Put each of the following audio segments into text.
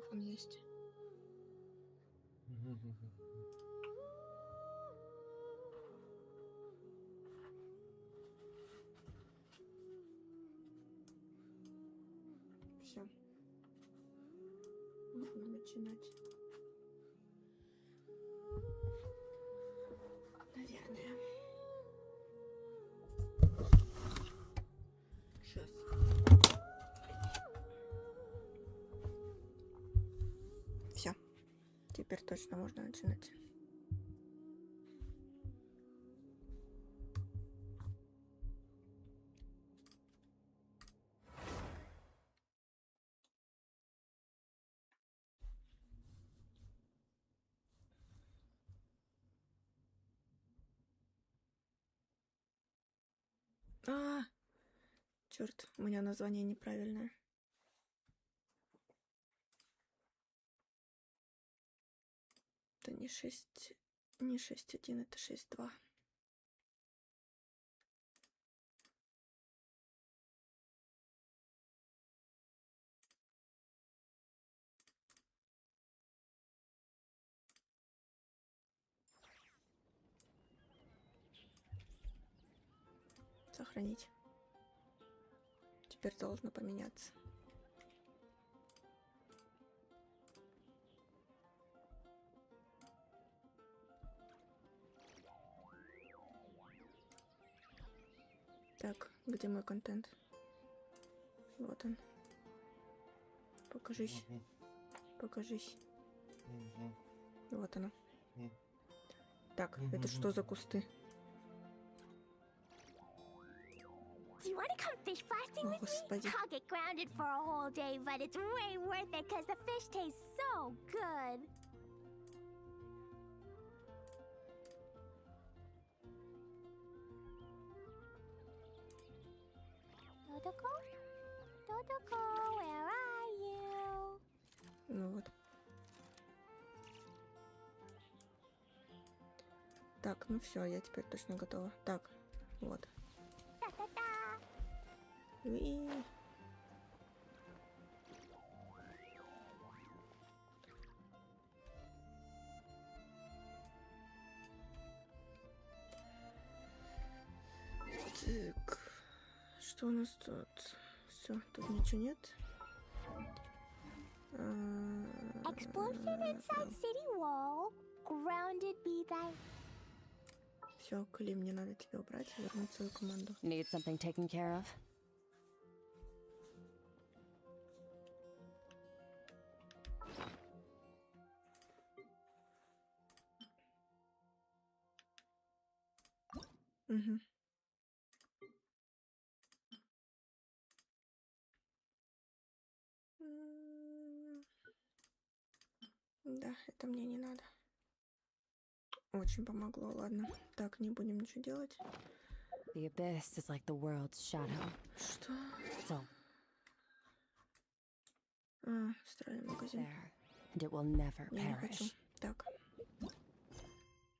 телефон есть. Все. Можно начинать. Наверное. Сейчас. Все. Теперь точно можно начинать. Черт, у меня название неправильное. Это не 6.1, это 6.2. Сохранить. Теперь должно поменяться. Так, где мой контент? Вот он. Покажись. Покажись. Вот оно. Так, это что за кусты? Господи. I'll get grounded for a whole day, but it's way worth it because the fish tastes so good. Dodoko? Dodoko, where are you? Ну вот. Так, ну все, я теперь точно готова. Так, вот. Da-da-da. И... Так, что у нас тут? Все, тут ничего нет. Explosion inside city wall. Grounded be thy. Все, Кли, мне надо тебя убрать и вернуть свою команду. Need something taken care of? Угу. Да, это мне не надо. Очень помогло, ладно. Так, не будем ничего делать. The abyss is like the world's shadow. Что? So Строим магазин. there, and it will never Я не хочу. perish. Так.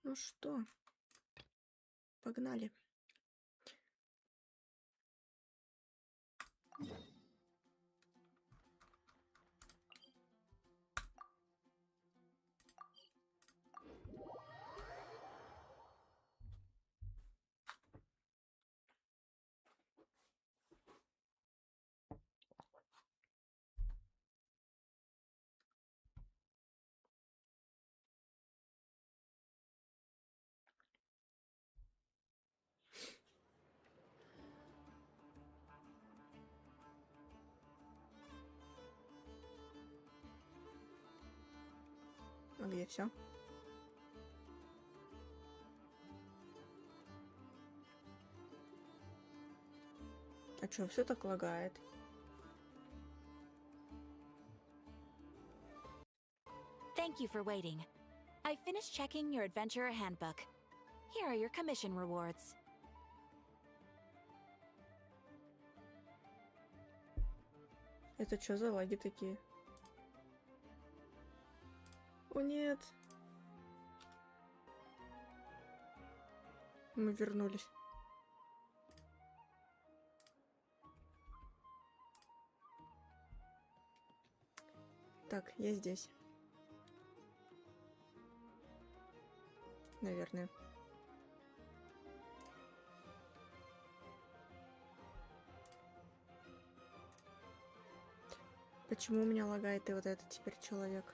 Ну что? Погнали. А где все? А чё, все так лагает? Thank you for waiting. I finished checking your adventurer handbook. Here are your commission rewards. Это что за лаги такие? О нет! Мы вернулись. Так, я здесь. Наверное. Почему у меня лагает и вот этот теперь человек?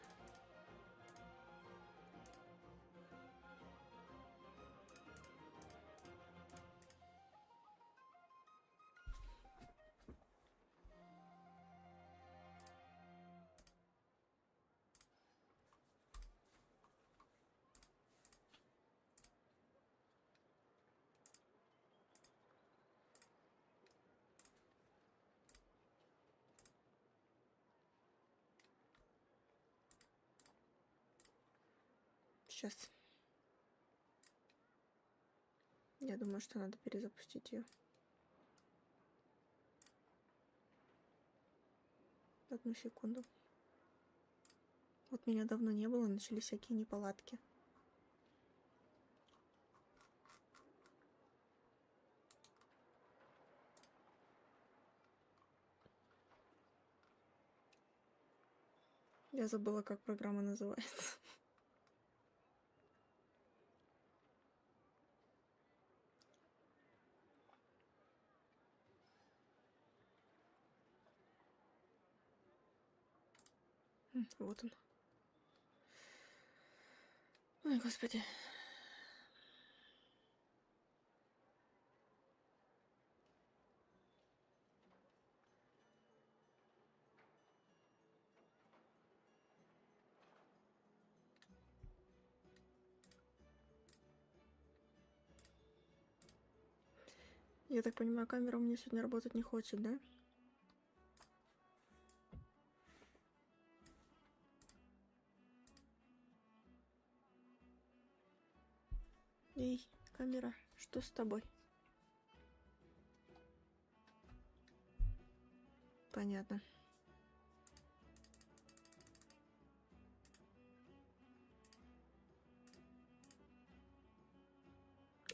Сейчас. Я думаю, что надо перезапустить ее. Одну секунду. Вот меня давно не было, начались всякие неполадки. Я забыла, как программа называется. Вот он. Ой, господи. Я так понимаю, камера у меня сегодня работать не хочет, да? Эй, камера, что с тобой? Понятно.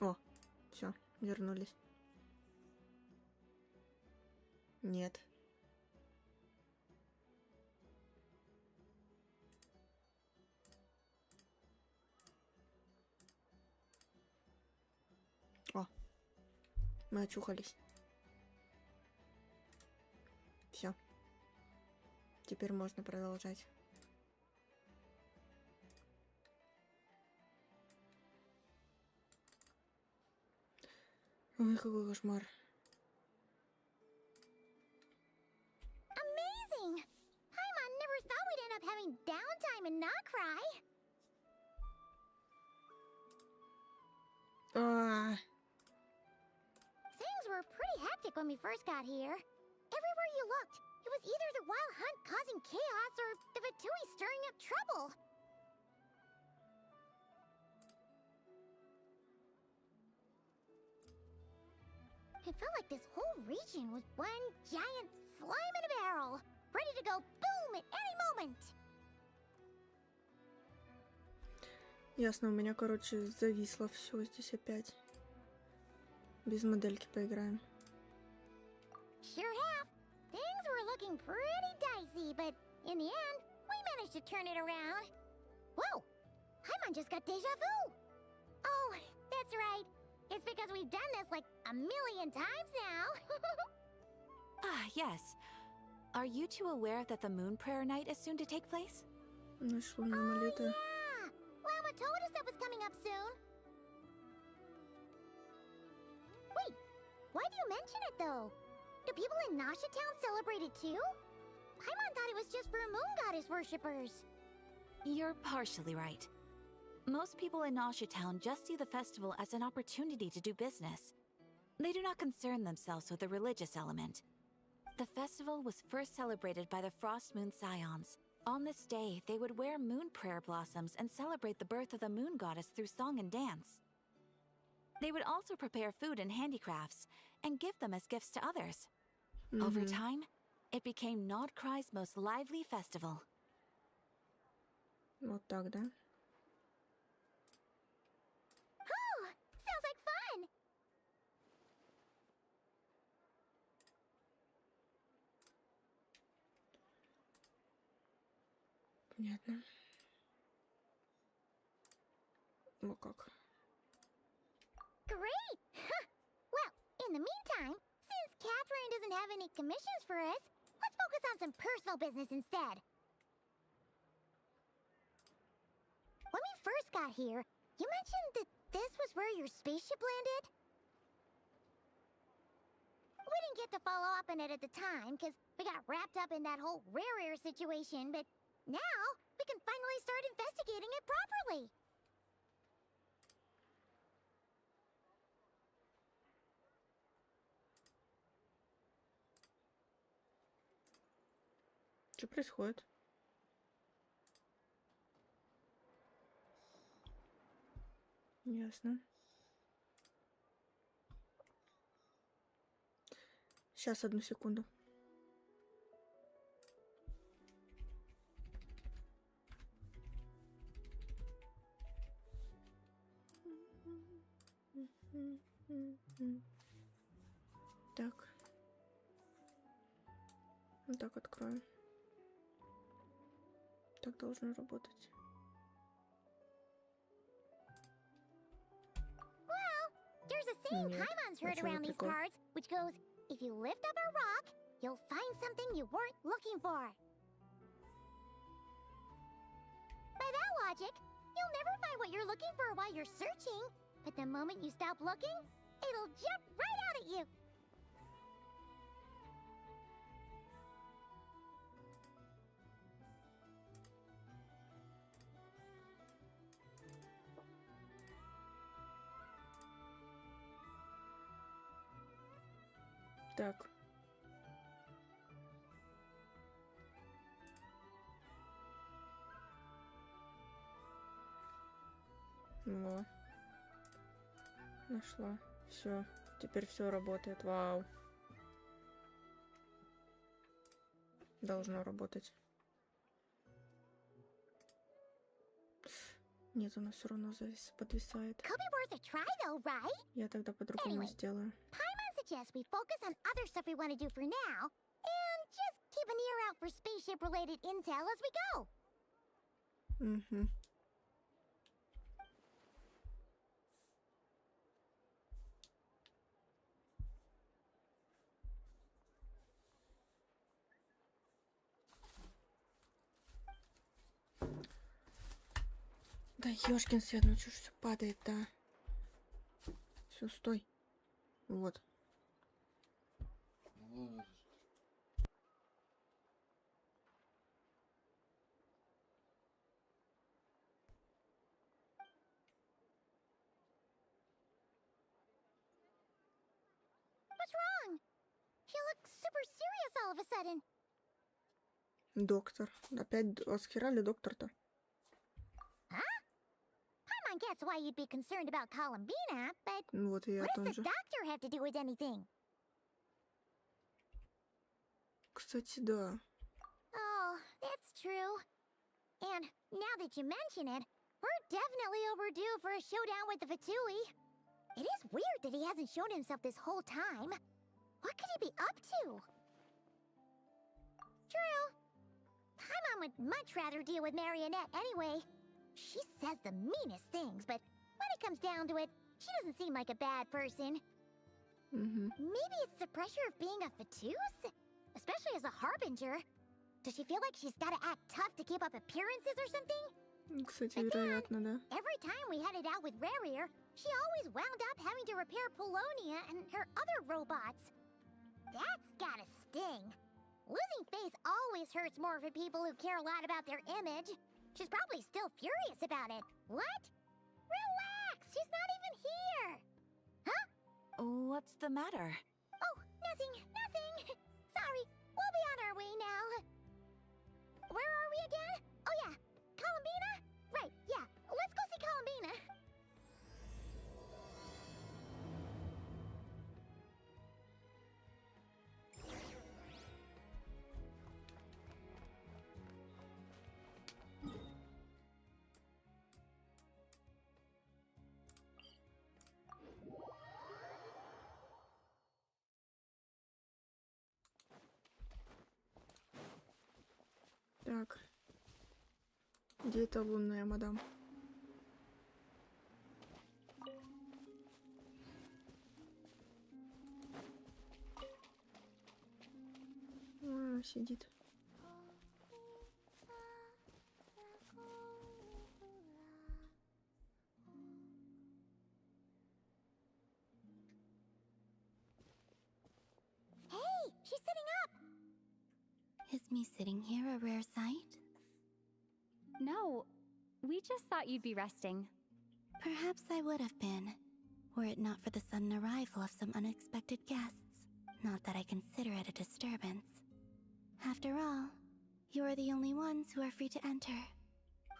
О, все, вернулись. Нет. О, мы очухались. Все. Теперь можно продолжать. Ой, какой кошмар. Amazing! Paimon never thought we'd end up having downtime and not cry. Things were pretty hectic when we first got here. Everywhere you looked, it was either the wild hunt causing chaos or the Fatui stirring up trouble. It felt like this whole region was one giant slime in a barrel, ready to go boom at any moment. Ясно, у меня, короче, зависло все здесь опять. Без модельки поиграем. Sure have. Things were looking pretty dicey, but in the end, we managed to turn it around. Whoa! Paimon just got deja vu. Oh, that's right. It's because we've done this like a million times now. Ah, yes. Are you two aware that the moon prayer night is soon to take place? Наш лунный молитва. Yeah! Llama told us that was coming up soon. Wait, why do you mention it though? Do people in Nasha Town celebrate it too? Paimon thought it was just for moon goddess worshippers. You're partially right. Most people in Nasha Town just see the festival as an opportunity to do business. They do not concern themselves with the religious element. The festival was first celebrated by the Frost Moon Scions. On this day, they would wear moon prayer blossoms and celebrate the birth of the moon goddess through song and dance. They would also prepare food and handicrafts and give them as gifts to others. Over time, it became Nodcry's most lively festival. Вот так, да? Oh, sounds like fun! Понятно. Ну как? Great! Well, in the meantime, since Catherine doesn't have any commissions for us, let's focus on some personal business instead. When we first got here, you mentioned that this was where your spaceship landed? We didn't get to follow up on it at the time, because we got wrapped up in that whole rare situation, but now we can finally start investigating it properly. Что происходит? Ясно. Сейчас, одну секунду. Так. Вот так открою. Так должно работать. There's a saying Нет, Paimon's heard а чё за around these прикол? cards, which goes, if you lift up a rock, you'll find something you weren't looking for. By that logic, you'll never find what you're looking for while you're searching, but the moment you stop looking, it'll jump right out at you. Так. Во. Нашла. Все. Теперь все работает. Вау. Должно работать. Нет, она все равно подвисает. Could be worth a try though, right? Я тогда по-другому Anyway. сделаю. Paimon suggests we focus on other stuff we want to do for now, and just keep an ear out for spaceship-related intel as we go. Угу. Да ёшкин свет, ну чё ж все падает-то? Все, стой. Вот. What's wrong? She looks super serious all of a sudden. Доктор. Опять расхерали доктор-то. Paimon gets why you'd be concerned about Columbina, but Ну вот и я what о does том the же. doctor have to do with anything? Кстати, да. Oh, that's true. And now that you mention it, we're definitely overdue for a showdown with the Fatui. It is weird that he hasn't shown himself this whole time. What could he be up to? True. Paimon would much rather deal with Marionette anyway. She says the meanest things, but when it comes down to it, she doesn't seem like a bad person. Угу. Maybe it's the pressure of being a Fatuse? Especially as a Harbinger. Does she feel like she's gotta act tough to keep up appearances or something? Кстати, вероятно, да. Every time we headed out with Rarier, she always wound up having to repair Polonia and her other robots. That's gotta sting. Losing face always hurts more for people who care a lot about their image. She's probably still furious about it. What? Relax! She's not even here! Huh? What's the matter? Oh, nothing. Sorry, we'll be on our way now. Where are we again? Oh yeah, Columbina? Right, yeah, let's go see Columbina. Так. Где эта лунная мадам? Она сидит. Hey, she's sitting up. Is me sitting here a rare sight? No, we just thought you'd be resting. Perhaps I would have been, were it not for the sudden arrival of some unexpected guests. Not that I consider it a disturbance. After all, you are the only ones who are free to enter.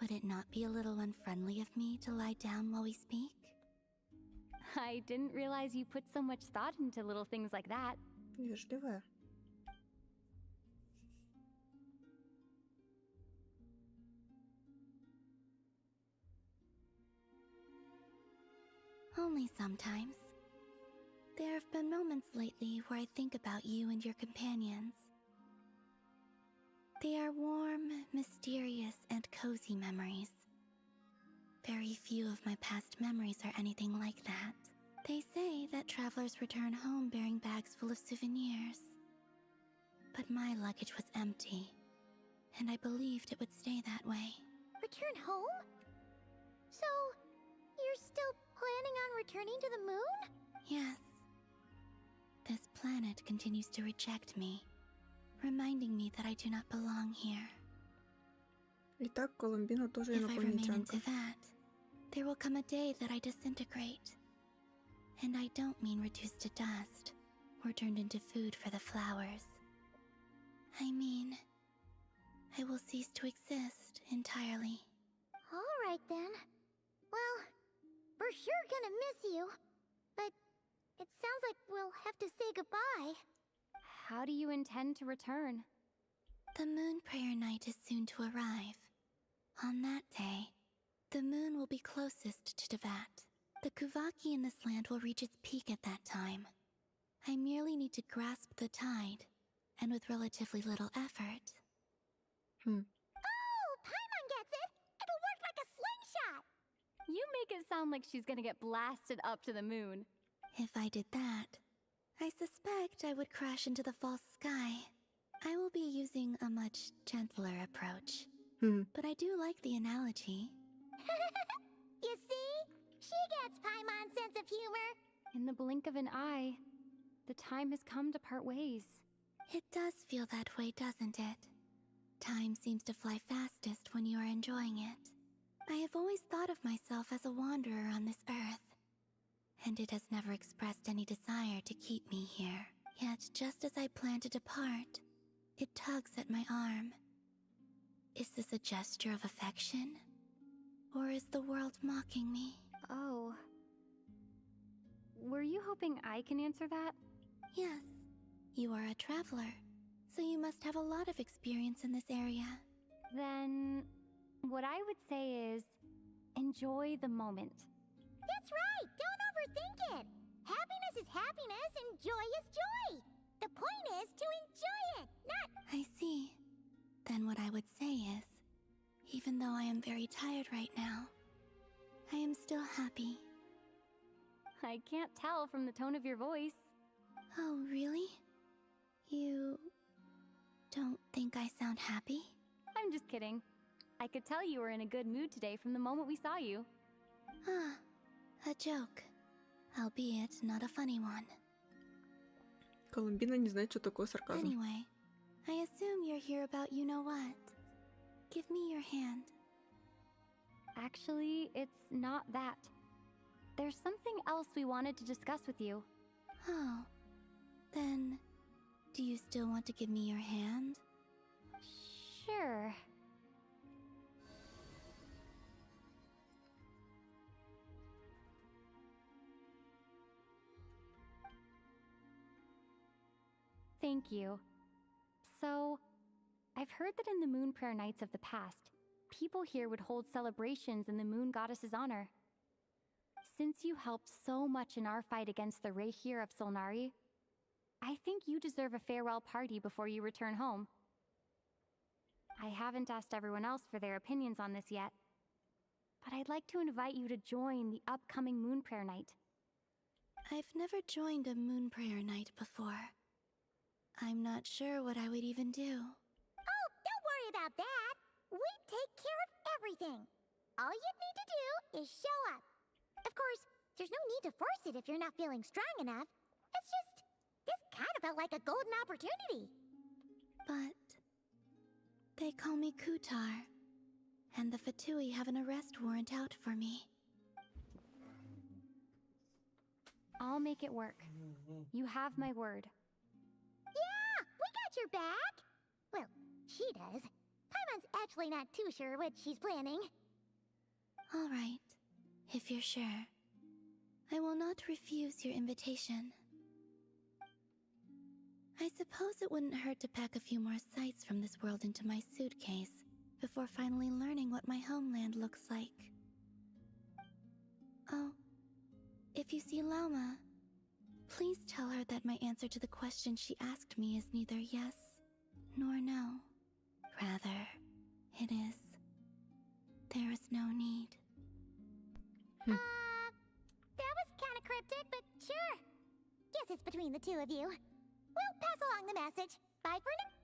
Would it not be a little unfriendly of me to lie down while we speak? I didn't realize you put so much thought into little things like that. Вежливая. Only sometimes. There have been moments lately where I think about you and your companions. They are warm, mysterious, and cozy memories. Very few of my past memories are anything like that. They say that travelers return home bearing bags full of souvenirs. But my luggage was empty, and I believed it would stay that way. Return home? So, you're still planning on returning to the moon? Yes. This planet continues to reject me, reminding me that I do not belong here. Итак, Колумбина тоже If I remain инопланетянка. into that, there will come a day that I disintegrate. And I don't mean reduced to dust, or turned into food for the flowers. I mean, I will cease to exist entirely. Alright then. Well, we're sure gonna miss you. But it sounds like we'll have to say goodbye. How do you intend to return? The moon prayer night is soon to arrive. On that day, the moon will be closest to Devat. The Kuvaki in this land will reach its peak at that time. I merely need to grasp the tide, and with relatively little effort. Oh, Paimon gets it! It'll work like a slingshot! You make it sound like she's gonna get blasted up to the moon. If I did that, I suspect I would crash into the false sky. I will be using a much gentler approach. But I do like the analogy. You see? She gets Paimon's sense of humor. In the blink of an eye, the time has come to part ways. It does feel that way, doesn't it? Time seems to fly fastest when you are enjoying it. I have always thought of myself as a wanderer on this earth, and it has never expressed any desire to keep me here. Yet, just as I plan to depart, it tugs at my arm. Is this a gesture of affection? Or is the world mocking me? Oh. Were you hoping I can answer that? Yes. You are a traveler, so you must have a lot of experience in this area. Then, what I would say is, enjoy the moment. That's right! Don't overthink it! Happiness is happiness and joy is joy! The point is to enjoy it, not... I see. Then what I would say is, even though I am very tired right now, I am still happy. I can't tell from the tone of your voice. Oh, really? You... don't think I sound happy? I'm just kidding. I could tell you were in a good mood today from the moment we saw you. Ah, a joke. Albeit not a funny one. Колумбина не знает, что такое сарказм. Anyway, I assume you're here about you-know-what. Give me your hand. Actually, it's not that. There's something else we wanted to discuss with you. Oh, then, do you still want to give me your hand? Sure. Thank you. So, I've heard that in the moon prayer nights of the past, people here would hold celebrations in the moon goddess's honor. Since you helped so much in our fight against the Rehir of Solnari, I think you deserve a farewell party before you return home. I haven't asked everyone else for their opinions on this yet, but I'd like to invite you to join the upcoming Moon Prayer Night. I've never joined a moon prayer night before. I'm not sure what I would even do. Oh, don't worry about that. We take care of everything. All you need to do is show up. Of course, there's no need to force it if you're not feeling strong enough. It's just, this kind of felt like a golden opportunity. But they call me Kutar, and the Fatui have an arrest warrant out for me. I'll make it work. You have my word. Yeah, we got your back. Well, she does. Paimon's actually not too sure what she's planning. All right, if you're sure. I will not refuse your invitation. I suppose it wouldn't hurt to pack a few more sights from this world into my suitcase before finally learning what my homeland looks like. Oh, if you see Lauma, please tell her that my answer to the question she asked me is neither yes nor no. Rather, it is, there is no need. That was kind of cryptic, but sure. Guess it's between the two of you. We'll pass along the message. Bye for now.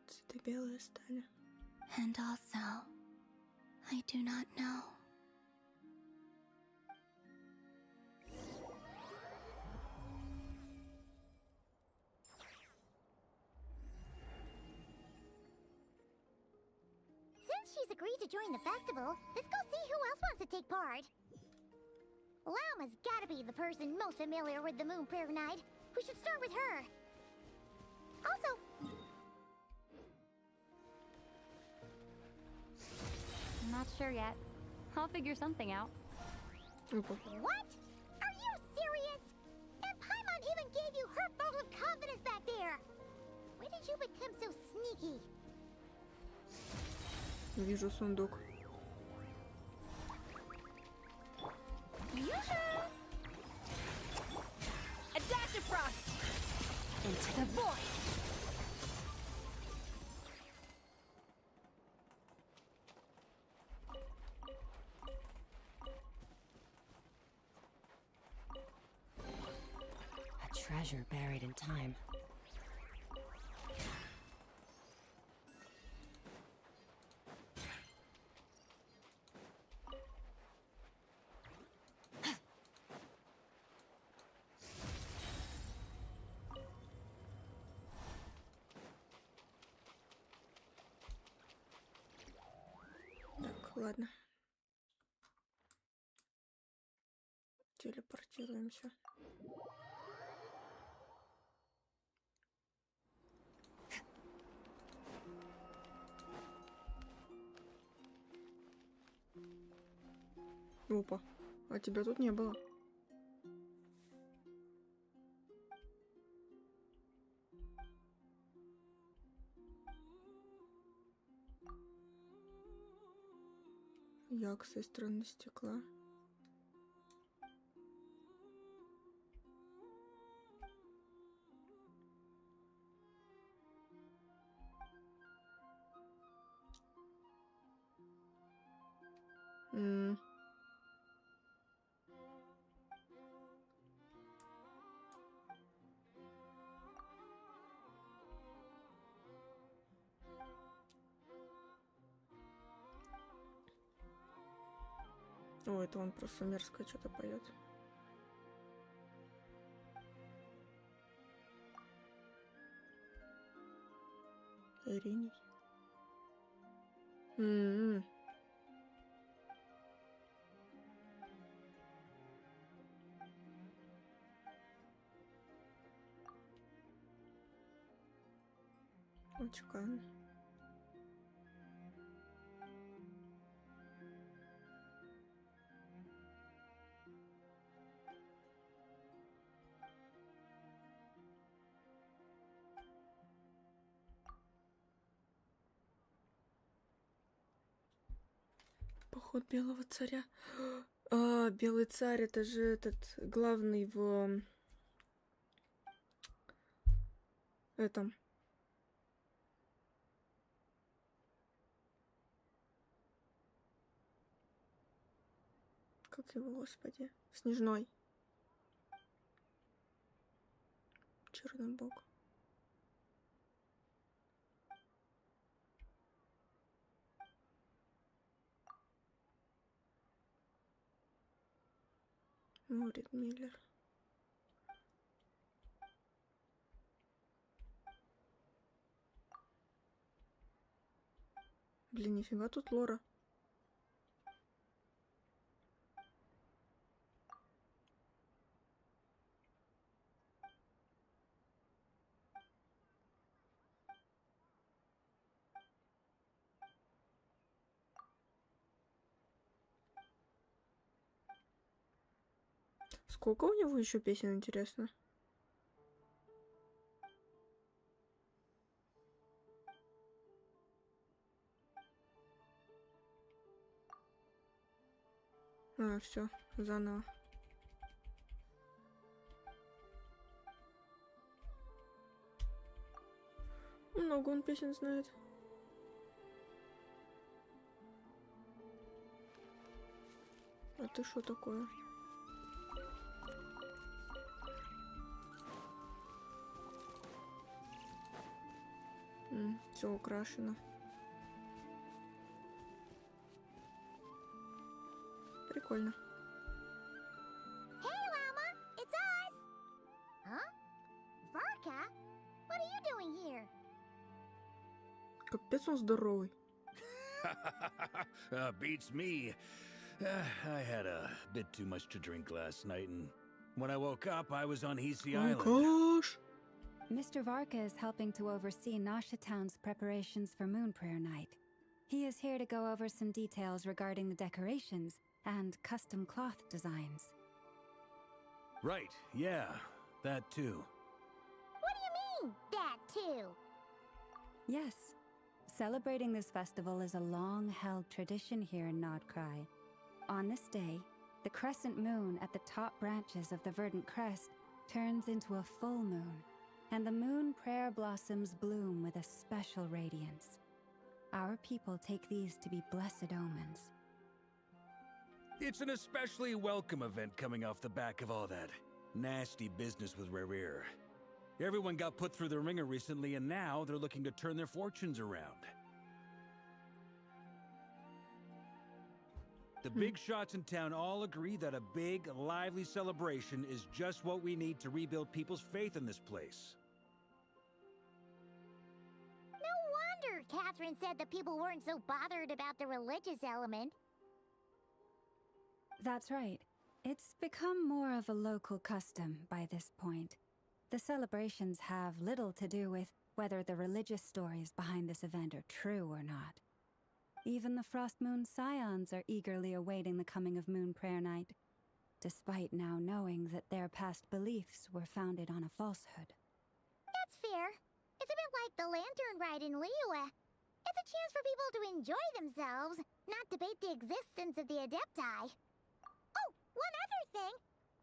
Цветы белые стали. And also, I do not know. Since she's agreed to join the festival, let's go see who else wants to take part. Lauma's gotta be the person most familiar with the Moon Prayer Night. We should start with her. Also, I'm not sure yet. I'll figure something out. Опа. what? Are you serious? And Paimon even gave you her vote of confidence back there. When did you become so sneaky? Вижу сундук. A dash of frost into the void. A treasure buried in time. Так, ладно. Телепортируемся. Опа, а тебя тут не было. Яксы из стороны стекла. О, это он просто мерзко что-то поет. Ириний. Очкан. Поход белого царя. А, белый царь, это же этот главный в этом. Как его, господи? Снежной. Чернобог. Морит Миллер. Блин, нифига тут лора. Сколько у него еще песен, интересно? А, все, заново. Много он песен знает. А ты что такое? Все украшено. Прикольно. Hey, Llama! It's us! Huh? Varka? What are you doing here? Капец он здоровый. Beats me. I had a bit too much to drink last night, and when I woke up, I was on Hisi Oh Island. gosh. Mr. Varka is helping to oversee Nasha Town's preparations for Moon Prayer Night. He is here to go over some details regarding the decorations and custom cloth designs. Right, yeah, that too. What do you mean, that too? Yes, celebrating this festival is a long-held tradition here in Nodcry. On this day, the crescent moon at the top branches of the verdant crest turns into a full moon, and the moon prayer blossoms bloom with a special radiance. Our people take these to be blessed omens. It's an especially welcome event coming off the back of all that nasty business with Rare. Everyone got put through the ringer recently, and now they're looking to turn their fortunes around. The big shots in town all agree that a big, lively celebration is just what we need to rebuild people's faith in this place. No wonder Catherine said that people weren't so bothered about the religious element. That's right. It's become more of a local custom by this point. The celebrations have little to do with whether the religious stories behind this event are true or not. Even the Frost Moon Scions are eagerly awaiting the coming of Moon Prayer Night, despite now knowing that their past beliefs were founded on a falsehood. That's fair. It's a bit like the lantern ride in Liyue. It's a chance for people to enjoy themselves, not debate the existence of the Adepti. Oh, one other thing.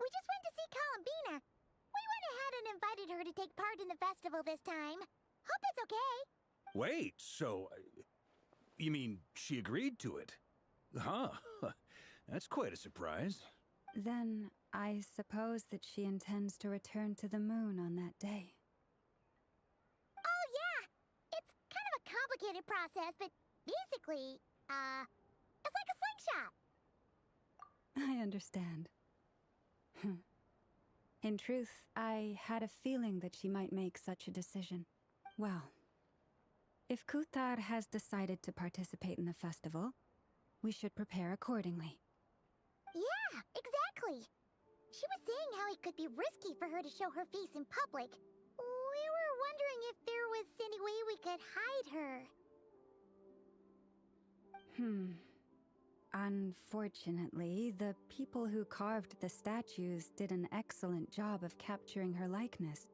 We just went to see Columbina. We went ahead and invited her to take part in the festival this time. Hope it's okay. Wait, so... you mean she agreed to it? Huh. That's quite a surprise. Then, I suppose that she intends to return to the moon on that day. Oh, yeah. It's kind of a complicated process, but basically, it's like a slingshot. I understand. In truth, I had a feeling that she might make such a decision. Well, if Kuthar has decided to participate in the festival, we should prepare accordingly. Yeah, exactly. She was saying how it could be risky for her to show her face in public. We were wondering if there was any way we could hide her. Unfortunately, the people who carved the statues did an excellent job of capturing her likeness.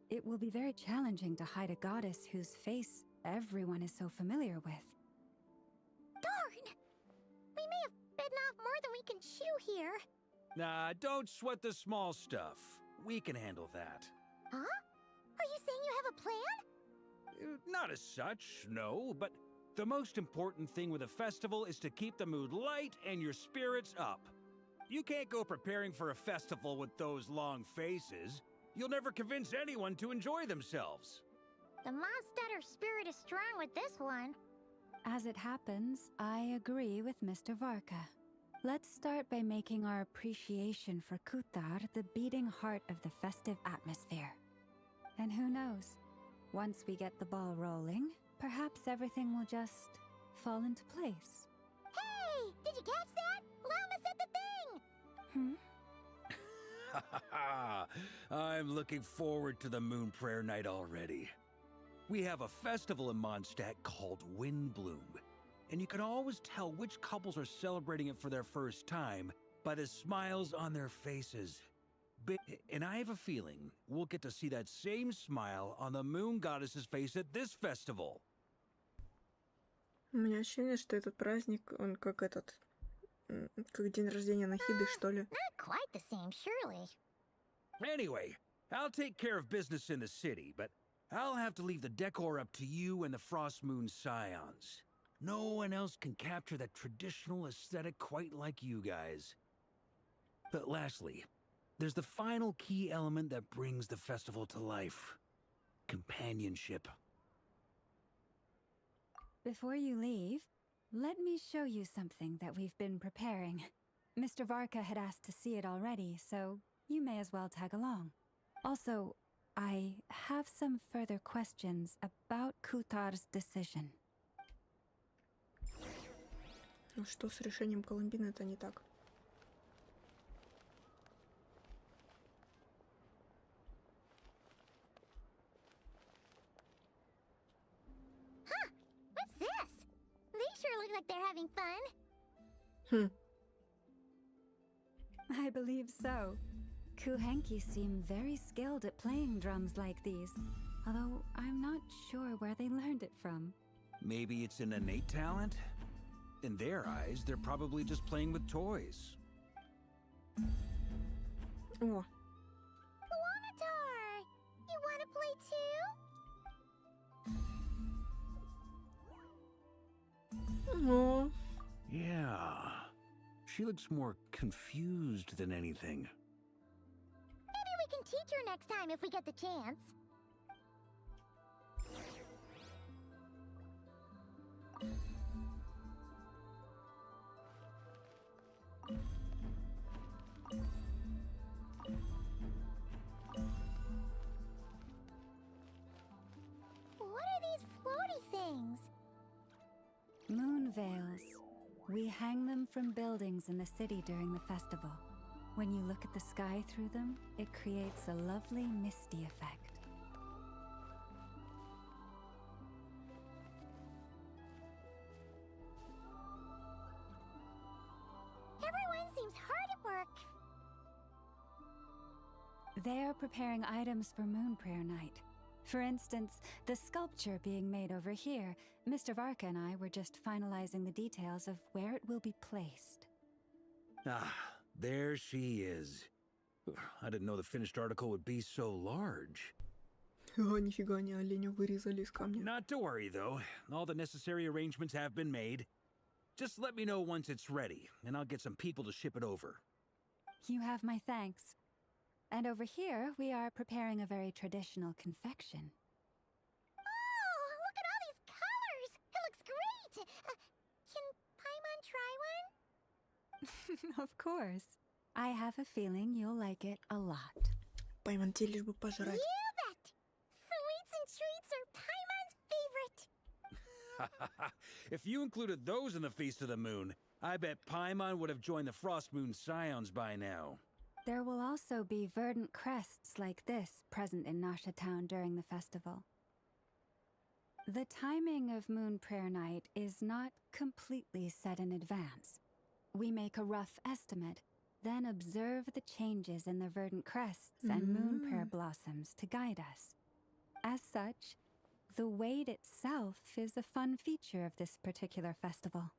It will be very challenging to hide a goddess whose face everyone is so familiar with. Darn! We here. Nah, don't sweat the small stuff. We can handle that. Huh? Are you saying you have a plan? Not as such, no, but the most important thing with a festival is to keep the mood light and your spirits up. You can't go preparing for a festival with those long faces. You'll never convince anyone to enjoy themselves. The Mondstatter spirit is strong with this one. As it happens, I agree with Mr. Varka. Let's start by making our appreciation for Kutar the beating heart of the festive atmosphere. And who knows? Once we get the ball rolling, perhaps everything will just fall into place. Hey! Did you catch that? Llama said the thing! I'm looking forward to the Moon Prayer Night already. We have a festival in Mondstadt called Windbloom, and you can always tell which couples are celebrating it for their first time by the smiles on their faces. And I have a feeling we'll get to see that same smile on the Moon Goddess's face at this festival. У меня ощущение, что этот праздник, он как как день рождения Нахиды, что ли. Not quite the same, surely. Anyway, I'll take care of business in the city, but I'll have to leave the decor up to you and the Frost Moon Scions. No one else can capture that traditional aesthetic quite like you guys. But lastly, there's the final key element that brings the festival to life. Companionship. Before you leave, let me show you something that we've been preparing. Mr. Varka had asked to see it already, so you may as well tag along. Also, I have some further questions about Kutar's decision. Ну что с решением Колумбины это не так? What's this? These sure look like they're having fun. I believe so. Kuhenki seem very skilled at playing drums like these, although I'm not sure where they learned it from. Maybe it's an innate talent? In their eyes, they're probably just playing with toys. О, Lunatar! You want to play too? о, Yeah. She looks more confused than anything. Maybe we can teach her next time if we get the chance. What are these floaty things? Moon veils. We hang them from buildings in the city during the festival. When you look at the sky through them, it creates a lovely misty effect. Everyone seems hard at work. They are preparing items for Moon Prayer Night. For instance, the sculpture being made over here, Mr. Varka and I were just finalizing the details of where it will be placed. Ah, there she is. I didn't know the finished article would be so large. О, нифига, они оленя вырезали из камня. Not to worry, though. All the necessary arrangements have been made. Just let me know once it's ready, and I'll get some people to ship it over. You have my thanks. And over here, we are preparing a very traditional confection. Oh, look at all these colors! It looks great! Can Paimon try one? Of course. I have a feeling you'll like it a lot. Пойман, тебе лишь бы пожрать. You bet! Sweets and treats are Paimon's favorite. If you included those in the Feast of the Moon, I bet Paimon would have joined the Frost Moon Scions by now. There will also be verdant crests like this present in Nasha Town during the festival. The timing of Moon Prayer Night is not completely set in advance. We make a rough estimate, then observe the changes in the verdant crests and moon prayer blossoms to guide us. As such, the wait itself is a fun feature of this particular festival.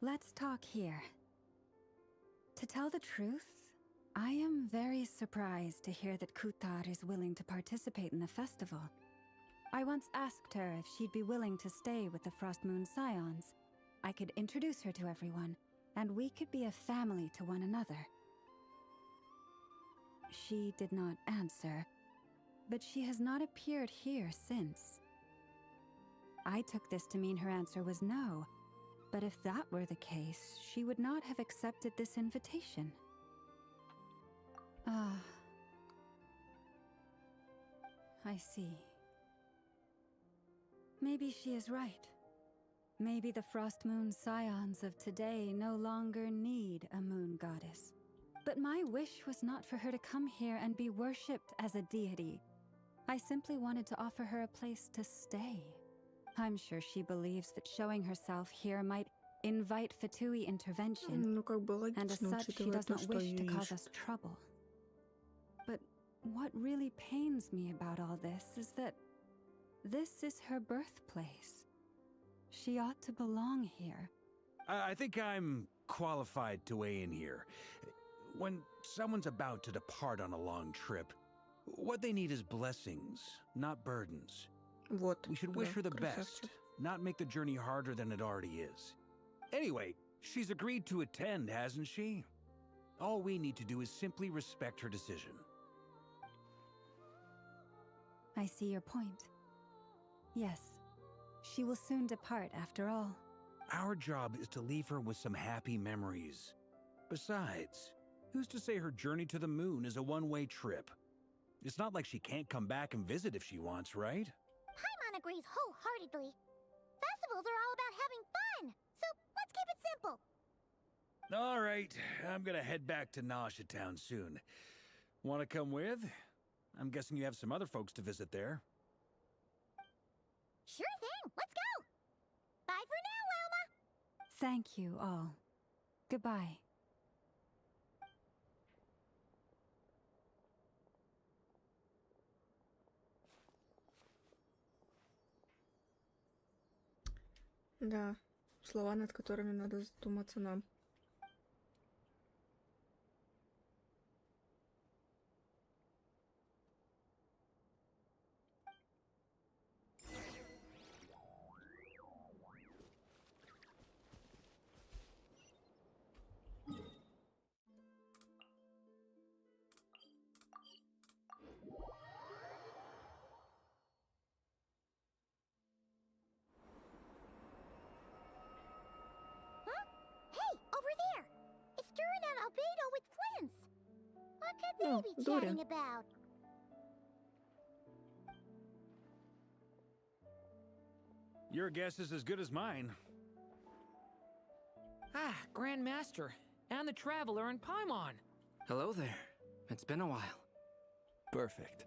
Let's talk here. To tell the truth, I am very surprised to hear that Kutar is willing to participate in the festival. I once asked her if she'd be willing to stay with the Frost Moon Scions. I could introduce her to everyone, and we could be a family to one another. She did not answer, but she has not appeared here since. I took this to mean her answer was no, but if that were the case, she would not have accepted this invitation. Ah. I see. Maybe she is right. Maybe the Frost Moon Scions of today no longer need a moon goddess. But my wish was not for her to come here and be worshipped as a deity. I simply wanted to offer her a place to stay. I'm sure she believes that showing herself here might invite Fatui intervention, Ну, как бы and as логично, such she учитывая does то, not что wish to ее cause ищут. us trouble. But what really pains me about all this is that this is her birthplace. She ought to belong here. I think I'm qualified to weigh in here. When someone's about to depart on a long trip, what they need is blessings, not burdens. Вот, We should wish да, her the красавчик. best, not make the journey harder than it already is. Anyway, she's agreed to attend, hasn't she? All we need to do is simply respect her decision. I see your point. Yes, she will soon depart after all. Our job is to leave her with some happy memories. Besides, who's to say her journey to the moon is a one-way trip? It's not like she can't come back and visit if she wants, right? Paimon agrees wholeheartedly. Festivals are all about having fun, so let's keep it simple. All right, I'm gonna head back to Nasha Town soon. Want to come with? I'm guessing you have some other folks to visit there. Sure thing, let's go. Bye for now, Loma. Thank you all. Goodbye. Да, слова, над которыми надо задуматься нам. Hey, over there! It's Durin and Albedo with Flints! What could they Oh, be Durin. chatting about? Your guess is as good as mine. Ah, Grand Master, and the Traveler and Paimon. Hello there. It's been a while. Perfect.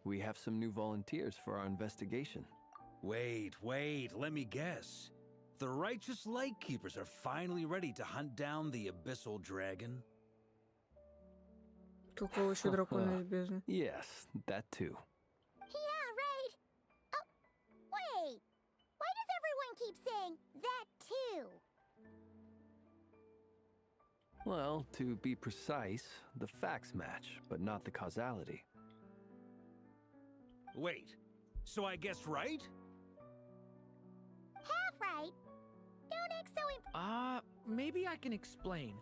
We have some new volunteers for our investigation. Wait, let me guess. The righteous Lightkeepers are finally ready to hunt down the Abyssal Dragon? Какого еще дракона из бездны? Yes, that too. Yeah, right. Oh, wait. Why does everyone keep saying that too? Well, to be precise, the facts match, but not the causality. Wait, so I guessed right? Half right. Don't act so Maybe I can explain.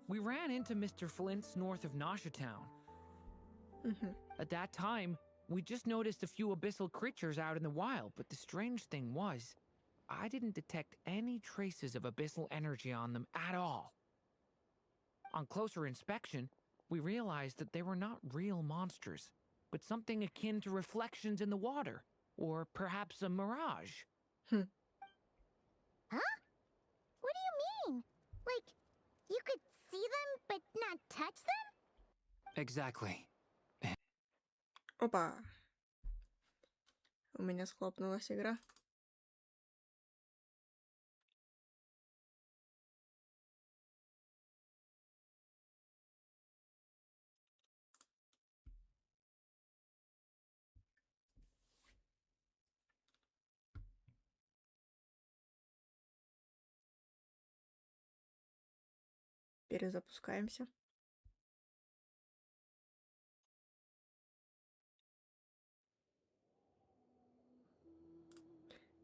We ran into Mr. Flint's north of Nasha Town. Мгм. At that time, we just noticed a few abyssal creatures out in the wild, but the strange thing was, I didn't detect any traces of abyssal energy on them at all. On closer inspection, we realized that they were not real monsters, but something akin to reflections in the water, or perhaps a mirage. Huh? What do you mean? Like, you could see them but not touch them? Exactly. Опа. У меня схлопнулась игра. Перезапускаемся.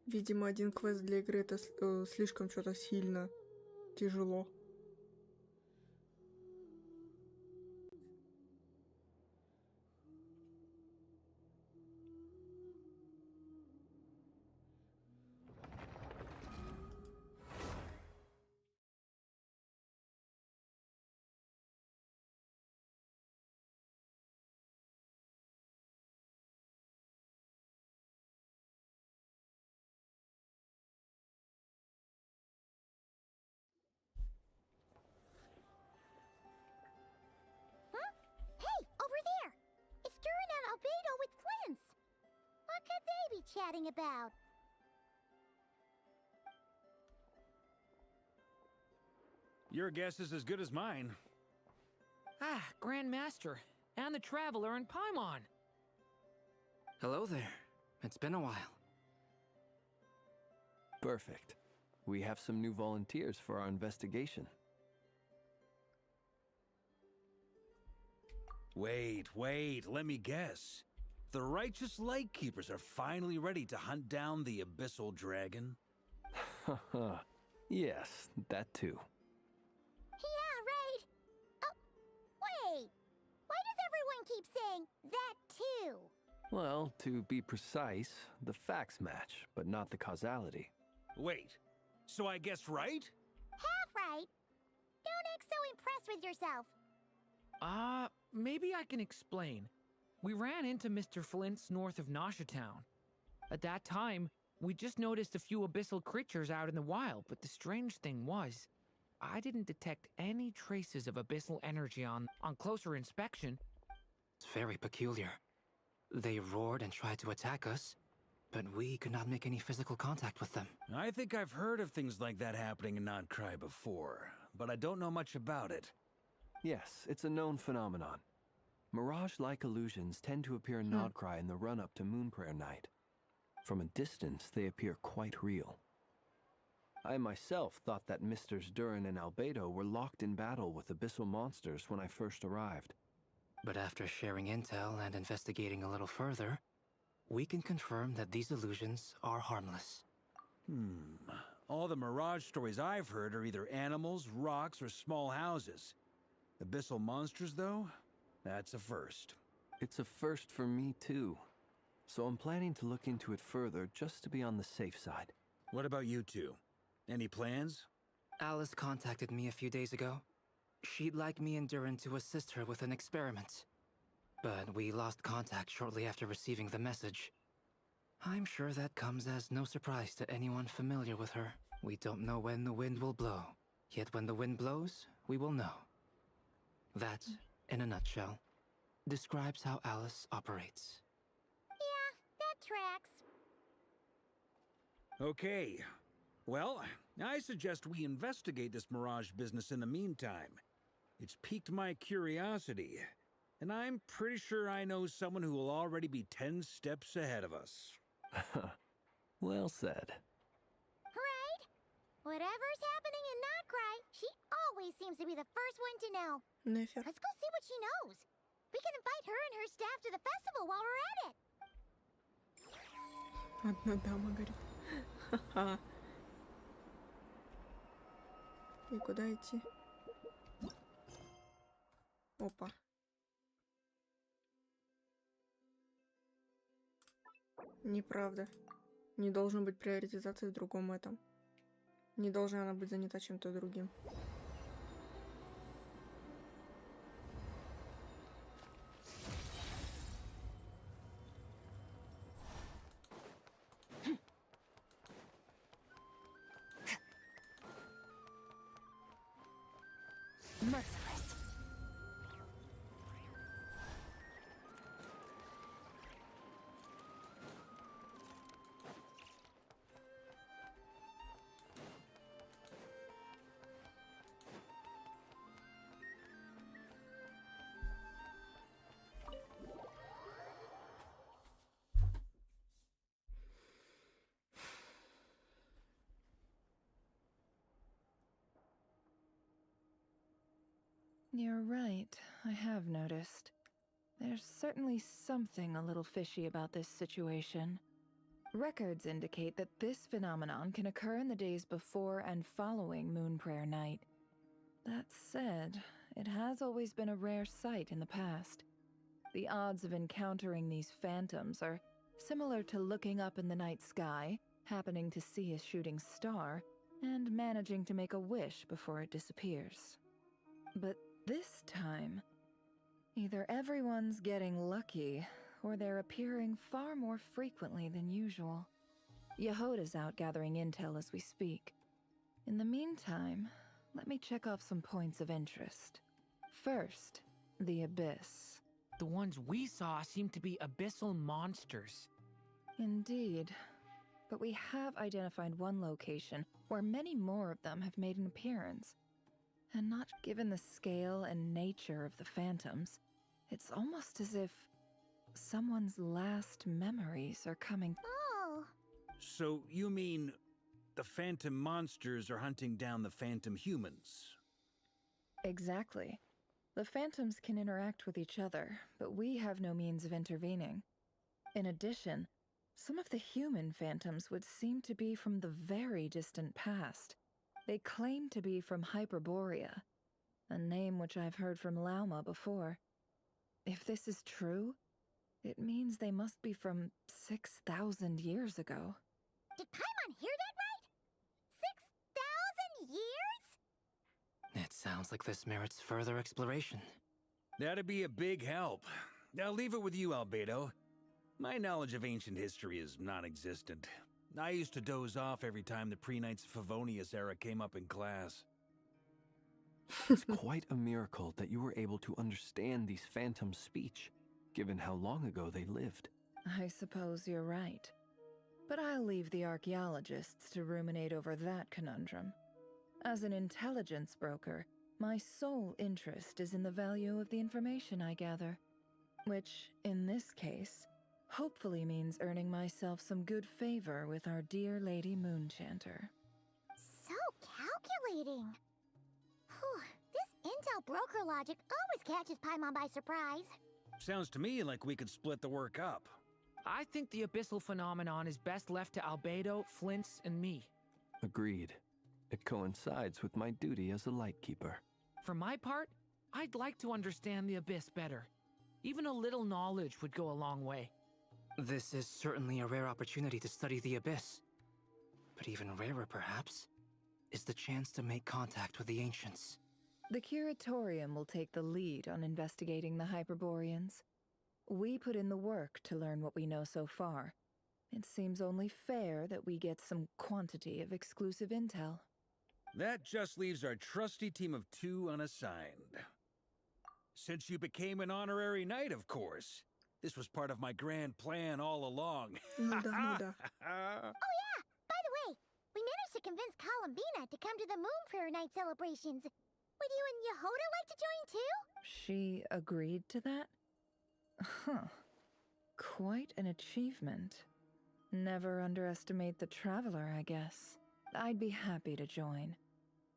Видимо, один квест для игры это слишком что-то сильно тяжело. Hey, over there! It's Duran and Albedo with Flints! What could they be chatting about? Your guess is as good as mine. Ah, Grandmaster, and the Traveler in Paimon. Hello there. It's been a while. Perfect. We have some new volunteers for our investigation. Wait, let me guess. The righteous Lightkeepers are finally ready to hunt down the Abyssal Dragon? Haha. Yes, that too. Yeah, right! Oh, wait! Why does everyone keep saying that too? Well, to be precise, the facts match, but not the causality. Wait, so I guessed right? Half right! Don't act so impressed with yourself. Maybe I can explain. We ran into Mr. Flint's north of Town. At that time, we just noticed a few abyssal creatures out in the wild, but the strange thing was, I didn't detect any traces of abyssal energy on closer inspection. It's very peculiar. They roared and tried to attack us, but we could not make any physical contact with them. I think I've heard of things like that happening in Notcry before, but I don't know much about it. Yes, it's a known phenomenon. Mirage-like illusions tend to appear in Notcry in the run-up to Moonprayer Night. From a distance, they appear quite real. I myself thought that Misters Duran and Albedo were locked in battle with abyssal monsters when I first arrived. But after sharing intel and investigating a little further, we can confirm that these illusions are harmless. All the Mirage stories I've heard are either animals, rocks, or small houses. Abyssal monsters, though? That's a first. It's a first for me, too. So I'm planning to look into it further just to be on the safe side. What about you two? Any plans? Alice contacted me a few days ago. She'd like me and Duran to assist her with an experiment. But we lost contact shortly after receiving the message. I'm sure that comes as no surprise to anyone familiar with her. We don't know when the wind will blow. Yet when the wind blows, we will know. That, in a nutshell, describes how Alice operates. Yeah, that tracks. Okay. Well, I suggest we investigate this Mirage business in the meantime. It's piqued my curiosity, and I'm pretty sure I know someone who will already be 10 steps ahead of us. Well said. Right? Whatever's happening in Notcry, she always seems to be the first one to know. Нефер. Let's go see what she knows. We can invite her and her staff to the festival while we're at it. Одна дама говорит. Ха-ха. И куда идти? Опа. Неправда. Не должен быть приоритизации в другом этом. Не должна она быть занята чем-то другим. Merciless. You're right, I have noticed. There's certainly something a little fishy about this situation. Records indicate that this phenomenon can occur in the days before and following Moon Prayer Night. That said, it has always been a rare sight in the past. The odds of encountering these phantoms are similar to looking up in the night sky, happening to see a shooting star, and managing to make a wish before it disappears. But this time, either everyone's getting lucky, or they're appearing far more frequently than usual. Yehoda's out gathering intel as we speak. In the meantime, let me check off some points of interest. First, the Abyss. The ones we saw seem to be abyssal monsters. Indeed. But we have identified one location where many more of them have made an appearance. And not given the scale and nature of the phantoms, it's almost as if someone's last memories are coming. Oh. So you mean the phantom monsters are hunting down the phantom humans? Exactly. The phantoms can interact with each other, but we have no means of intervening. In addition, some of the human phantoms would seem to be from the very distant past. They claim to be from Hyperborea, a name which I've heard from Lauma before. If this is true, it means they must be from 6,000 years ago. Did Paimon hear that right? 6,000 years? It sounds like this merits further exploration. That'd be a big help. I'll leave it with you, Albedo. My knowledge of ancient history is non-existent. I used to doze off every time the pre-Knights of Favonius era came up in class. It's quite a miracle that you were able to understand these phantoms' speech, given how long ago they lived. I suppose you're right. But I'll leave the archaeologists to ruminate over that conundrum. As an intelligence broker, my sole interest is in the value of the information I gather, which, in this case, hopefully means earning myself some good favor with our dear Lady Moonchanter. So calculating. Whew, this intel broker logic always catches Paimon by surprise. Sounds to me like we could split the work up. I think the abyssal phenomenon is best left to Albedo, Flint's, and me. Agreed. It coincides with my duty as a lightkeeper. For my part, I'd like to understand the abyss better. Even a little knowledge would go a long way. This is certainly a rare opportunity to study the Abyss. But even rarer, perhaps, is the chance to make contact with the Ancients. The Curatorium will take the lead on investigating the Hyperboreans. We put in the work to learn what we know so far. It seems only fair that we get some quantity of exclusive intel. That just leaves our trusty team of 2 unassigned. Since you became an honorary knight, of course. This was part of my grand plan all along. Nuda. Oh yeah, by the way, we managed to convince Columbina to come to the Moon Prayer Night celebrations. Would you and Yehoda like to join too? She agreed to that? Huh. Quite an achievement. Never underestimate the traveler, I guess. I'd be happy to join.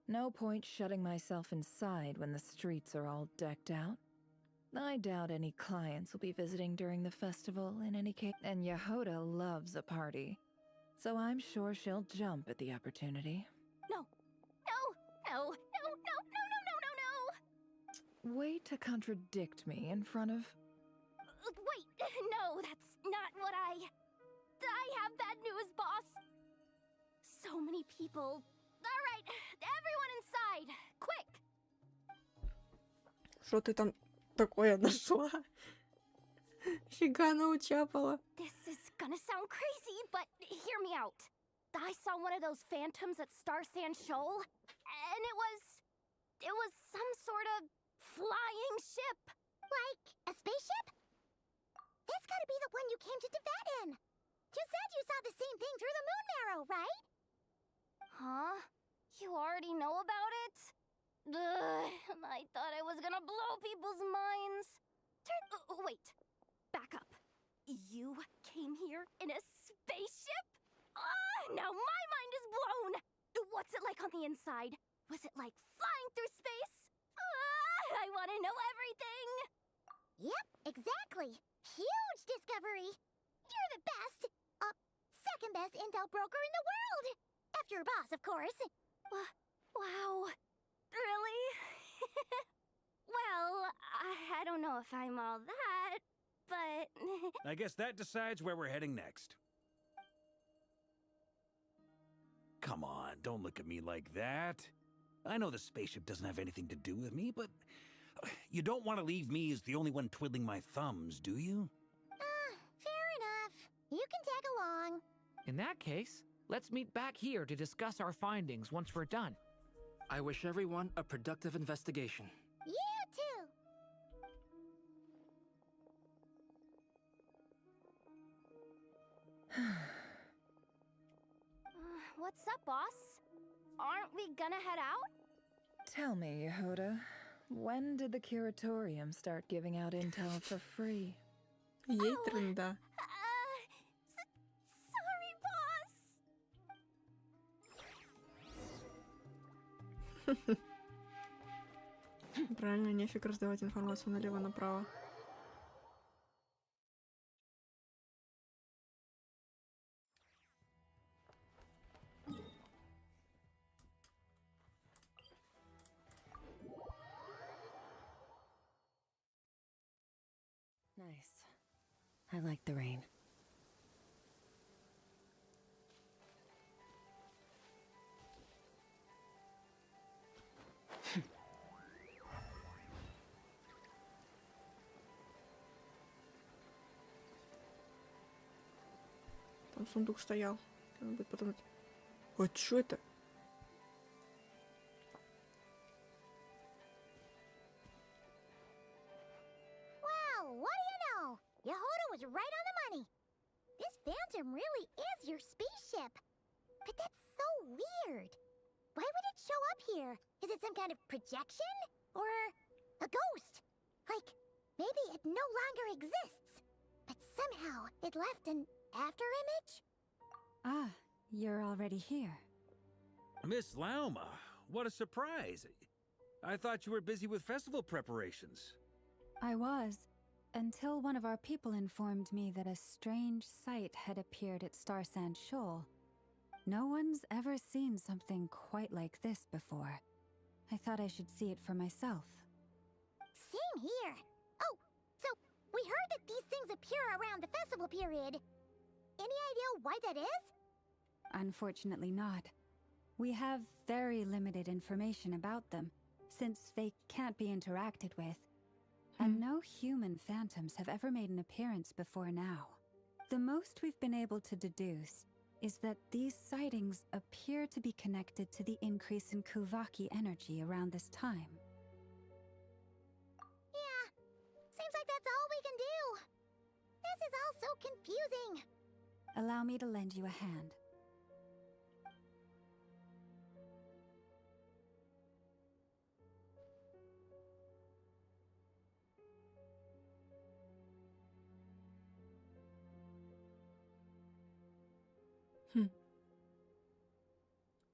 No point shutting myself inside when the streets are all decked out. I doubt any clients will be visiting during the festival in any case, and Yehoda loves a party, so I'm sure she'll jump at the opportunity. No. Way to contradict me in front of... Wait, no, that's not what I have bad news, boss. So many people. All right, everyone inside, quick. Что ты там такое нашла? Фига научапала. This is gonna sound crazy, but hear me out. I saw one of those phantoms at Star Sand Shoal, and it was some sort of flying ship. Like a spaceship? That's gotta be the one you came to Tibet in. You said you saw the same thing through the moon marrow, right? Huh? You already know about it? Ugh, I thought I was gonna blow people's minds. Wait, back up. You came here in a spaceship? Now my mind is blown! What's it like on the inside? Was it like flying through space? I want to know everything! Yep, exactly. Huge discovery. You're the best. Second best intel broker in the world. After your boss, of course. Wow. Really? Well, I don't know if I'm all that, but... I guess that decides where we're heading next. Come on, don't look at me like that. I know the spaceship doesn't have anything to do with me, but you don't want to leave me as the only one twiddling my thumbs, do you? Fair enough. You can tag along. In that case, let's meet back here to discuss our findings once we're done. I wish everyone a productive investigation. You too. What's up, boss? Aren't we gonna head out? Tell me, Yehuda, when did the curatorium start giving out intel for free? Ей тренда. Sorry, boss. Правильно, нефиг раздавать информацию налево-направо. Nice. I like the rain. Там сундук стоял. Надо будет потом... А чё это? Well, what do you know? Yehuda was right on the money. This phantom really is your spaceship. But that's so weird. Why would it show up here? Is it some kind of projection? Or a ghost? Like, maybe it no longer exists. But somehow it left an afterimage? Ah, you're already here. Miss Lauma, what a surprise. I thought you were busy with festival preparations. I was, until one of our people informed me that a strange sight had appeared at Star Sand Shoal. No one's ever seen something quite like this before. I thought I should see it for myself. Same here. Oh, so we heard that these things appear around the festival period. Any idea why that is? Unfortunately not. We have very limited information about them, since they can't be interacted with. And no human phantoms have ever made an appearance before now. The most we've been able to deduce is that these sightings appear to be connected to the increase in Kuvaki energy around this time. Yeah, seems like that's all we can do. This is all so confusing. Allow me to lend you a hand.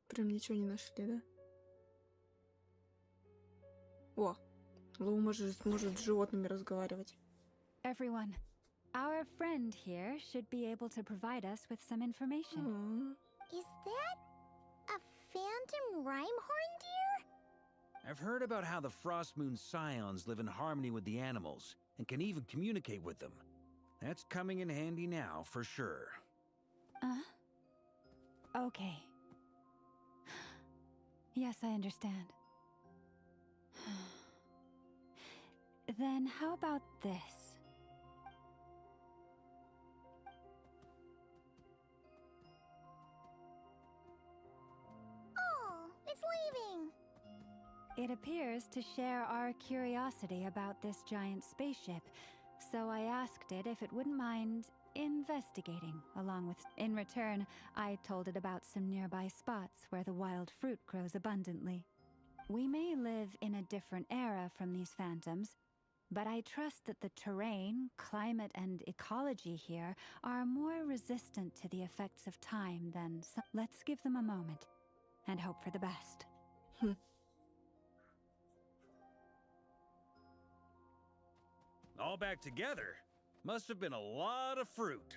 Прям ничего не нашли, да? О, Лума же сможет с животными разговаривать. Everyone, our friend here should be able to provide us with some information. Is that a phantom rhymehorn deer? I've heard about how the Frost Moon Scions live in harmony with the animals and can even communicate with them. That's coming in handy now, for sure. Okay. Yes, I understand. Then how about this? Oh, it's leaving. It appears to share our curiosity about this giant spaceship, so I asked it if it wouldn't mind investigating, along with... In return, I told it about some nearby spots where the wild fruit grows abundantly. We may live in a different era from these phantoms, but I trust that the terrain, climate, and ecology here are more resistant to the effects of time than some. Let's give them a moment, and hope for the best. all back together. Must have been a lot of fruit.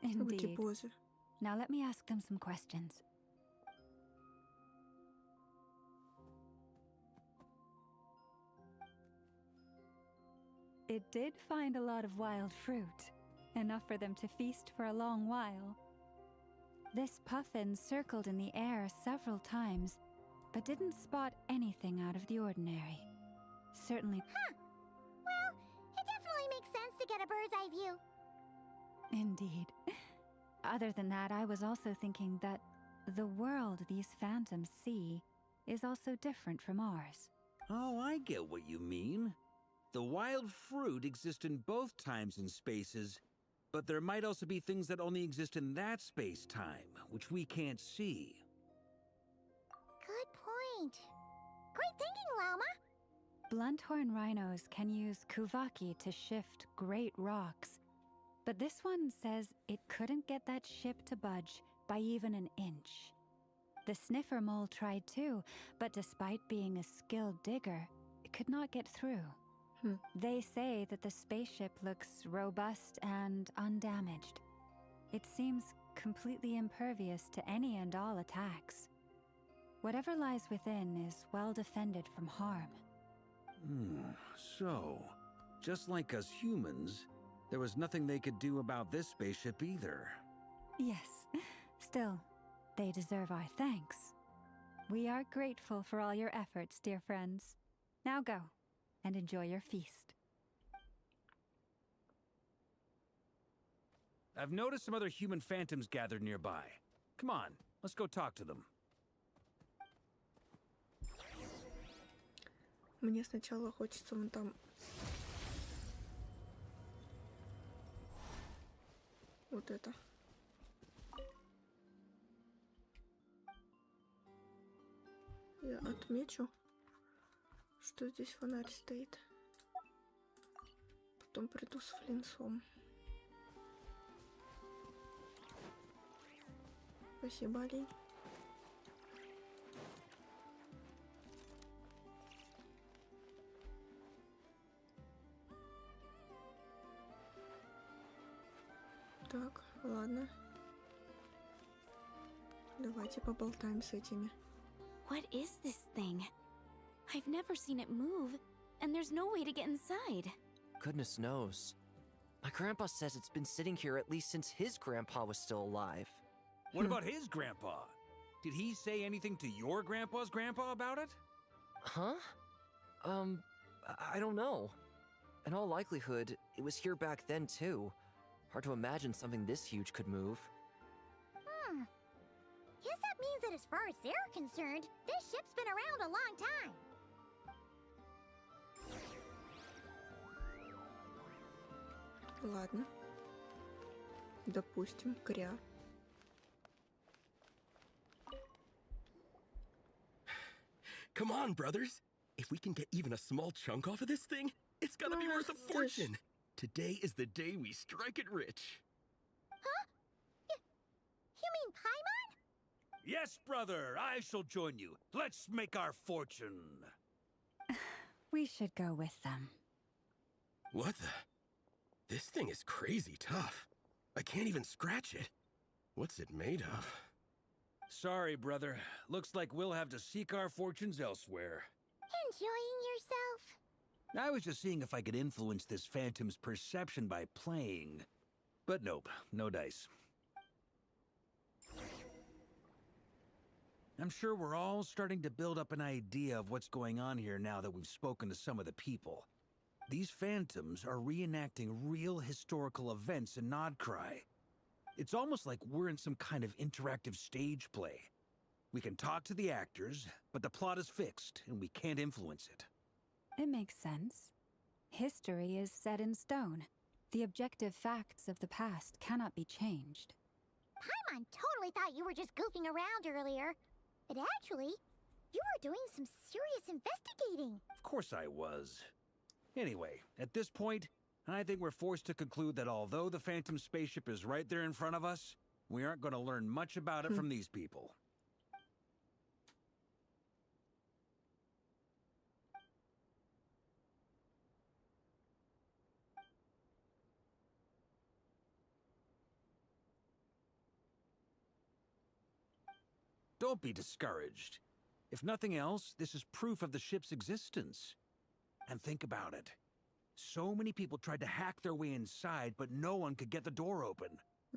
Indeed. Боже. Now let me ask them some questions. It did find a lot of wild fruit, enough for them to feast for a long while. This puffin circled in the air several times, but didn't spot anything out of the ordinary. Certainly. Huh. Well, it definitely makes sense to get a bird's eye view. Indeed. Other than that, I was also thinking that the world these phantoms see is also different from ours. Oh, I get what you mean. The wild fruit exist in both times and spaces, but there might also be things that only exist in that space-time, which we can't see. Good point. Great thinking, Lauma. Blunthorn rhinos can use kuvaki to shift great rocks, but this one says it couldn't get that ship to budge by even an inch. The sniffer mole tried too, but despite being a skilled digger, it could not get through. They say that the spaceship looks robust and undamaged. It seems completely impervious to any and all attacks. Whatever lies within is well defended from harm. So, just like us humans, there was nothing they could do about this spaceship either. Yes, still, they deserve our thanks. We are grateful for all your efforts, dear friends. Now go and enjoy your feast. I've noticed some other human phantoms gathered nearby. Come on, let's go talk to them. Мне сначала хочется вон там... Вот это. Я отмечу, что здесь фонарь стоит. Потом приду с флинсом. Спасибо, олень. Так, ладно. Давайте поболтаем с этими. What is this thing? I've never seen it move, and there's no way to get inside. Goodness knows. My grandpa says it's been sitting here at least since his grandpa was still alive. What about his grandpa? Did he say anything to your grandpa's grandpa about it? Huh? I don't know. In all likelihood, it was here back then too. Hard to imagine something this huge could move. Guess that means that as far as they're concerned, this ship's been around a long time. Ладно. Допустим, кря. Come on, brothers. If we can get even a small chunk off of this thing, it's gonna be worth a fortune. Today is the day we strike it rich. Huh? You mean Paimon? Yes, brother, I shall join you. Let's make our fortune. We should go with them. What the? This thing is crazy tough. I can't even scratch it. What's it made of? Sorry, brother. Looks like we'll have to seek our fortunes elsewhere. Enjoying yourself? I was just seeing if I could influence this phantom's perception by playing. But nope, no dice. I'm sure we're all starting to build up an idea of what's going on here now that we've spoken to some of the people. These phantoms are reenacting real historical events in Nodcry. It's almost like we're in some kind of interactive stage play. We can talk to the actors, but the plot is fixed, and we can't influence it. It makes sense. History is set in stone. The objective facts of the past cannot be changed. Paimon totally thought you were just goofing around earlier. But actually, you were doing some serious investigating. Of course I was. Anyway, at this point, I think we're forced to conclude that although the Phantom spaceship is right there in front of us, we aren't going to learn much about it from these people. Don't be discouraged. If nothing else, this is proof of the ship's existence. And think about it. So many people tried to hack their way inside, but no one could get the door open.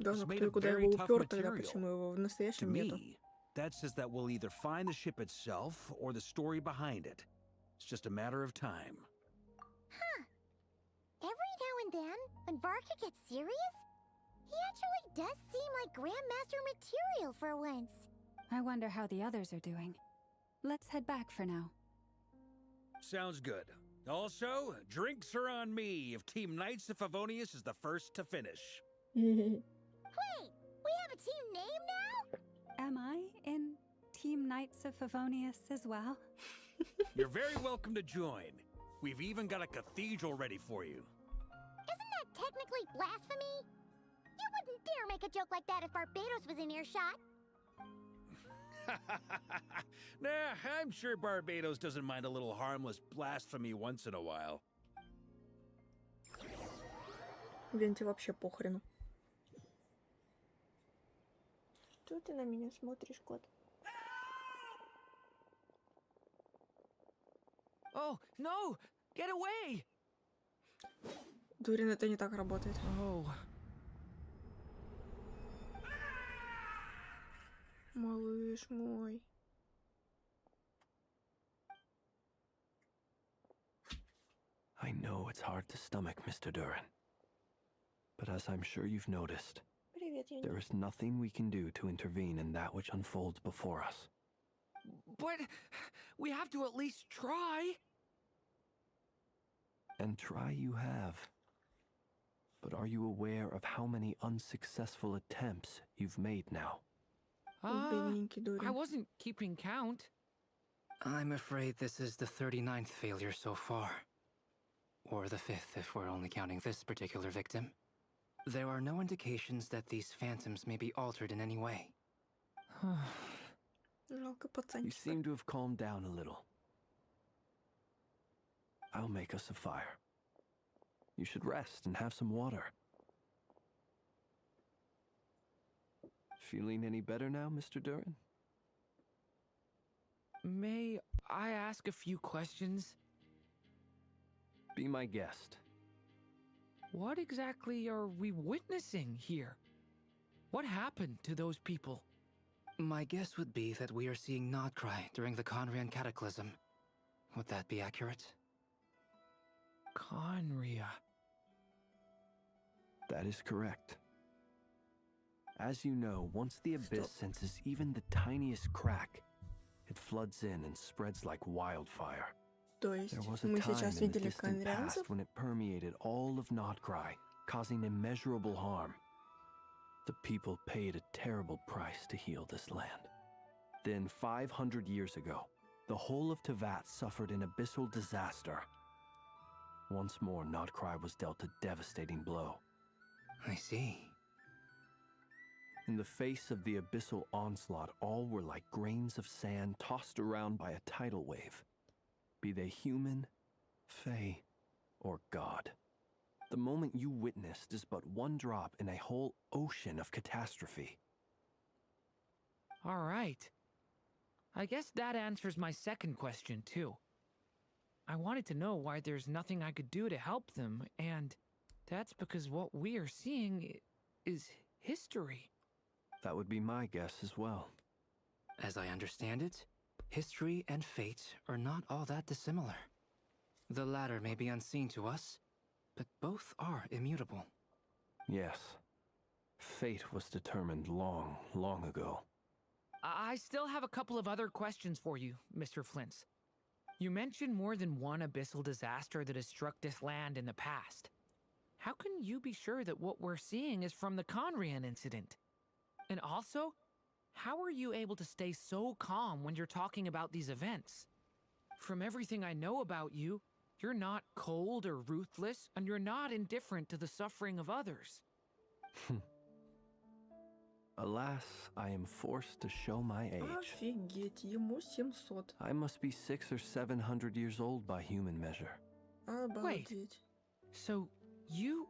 Да, It's ну made кто и of куда very его tough упер тогда, material. почему его в To настоящем нету? me, that says that we'll either find the ship itself or the story behind it. It's just a matter of time. Huh. Every now and then, when Varka gets serious, he actually does seem like Grandmaster material for once. I wonder how the others are doing. Let's head back for now. Sounds good. Also, drinks are on me if Team Knights of Favonius is the first to finish. Wait, we have a team name now? Am I in Team Knights of Favonius as well? You're very welcome to join. We've even got a cathedral ready for you. Isn't that technically blasphemy? You wouldn't dare make a joke like that if Barbados was in earshot. Nah, I'm sure Barbados doesn't mind a little harmless blasphemy once in a while. Венте вообще похрену. Что ты на меня смотришь, кот? Oh, no! Get away! Дурин, это не так работает. Oh. Малыш мой. I know it's hard to stomach, Mr. Durin. But as I'm sure you've noticed, Привет, Юня. there is nothing we can do to intervene in that which unfolds before us. But we have to at least try. And try you have. But are you aware of how many unsuccessful attempts you've made now? Бедненький Дурин. I wasn't keeping count. I'm afraid this is the 39th failure so far. Or the 5th if we're only counting this particular victim. There are no indications that these phantoms may be altered in any way. Жалко You пацанчика. seem to have calmed down a little. I'll make us a fire. You should rest and have some water. Feeling any better now, Mr. Durin? May I ask a few questions? Be my guest. What exactly are we witnessing here? What happened to those people? My guess would be that we are seeing Nodcry during the Conrian Cataclysm. Would that be accurate? Conria. That is correct. As you know, once the abyss senses even the tiniest crack, it floods in and spreads like wildfire. То есть There was a мы time сейчас in the видели distant конвенцев? past when it permeated all of Nodcry, causing immeasurable harm. The people paid a terrible price to heal this land. Then 500 years ago, the whole of Tevat suffered an abyssal disaster. Once more, Nodcry was dealt a devastating blow. I see. In the face of the abyssal onslaught, all were like grains of sand tossed around by a tidal wave. Be they human, fae, or god. The moment you witnessed is but one drop in a whole ocean of catastrophe. All right. I guess that answers my second question, too. I wanted to know why there's nothing I could do to help them, and that's because what we are seeing is history. That would be my guess as well. As I understand it, history and fate are not all that dissimilar. The latter may be unseen to us, but both are immutable. Yes. Fate was determined long, long ago. I still have a couple of other questions for you, Mr. Flint's. You mentioned more than one abyssal disaster that has struck this land in the past. How can you be sure that what we're seeing is from the Conrian incident? And also, how are you able to stay so calm when you're talking about these events? From everything I know about you, you're not cold or ruthless, and you're not indifferent to the suffering of others. Alas, I am forced to show my age. Офигеть, ему 700. I must be 600 or 700 years old by human measure. Обалдеть. So, you...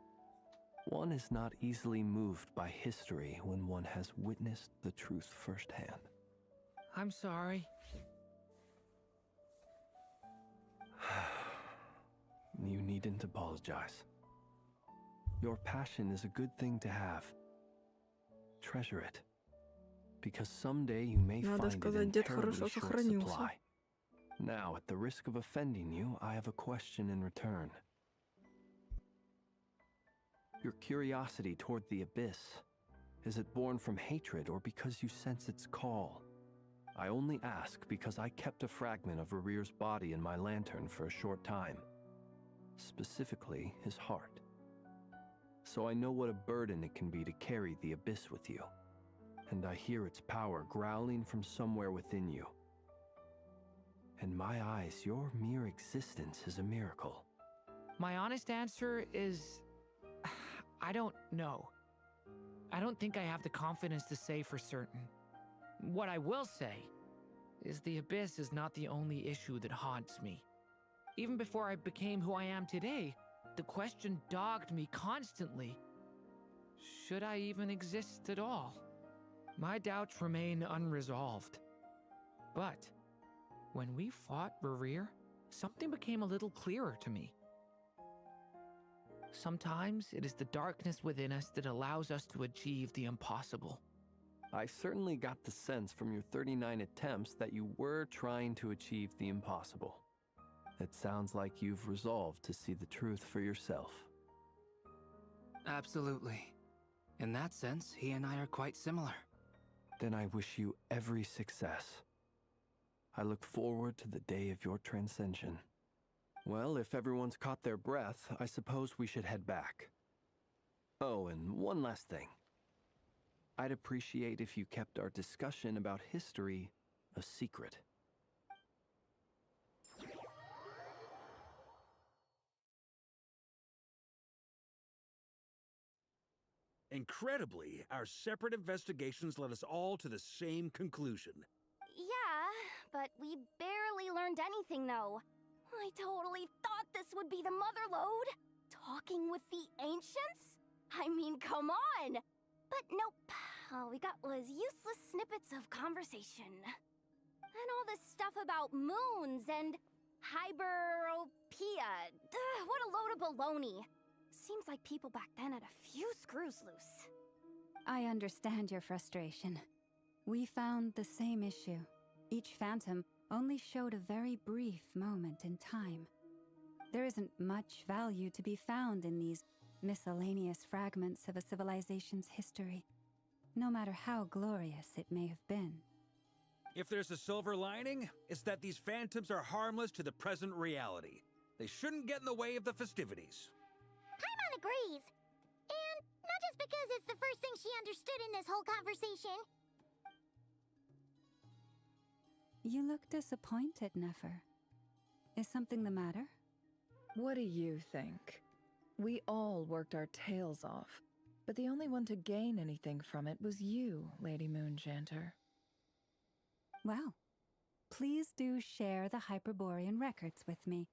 One is not easily moved by history when one has witnessed the truth firsthand. I'm sorry. You needn't apologize. Your passion is a good thing to have. Treasure it. Because someday you may Надо find it сказать, in дед terribly хорошо short сохранился. supply. Now, at the risk of offending you, I have a question in return. Your curiosity toward the abyss, is it born from hatred or because you sense its call? I only ask because I kept a fragment of Rerear's body in my lantern for a short time. Specifically, his heart. So I know what a burden it can be to carry the abyss with you. And I hear its power growling from somewhere within you. In my eyes, your mere existence is a miracle. My honest answer is... I don't know. I don't think I have the confidence to say for certain. What I will say is the abyss is not the only issue that haunts me. Even before I became who I am today, the question dogged me constantly. Should I even exist at all? My doubts remain unresolved. But when we fought Rerear, something became a little clearer to me. Sometimes it is the darkness within us that allows us to achieve the impossible. I certainly got the sense from your 39 attempts that you were trying to achieve the impossible. It sounds like you've resolved to see the truth for yourself. Absolutely. In that sense, he and I are quite similar. Then I wish you every success. I look forward to the day of your transcension. Well, if everyone's caught their breath, I suppose we should head back. Oh, and one last thing. I'd appreciate if you kept our discussion about history a secret. Incredibly, our separate investigations led us all to the same conclusion. Yeah, but we barely learned anything, though. I totally thought this would be the mother lode. Talking with the ancients? I mean, come on! But nope. All we got was useless snippets of conversation. And all this stuff about moons and hyperopia. What a load of baloney. Seems like people back then had a few screws loose. I understand your frustration. We found the same issue. Each phantom only showed a very brief moment in time. There isn't much value to be found in these miscellaneous fragments of a civilization's history, no matter how glorious it may have been. If there's a silver lining, it's that these phantoms are harmless to the present reality. They shouldn't get in the way of the festivities. Paimon agrees. And not just because it's the first thing she understood in this whole conversation. You look disappointed, Nefer. Is something the matter? What do you think? We all worked our tails off, but the only one to gain anything from it was you, Lady Moonjanter. Well, please do share the Hyperborean records with me.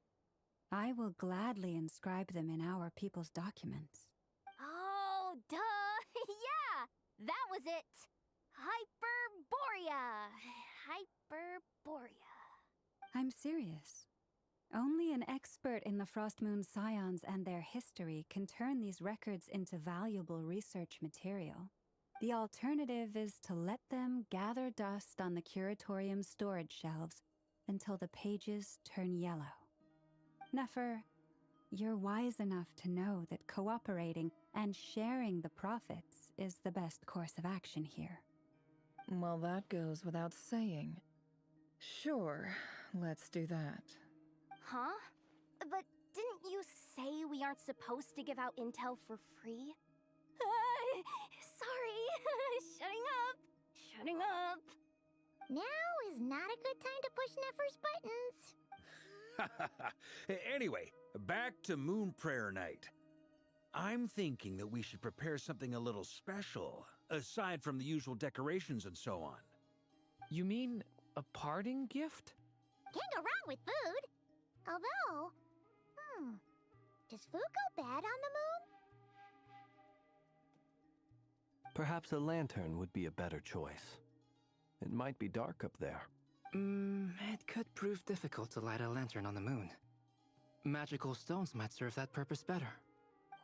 I will gladly inscribe them in our people's documents. Oh, duh! Yeah! That was it! Hyperborea! Hyperborea. I'm serious. Only an expert in the Frostmoon Scions and their history can turn these records into valuable research material. The alternative is to let them gather dust on the Curatorium's storage shelves until the pages turn yellow. Nefer, you're wise enough to know that cooperating and sharing the profits is the best course of action here. Well, that goes without saying. Sure, let's do that. Huh? But didn't you say we aren't supposed to give out intel for free? Sorry. Shutting up. Now is not a good time to push Nefer's buttons. Anyway, back to Moon Prayer Night. I'm thinking that we should prepare something a little special, aside from the usual decorations and so on. You mean a parting gift? Can't go wrong with food. Although, does food go bad on the moon? Perhaps a lantern would be a better choice. It might be dark up there. It could prove difficult to light a lantern on the moon. Magical stones might serve that purpose better.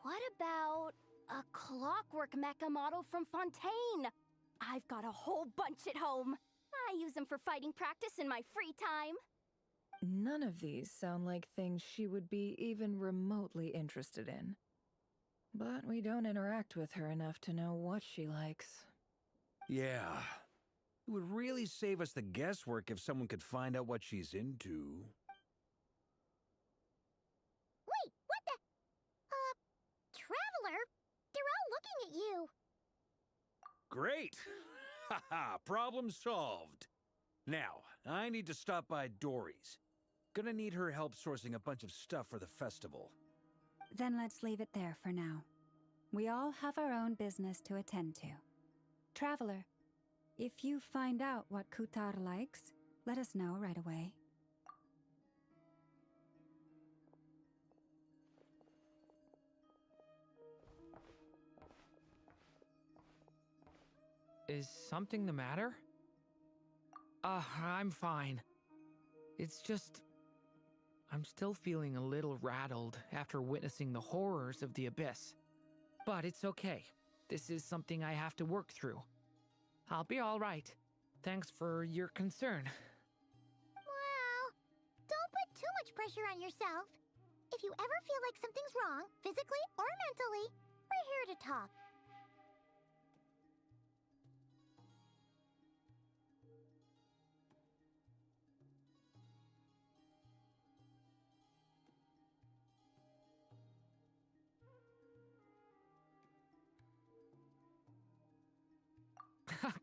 What about a clockwork mecha model from Fontaine? I've got a whole bunch at home. I use them for fighting practice in my free time. None of these sound like things she would be even remotely interested in. But we don't interact with her enough to know what she likes. Yeah. It would really save us the guesswork if someone could find out what she's into. Wait, what the? Traveler? They're all looking at you. Great! Haha, problem solved. Now, I need to stop by Dory's. Gonna need her help sourcing a bunch of stuff for the festival. Then let's leave it there for now. We all have our own business to attend to. Traveler, if you find out what Kutar likes, let us know right away. Is something the matter? I'm fine. It's just... I'm still feeling a little rattled after witnessing the horrors of the Abyss. But it's okay. This is something I have to work through. I'll be all right. Thanks for your concern. Well, don't put too much pressure on yourself. If you ever feel like something's wrong, physically or mentally, we're here to talk.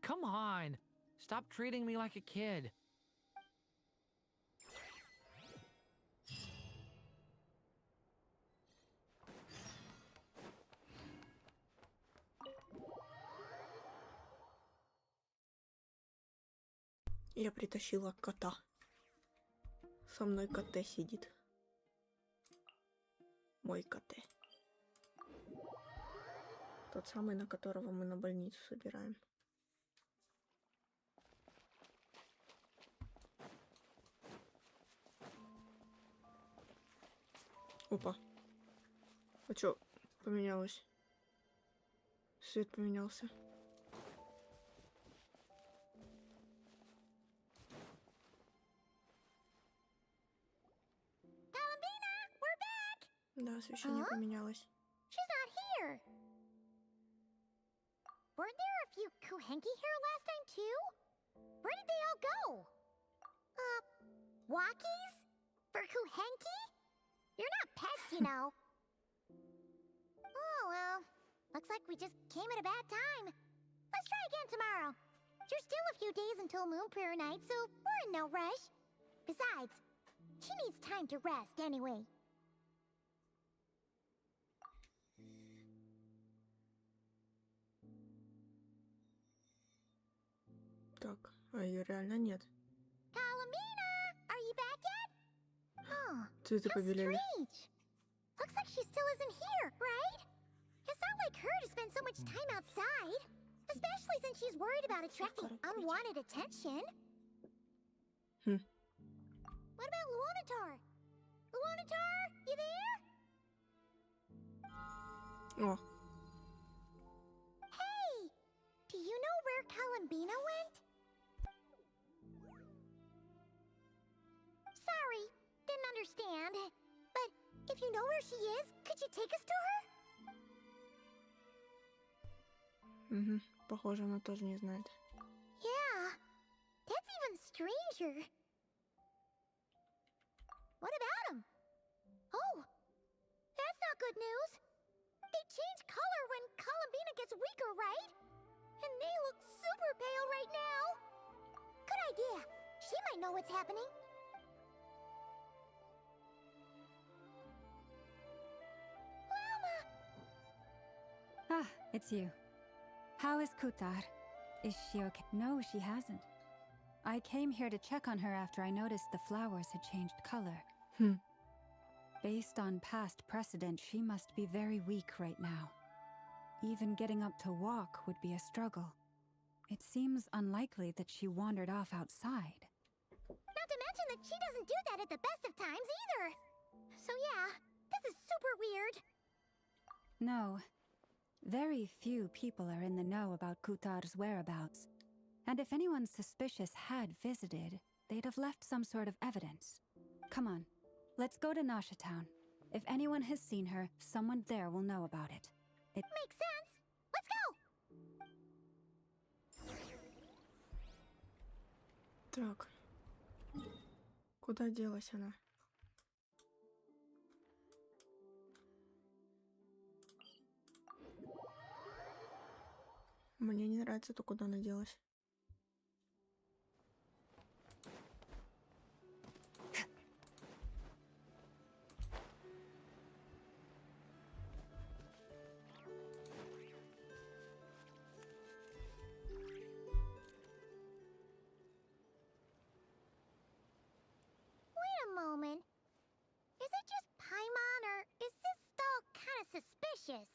Come on. Stop treating me like a kid. Я притащила кота. Со мной коте сидит. Мой коте. Тот самый, на которого мы на больницу собираем. Опа. А чё поменялось? Свет поменялся. Да, освещение поменялось. She's not here. Weren't there a few Kuhenki here last time too? Where did they all go? Walkies? For Kuhenki? You're not pets, you know. Oh, well. Looks like we just came at a bad time. Let's try again tomorrow. There's still a few days until Moon Prayer Night, so we're in no rush. Besides, she needs time to rest anyway. Так, а ее реально нет. Kalamina, are you back yet? Oh, Цветы how побелели. strange. Looks like she still isn't here, right? It's not like her to spend so much time outside, especially since she's worried about attracting unwanted attention. What about Luanatar? Luanatar, you there? О, Hey, do you know where Kalambina went? Sorry, didn't understand. But if you know where she is, could you take us to her? угу. Похоже, она тоже не знает. Yeah, that's even stranger. What about him? Oh, that's not good news. They change color when Kalambina gets weaker, right? And they look super pale right now. Good idea. She might know what's happening. Ah, it's you. How is Kutar? Is she okay? No, she hasn't. I came here to check on her after I noticed the flowers had changed color. Based on past precedent, she must be very weak right now. Even getting up to walk would be a struggle. It seems unlikely that she wandered off outside. Not to mention that she doesn't do that at the best of times either. So yeah, this is super weird. No. Very few people are in the know about Kutar's whereabouts. And if anyone suspicious had visited, they'd have left some sort of evidence. Come on, let's go to Nasha Town. If anyone has seen her, someone there will know about it. Makes sense. Let's go! Так. Куда делась она? Мне не нравится то, куда она делась. Wait a moment. Is it just Paimon, or is this stall kind of suspicious?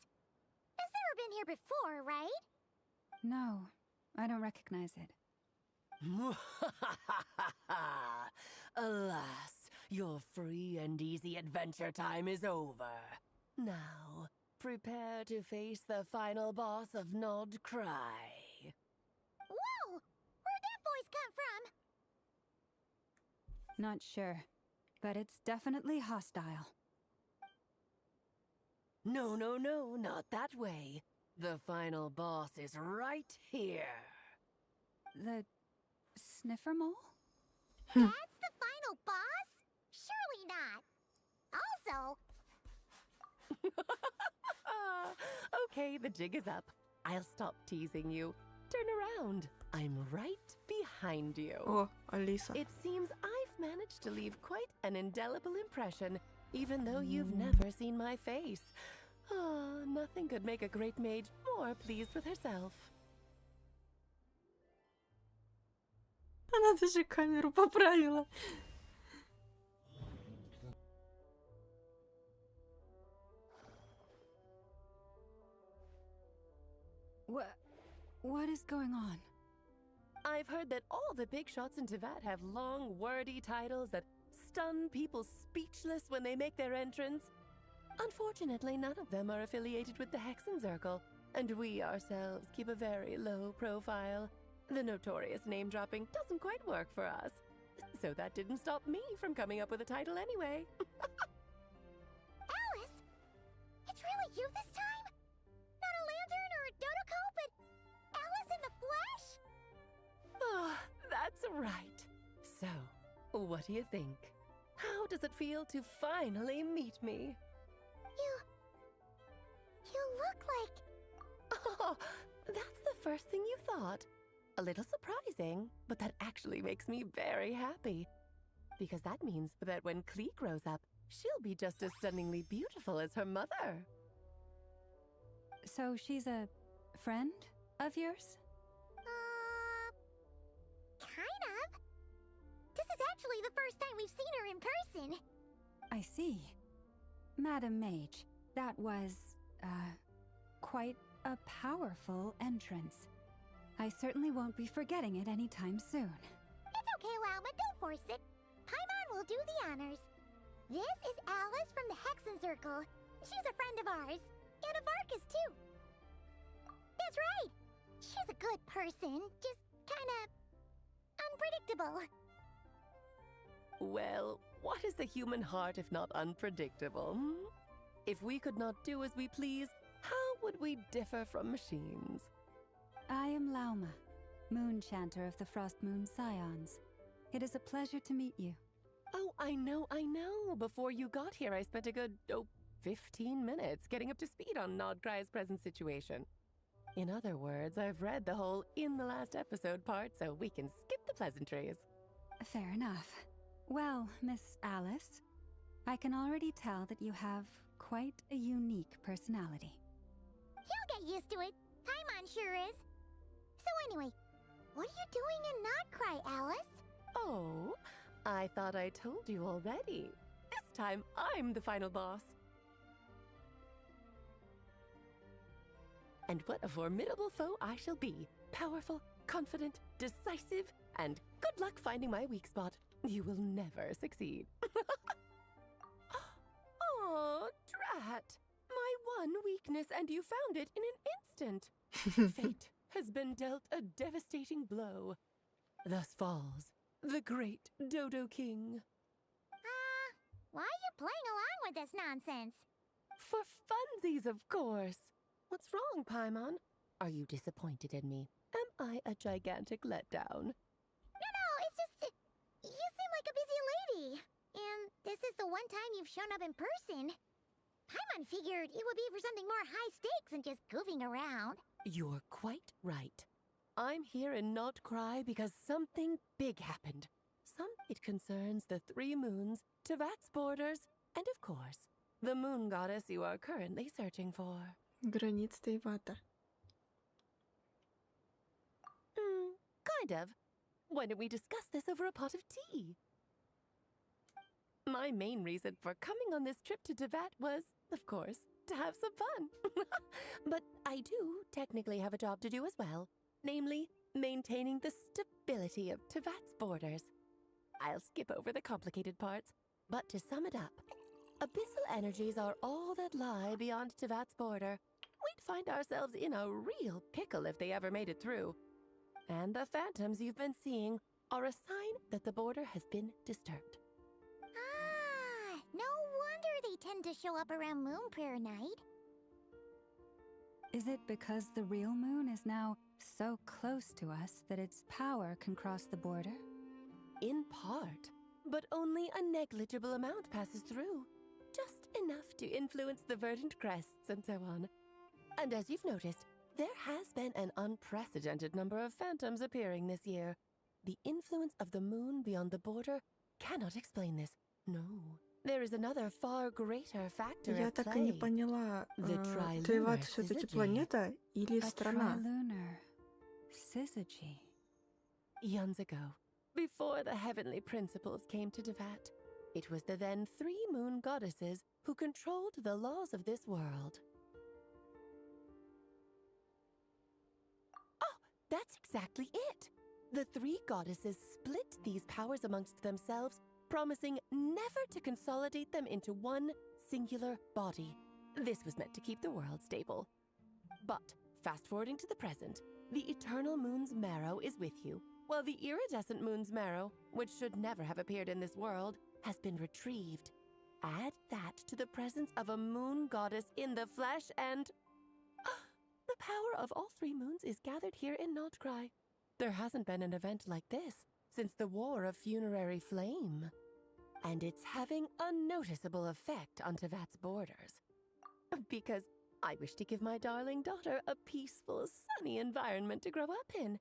It's never been here before, right? No, I don't recognize it. Alas, your free and easy adventure time is over. Now, prepare to face the final boss of Nod Cry. Whoa! Where'd that voice come from? Not sure, but it's definitely hostile. No, not that way. The final boss is right here. The sniffer mole? That's the final boss? Surely not. Also... Okay, the jig is up. I'll stop teasing you. Turn around. I'm right behind you. Oh, Alisa. It seems I've managed to leave quite an indelible impression, even though you've never seen my face. Ah, nothing could make a great mage more pleased with herself. Она даже камеру поправила. What is going on? I've heard that all the big shots in Teyvat have long, wordy titles that stun people speechless when they make their entrance. Unfortunately, none of them are affiliated with the Hexen Circle, and we ourselves keep a very low profile. The notorious name-dropping doesn't quite work for us. So that didn't stop me from coming up with a title anyway. Alice? It's really you this time? Not a lantern or a Dodoko, but Alice in the flesh? Oh, that's right. So, what do you think? How does it feel to finally meet me? You look like... Oh, that's the first thing you thought. A little surprising, but that actually makes me very happy. Because that means that when Klee grows up, she'll be just as stunningly beautiful as her mother. So she's a friend of yours? Kind of. This is actually the first time we've seen her in person. I see. Madam Mage, that was, quite a powerful entrance. I certainly won't be forgetting it anytime soon. It's okay, Lauma, don't force it. Paimon will do the honors. This is Alice from the Hexen Circle. She's a friend of ours. And of Arcus, too. That's right. She's a good person, just kinda... unpredictable. Well, what is the human heart if not unpredictable? If we could not do as we please, how would we differ from machines? I am Lauma, Moon Chanter of the Frost Moon Scions. It is a pleasure to meet you. Oh, I know. Before you got here, I spent a good, 15 minutes getting up to speed on Nodcry's present situation. In other words, I've read the whole in the last episode part, so we can skip the pleasantries. Fair enough. Well, Miss Alice, I can already tell that you have quite a unique personality. He'll get used to it. Paimon sure is. So anyway, what are you doing in Nodcry, Alice? Oh, I thought I told you already. This time, I'm the final boss. And what a formidable foe I shall be. Powerful, confident, decisive, and good luck finding my weak spot. You will never succeed. Oh, drat. My one weakness, and you found it in an instant. Fate has been dealt a devastating blow. Thus falls the great Dodo King. Why are you playing along with this nonsense? For funsies, of course. What's wrong, Paimon? Are you disappointed in me? Am I a gigantic letdown? No, it's just... You seem like a busy lady. And this is the one time you've shown up in person. Paimon figured it would be for something more high stakes than just goofing around. You're quite right. I'm here in Not Cry because something big happened. It concerns the 3 moons, Tevat's borders, and of course, the moon goddess you are currently searching for. Границ Тейвата. Kind of. Why don't we discuss this over a pot of tea? My main reason for coming on this trip to Tevat was, of course, to have some fun. But I do technically have a job to do as well, namely, maintaining the stability of Tevat's borders. I'll skip over the complicated parts, but to sum it up, abyssal energies are all that lie beyond Tevat's border. We'd find ourselves in a real pickle if they ever made it through. And the phantoms you've been seeing are a sign that the border has been disturbed. No wonder they tend to show up around Moon Prayer Night. Is it because the real moon is now so close to us that its power can cross the border? In part, but only a negligible amount passes through. Just enough to influence the verdant crests and so on. And as you've noticed, there has been an unprecedented number of phantoms appearing this year. The influence of the moon beyond the border cannot explain this. No. There is another far greater factor Я at так и не play. поняла, The trilunar Тейват все-таки syzygy. планета или A страна? trilunar syzygy. Eons ago, before the heavenly principles came to Tevat, it was the then 3 moon goddesses who controlled the laws of this world. Oh, that's exactly it! The 3 goddesses split these powers amongst themselves, promising never to consolidate them into one singular body. This was meant to keep the world stable. But, fast-forwarding to the present, the eternal moon's marrow is with you, while the iridescent moon's marrow, which should never have appeared in this world, has been retrieved. Add that to the presence of a moon goddess in the flesh and... the power of all 3 moons is gathered here in Not Cry. There hasn't been an event like this since the War of Funerary Flame. And it's having a noticeable effect on Tevat's borders. Because I wish to give my darling daughter a peaceful, sunny environment to grow up in.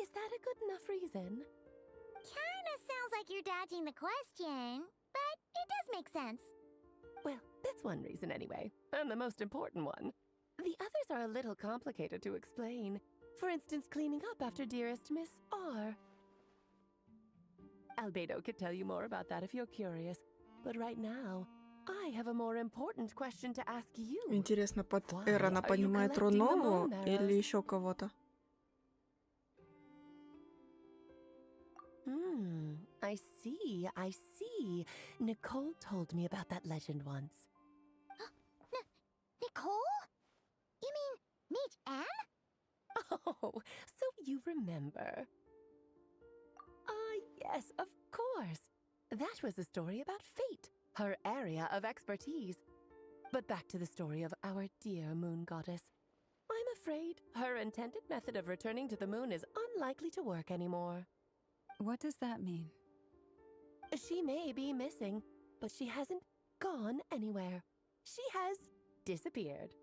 Is that a good enough reason? Kinda sounds like you're dodging the question, but it does make sense. Well, that's one reason anyway, and the most important one. The others are a little complicated to explain. For instance, cleaning up after dearest Miss R. Albedo could tell you more about that if you're curious, but right now, I have a more important question to ask you. Интересно, под Why Эр она are you понимает collecting the Ронову moon или arrows? еще кого-то? I see. Nicole told me about that legend once. Nicole? You mean Mage Anne? Oh, so you remember. Yes, of course. That was a story about fate, her area of expertise. But back to the story of our dear moon goddess. I'm afraid her intended method of returning to the moon is unlikely to work anymore. What does that mean? She may be missing, but she hasn't gone anywhere. She has disappeared.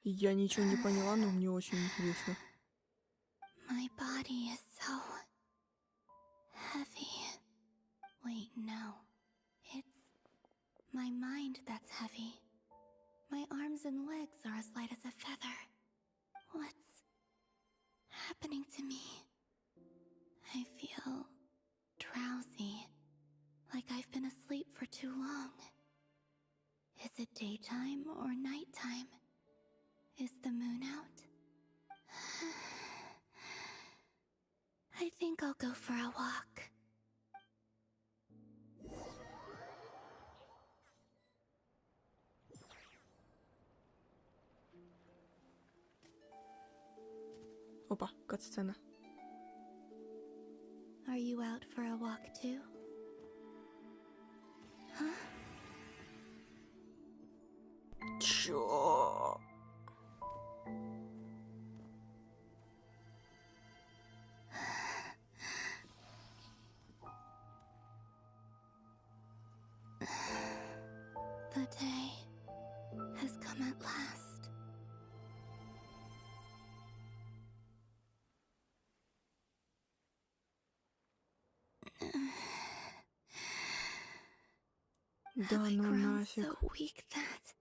Я ничего не поняла, но мне очень интересно. My body is so heavy. Wait, no. It's my mind that's heavy. My arms and legs are as light as a feather. What's happening to me? I feel drowsy, like I've been asleep for too long. Is it daytime or nighttime? Is the moon out? I think I'll go for a walk. Опа, кат-сцена. Are you out for a walk too? Huh? Чё? The day has come at last. Да Have I ну grown нафиг. so weak that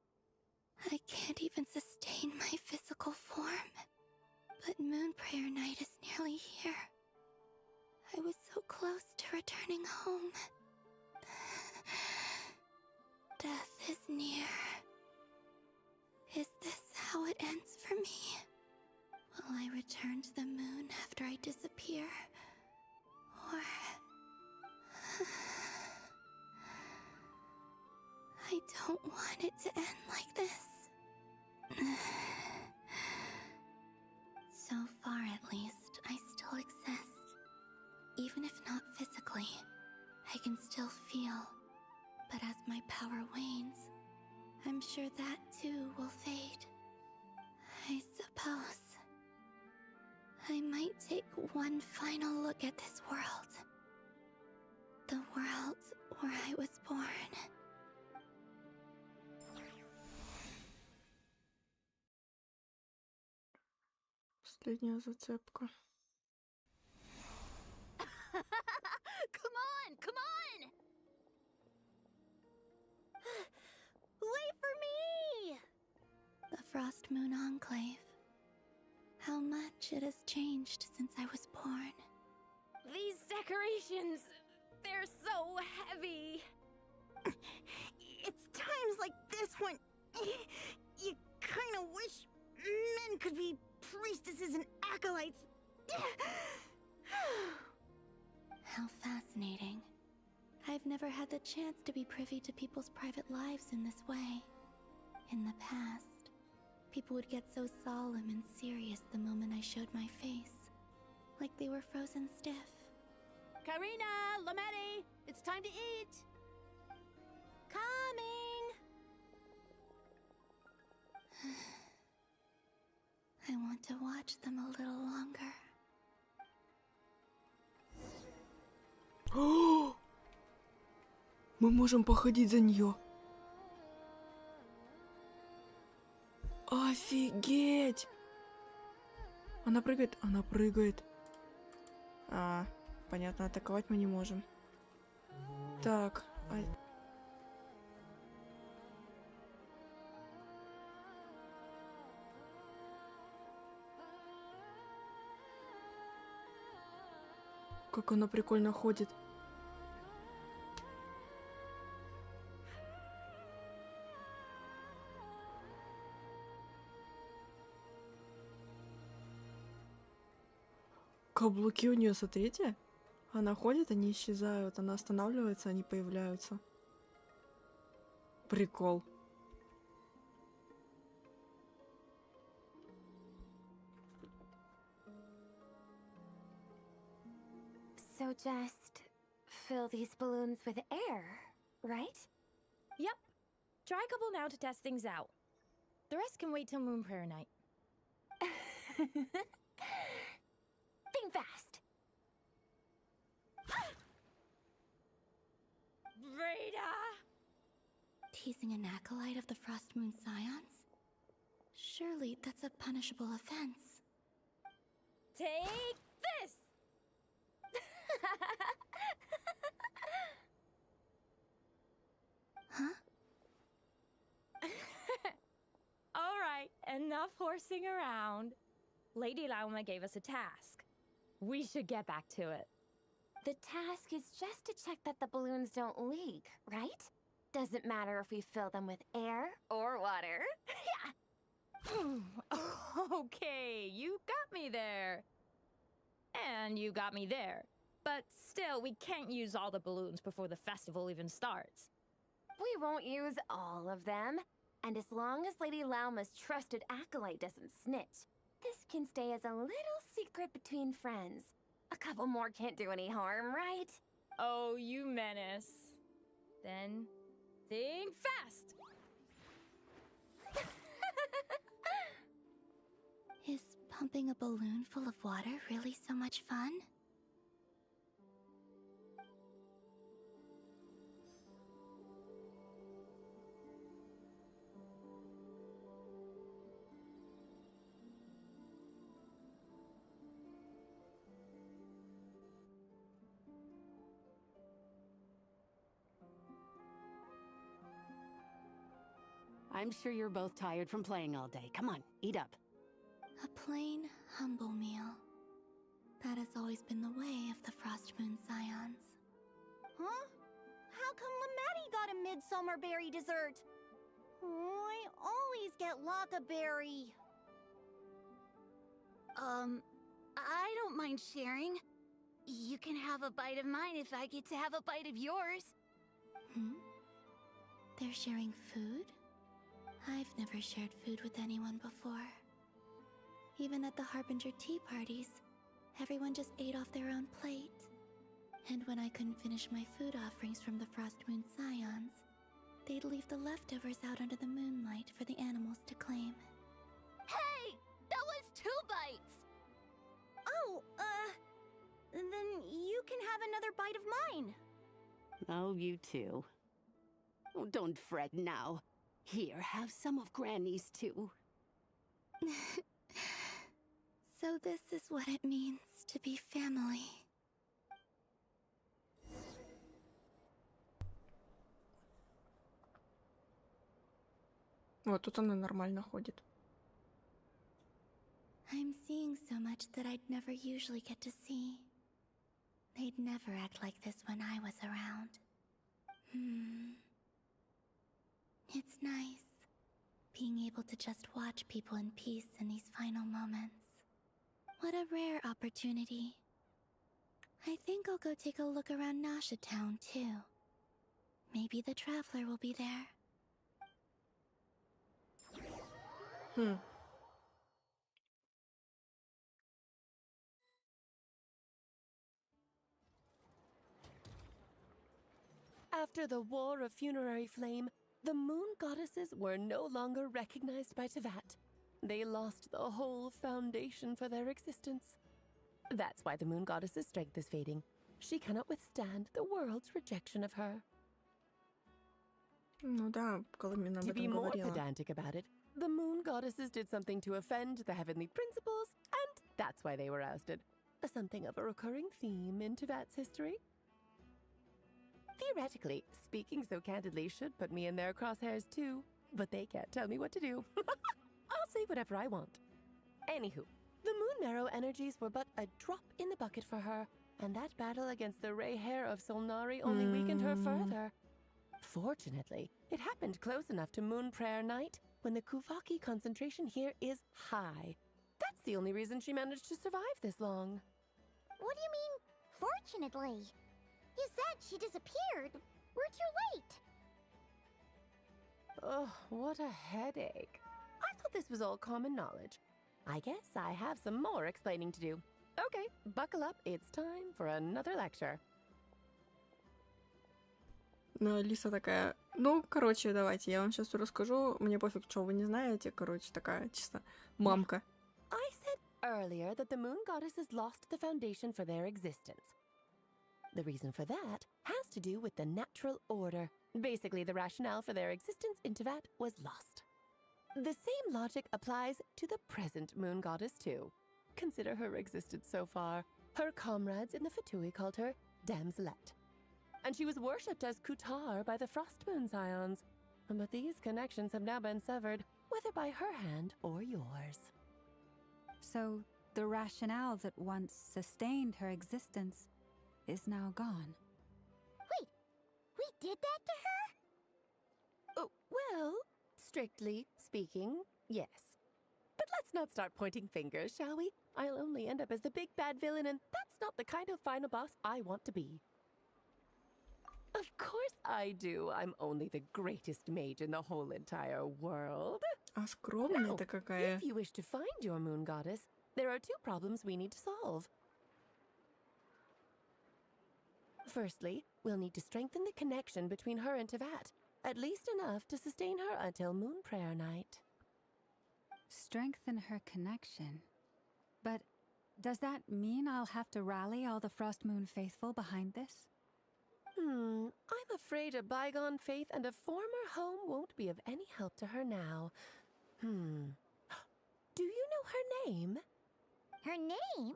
I can't even sustain my physical form? But Moon Prayer Night is nearly here. I was so close to returning home. Death is near. Is this how it ends for me? Will I return to the moon after I disappear? Or... I don't want it to end like this. So far, at least, I still exist. Even if not physically, I can still feel. But as my power wanes, I'm sure that too will fade. I suppose I might take one final look at this world. The world where I was born. Последняя зацепка. Come on, come on! Wait for me! The Frost Moon Enclave. How much it has changed since I was born. These decorations, they're so heavy. It's times like this when you kind of wish men could be priestesses and acolytes. How fascinating. I've never had the chance to be privy to people's private lives in this way. In the past, people would get so solemn and serious the moment I showed my face. Like they were frozen stiff. Karina, Lametti, it's time to eat. Coming! I want to watch them a little longer. Мы можем походить за нее. Офигеть! Она прыгает, она прыгает. А, понятно, атаковать мы не можем. Так. Как она прикольно ходит. Каблуки у нее, смотрите. Она ходит, они исчезают. Она останавливается, они появляются. Прикол. So just fill these balloons with air, right? Yep. Try a couple now to test things out. The rest can wait till Moon Prayer Night. Think fast. Breda! Teasing an acolyte of the Frost Moon Scions? Surely that's a punishable offense. Take this! Huh? Alright, enough horsing around. Lady Lauma gave us a task. We should get back to it. The task is just to check that the balloons don't leak, right? Doesn't matter if we fill them with air or water. Okay, you got me there. And you got me there. But still, we can't use all the balloons before the festival even starts. We won't use all of them. And as long as Lady Lauma's trusted acolyte doesn't snitch, this can stay as a little secret between friends. A couple more can't do any harm, right? Oh, you menace. Then, think fast! Is pumping a balloon full of water really so much fun? I'm sure you're both tired from playing all day. Come on, eat up. A plain, humble meal. That has always been the way of the Frost Moon Scions. Huh? How come Lamatti got a midsummer berry dessert? Oh, I always get Lockaberry. I don't mind sharing. You can have a bite of mine if I get to have a bite of yours. They're sharing food? I've never shared food with anyone before. Even at the Harbinger tea parties, everyone just ate off their own plate. And when I couldn't finish my food offerings from the Frost Moon Scions, they'd leave the leftovers out under the moonlight for the animals to claim. Hey! That was 2 bites! Oh, then you can have another bite of mine. Oh, you too. Oh, don't fret now. Here, have some of Granny's too. So this is what it means to be family. Вот тут она нормально ходит. I'm seeing so much that I'd never usually get to see. They'd never act like this when I was around. It's nice, being able to just watch people in peace in these final moments. What a rare opportunity. I think I'll go take a look around Nasha Town, too. Maybe the Traveler will be there. After the War of Funerary Flame, the moon goddesses were no longer recognized by Tevat. They lost the whole foundation for their existence. That's why the moon goddess's strength is fading. She cannot withstand the world's rejection of her. Ну да, Коломина об To be этом more говорила. pedantic about it, the moon goddesses did something to offend the heavenly principles, and that's why they were ousted. Something of a recurring theme in Tevat's history. Theoretically, speaking so candidly should put me in their crosshairs too, but they can't tell me what to do. I'll say whatever I want. Anywho, the Moon Marrow energies were but a drop in the bucket for her, and that battle against the Ray Hair of Solnari only weakened her further. Fortunately, it happened close enough to Moon Prayer Night when the Kuvaki concentration here is high. That's the only reason she managed to survive this long. What do you mean, fortunately? You said she disappeared. We're too late. Oh, what a headache. I thought this was all common knowledge. I guess I have some more explaining to do. Okay, buckle up. It's time for another lecture. Ну, Алиса такая, ну, короче, давайте, я вам сейчас расскажу. Мне пофиг, что вы не знаете. Короче, такая чисто мамка. I said earlier that the moon goddesses lost the foundation for their existence. The reason for that has to do with the natural order. Basically, the rationale for their existence in Tevat was lost. The same logic applies to the present moon goddess, too. Consider her existence so far. Her comrades in the Fatui called her Damselette. And she was worshipped as Kutar by the Frost Moon Scions. But these connections have now been severed, whether by her hand or yours. So, the rationale that once sustained her existence is now gone. Wait, we did that to her? Oh, well, strictly speaking, yes. But let's not start pointing fingers, shall we? I'll only end up as the big bad villain, and that's not the kind of final boss I want to be. Of course I do. I'm only the greatest mage in the whole entire world. А скромная-то какая. If you wish to find your moon goddess, there are two problems we need to solve. Firstly, we'll need to strengthen the connection between her and Tevat, at least enough to sustain her until moon prayer night. Strengthen her connection. But does that mean I'll have to rally all the Frost Moon faithful behind this? I'm afraid a bygone faith and a former home won't be of any help to her now. Do you know her name? Her name?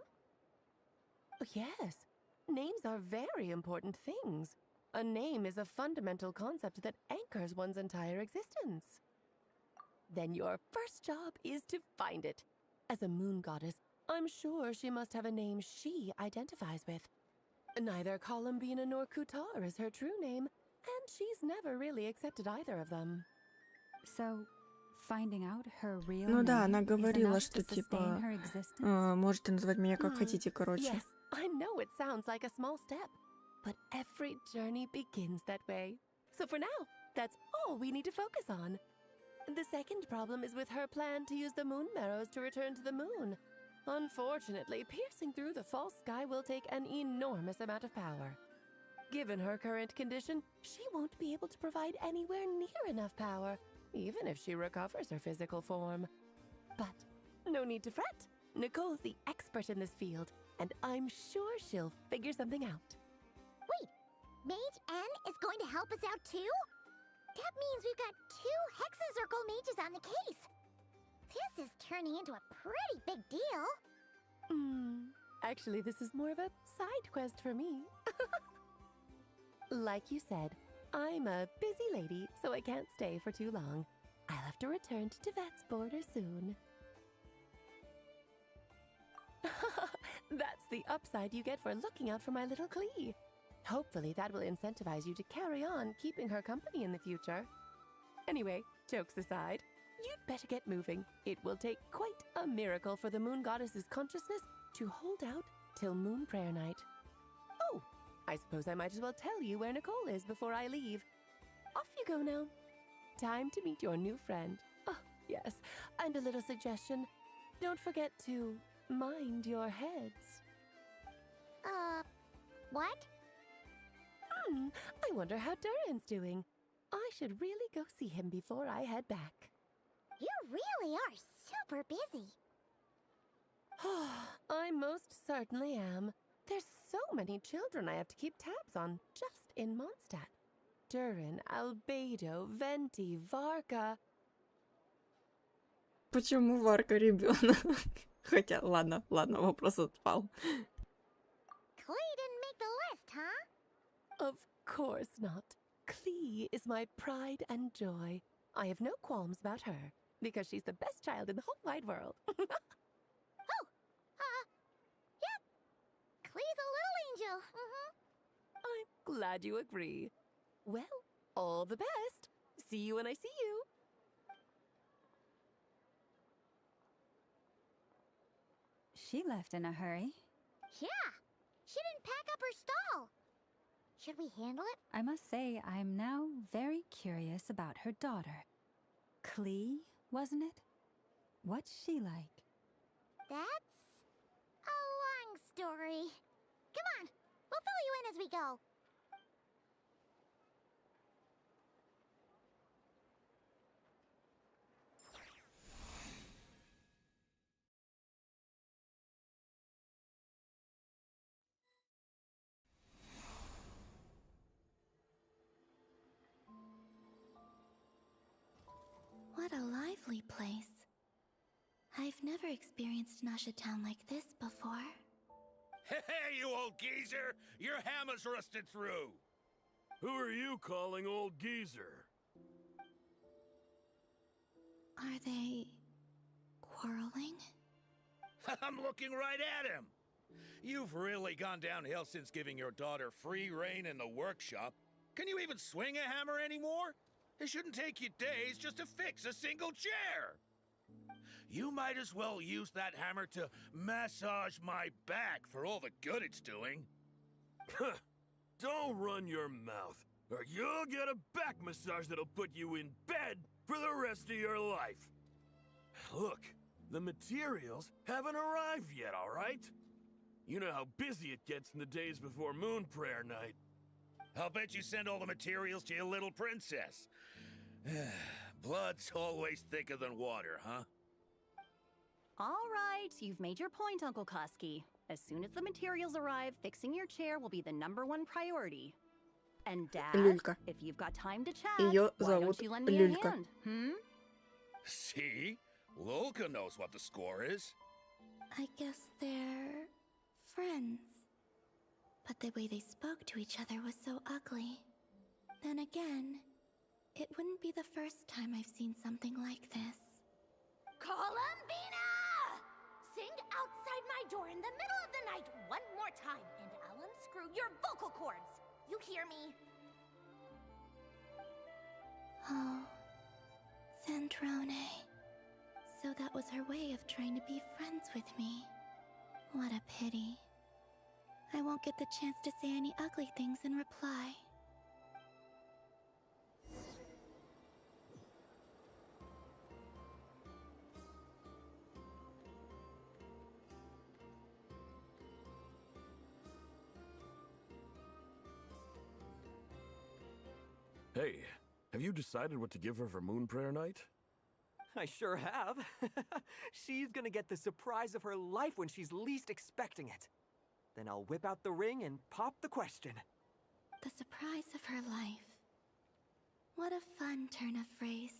Yes. Names are very important things. A name is a fundamental concept that anchors one's entire existence. Then your first job is to find it. As a moon goddess, I'm sure she must have a name she identifies with. Neither Columbina nor Kutar is her true name, and she's never really accepted either of them. So, finding out her real Ну да, name она is говорила, enough что to sustain типа her existence? можете назвать меня как хотите, короче. Yes, I know it sounds like a small step, but every journey begins that way. So for now, that's all we need to focus on. The second problem is with her plan to use the moon marrows to return to the moon. Unfortunately, piercing through the false sky will take an enormous amount of power. Given her current condition, she won't be able to provide anywhere near enough power, even if she recovers her physical form. But no need to fret. Nicole's the expert in this field, and I'm sure she'll figure something out. Wait, Mage N is going to help us out too? That means we've got 2 Hexacircle mages on the case. This is turning into a pretty big deal. Actually, this is more of a side quest for me. Like you said, I'm a busy lady, so I can't stay for too long. I'll have to return to Tevat's border soon. That's the upside you get for looking out for my little Klee. Hopefully that will incentivize you to carry on keeping her company in the future. Anyway, jokes aside, you'd better get moving. It will take quite a miracle for the moon goddess's consciousness to hold out till moon prayer night. Oh, I suppose I might as well tell you where Nicole is before I leave. Off you go now. Time to meet your new friend. Oh, yes, and a little suggestion. Don't forget to mind your heads. What? I wonder how Durin's doing. I should really go see him before I head back. You really are super busy. I most certainly am. There's so many children I have to keep tabs on just in Mondstadt. Durin, Albedo, Venti, Varka. Почему Варка ребенок? Хотя, ладно, вопрос отпал. Klee didn't make the list, huh? Of course not. Klee is my pride and joy. I have no qualms about her, because she's the best child in the whole wide world. Yeah. Klee's a little angel. I'm glad you agree. Well, all the best. See you when I see you. She left in a hurry. Yeah. She didn't pack up her stall. Should we handle it? I must say, I'm now very curious about her daughter. Klee, wasn't it? What's she like? That's a long story. Come on, we'll fill you in as we go. What a lively place. I've never experienced Nasha Town like this before. Hey, you old geezer! Your hammer's rusted through! Who are you calling old geezer? Are they quarreling? I'm looking right at him! You've really gone downhill since giving your daughter free rein in the workshop. Can you even swing a hammer anymore? It shouldn't take you days just to fix a single chair. You might as well use that hammer to massage my back for all the good it's doing. Don't run your mouth, or you'll get a back massage that'll put you in bed for the rest of your life. Look, the materials haven't arrived yet, all right? You know how busy it gets in the days before moon prayer night. I'll bet you send all the materials to your little princess. Blood's always thicker than water, huh? All right, you've made your point, Uncle Koski. As soon as the materials arrive, fixing your chair will be the #1 priority. And Dad, Люлька. if you've got time to chat, Её why зовут don't you lend me Люлька. a hand? Hmm? See? Lulka knows what the score is. I guess they're friends. But the way they spoke to each other was so ugly. Then again, it wouldn't be the first time I've seen something like this. Columbina! Sing outside my door in the middle of the night one more time, and I'll unscrew your vocal cords. You hear me? Oh, Sandrone. So that was her way of trying to be friends with me. What a pity. I won't get the chance to say any ugly things in reply. Hey, have you decided what to give her for moon prayer night? I sure have. She's gonna get the surprise of her life when she's least expecting it. Then I'll whip out the ring and pop the question. The surprise of her life. What a fun turn of phrase.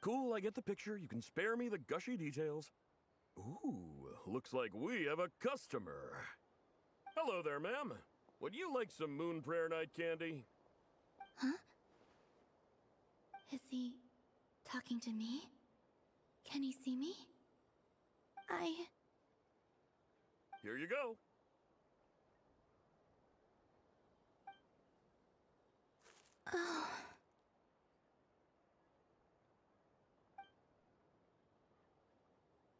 Cool, I get the picture. You can spare me the gushy details. Ooh, looks like we have a customer. Hello there, ma'am. Would you like some moon prayer night candy? Huh? Is he talking to me? Can he see me? Here you go. Oh.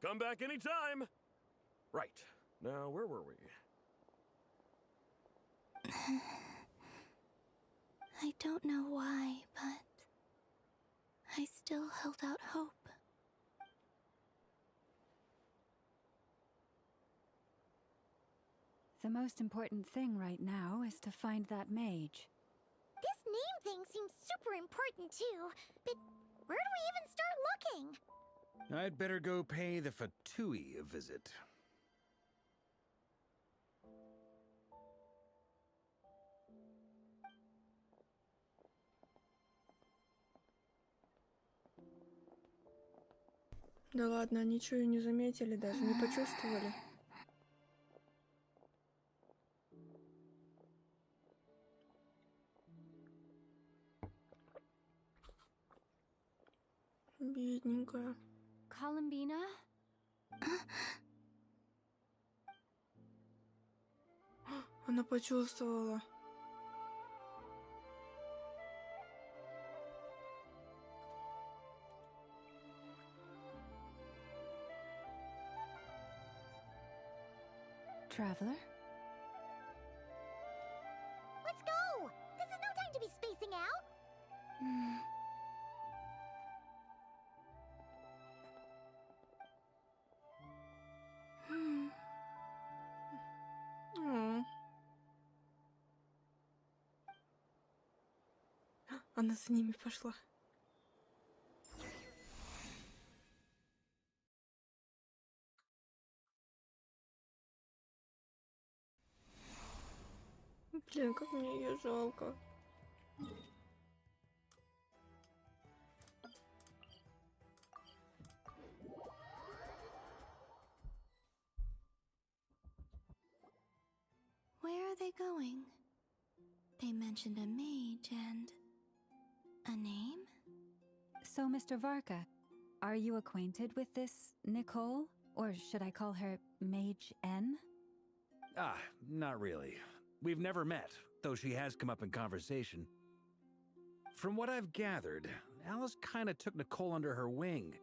Come back anytime. Right. Now, where were we? I don't know why, but I still held out hope. The most important thing right now is to find that mage. This name thing seems super important too, but where do we even start looking? I'd better go pay the Fatui a visit. Да ладно, ничего и не заметили, даже не почувствовали. Бедненькая. Columbina? Она почувствовала. Traveler? Let's go! This is no time to be spacing out! Она за ними пошла. Блин, как мне ее жалко. Where are they going? They mentioned a mage and a name? So, Mr. Varka, are you acquainted with this Nicole? Or should I call her Mage N? Not really. We've never met, though she has come up in conversation. From what I've gathered, Alice kinda took Nicole under her wing.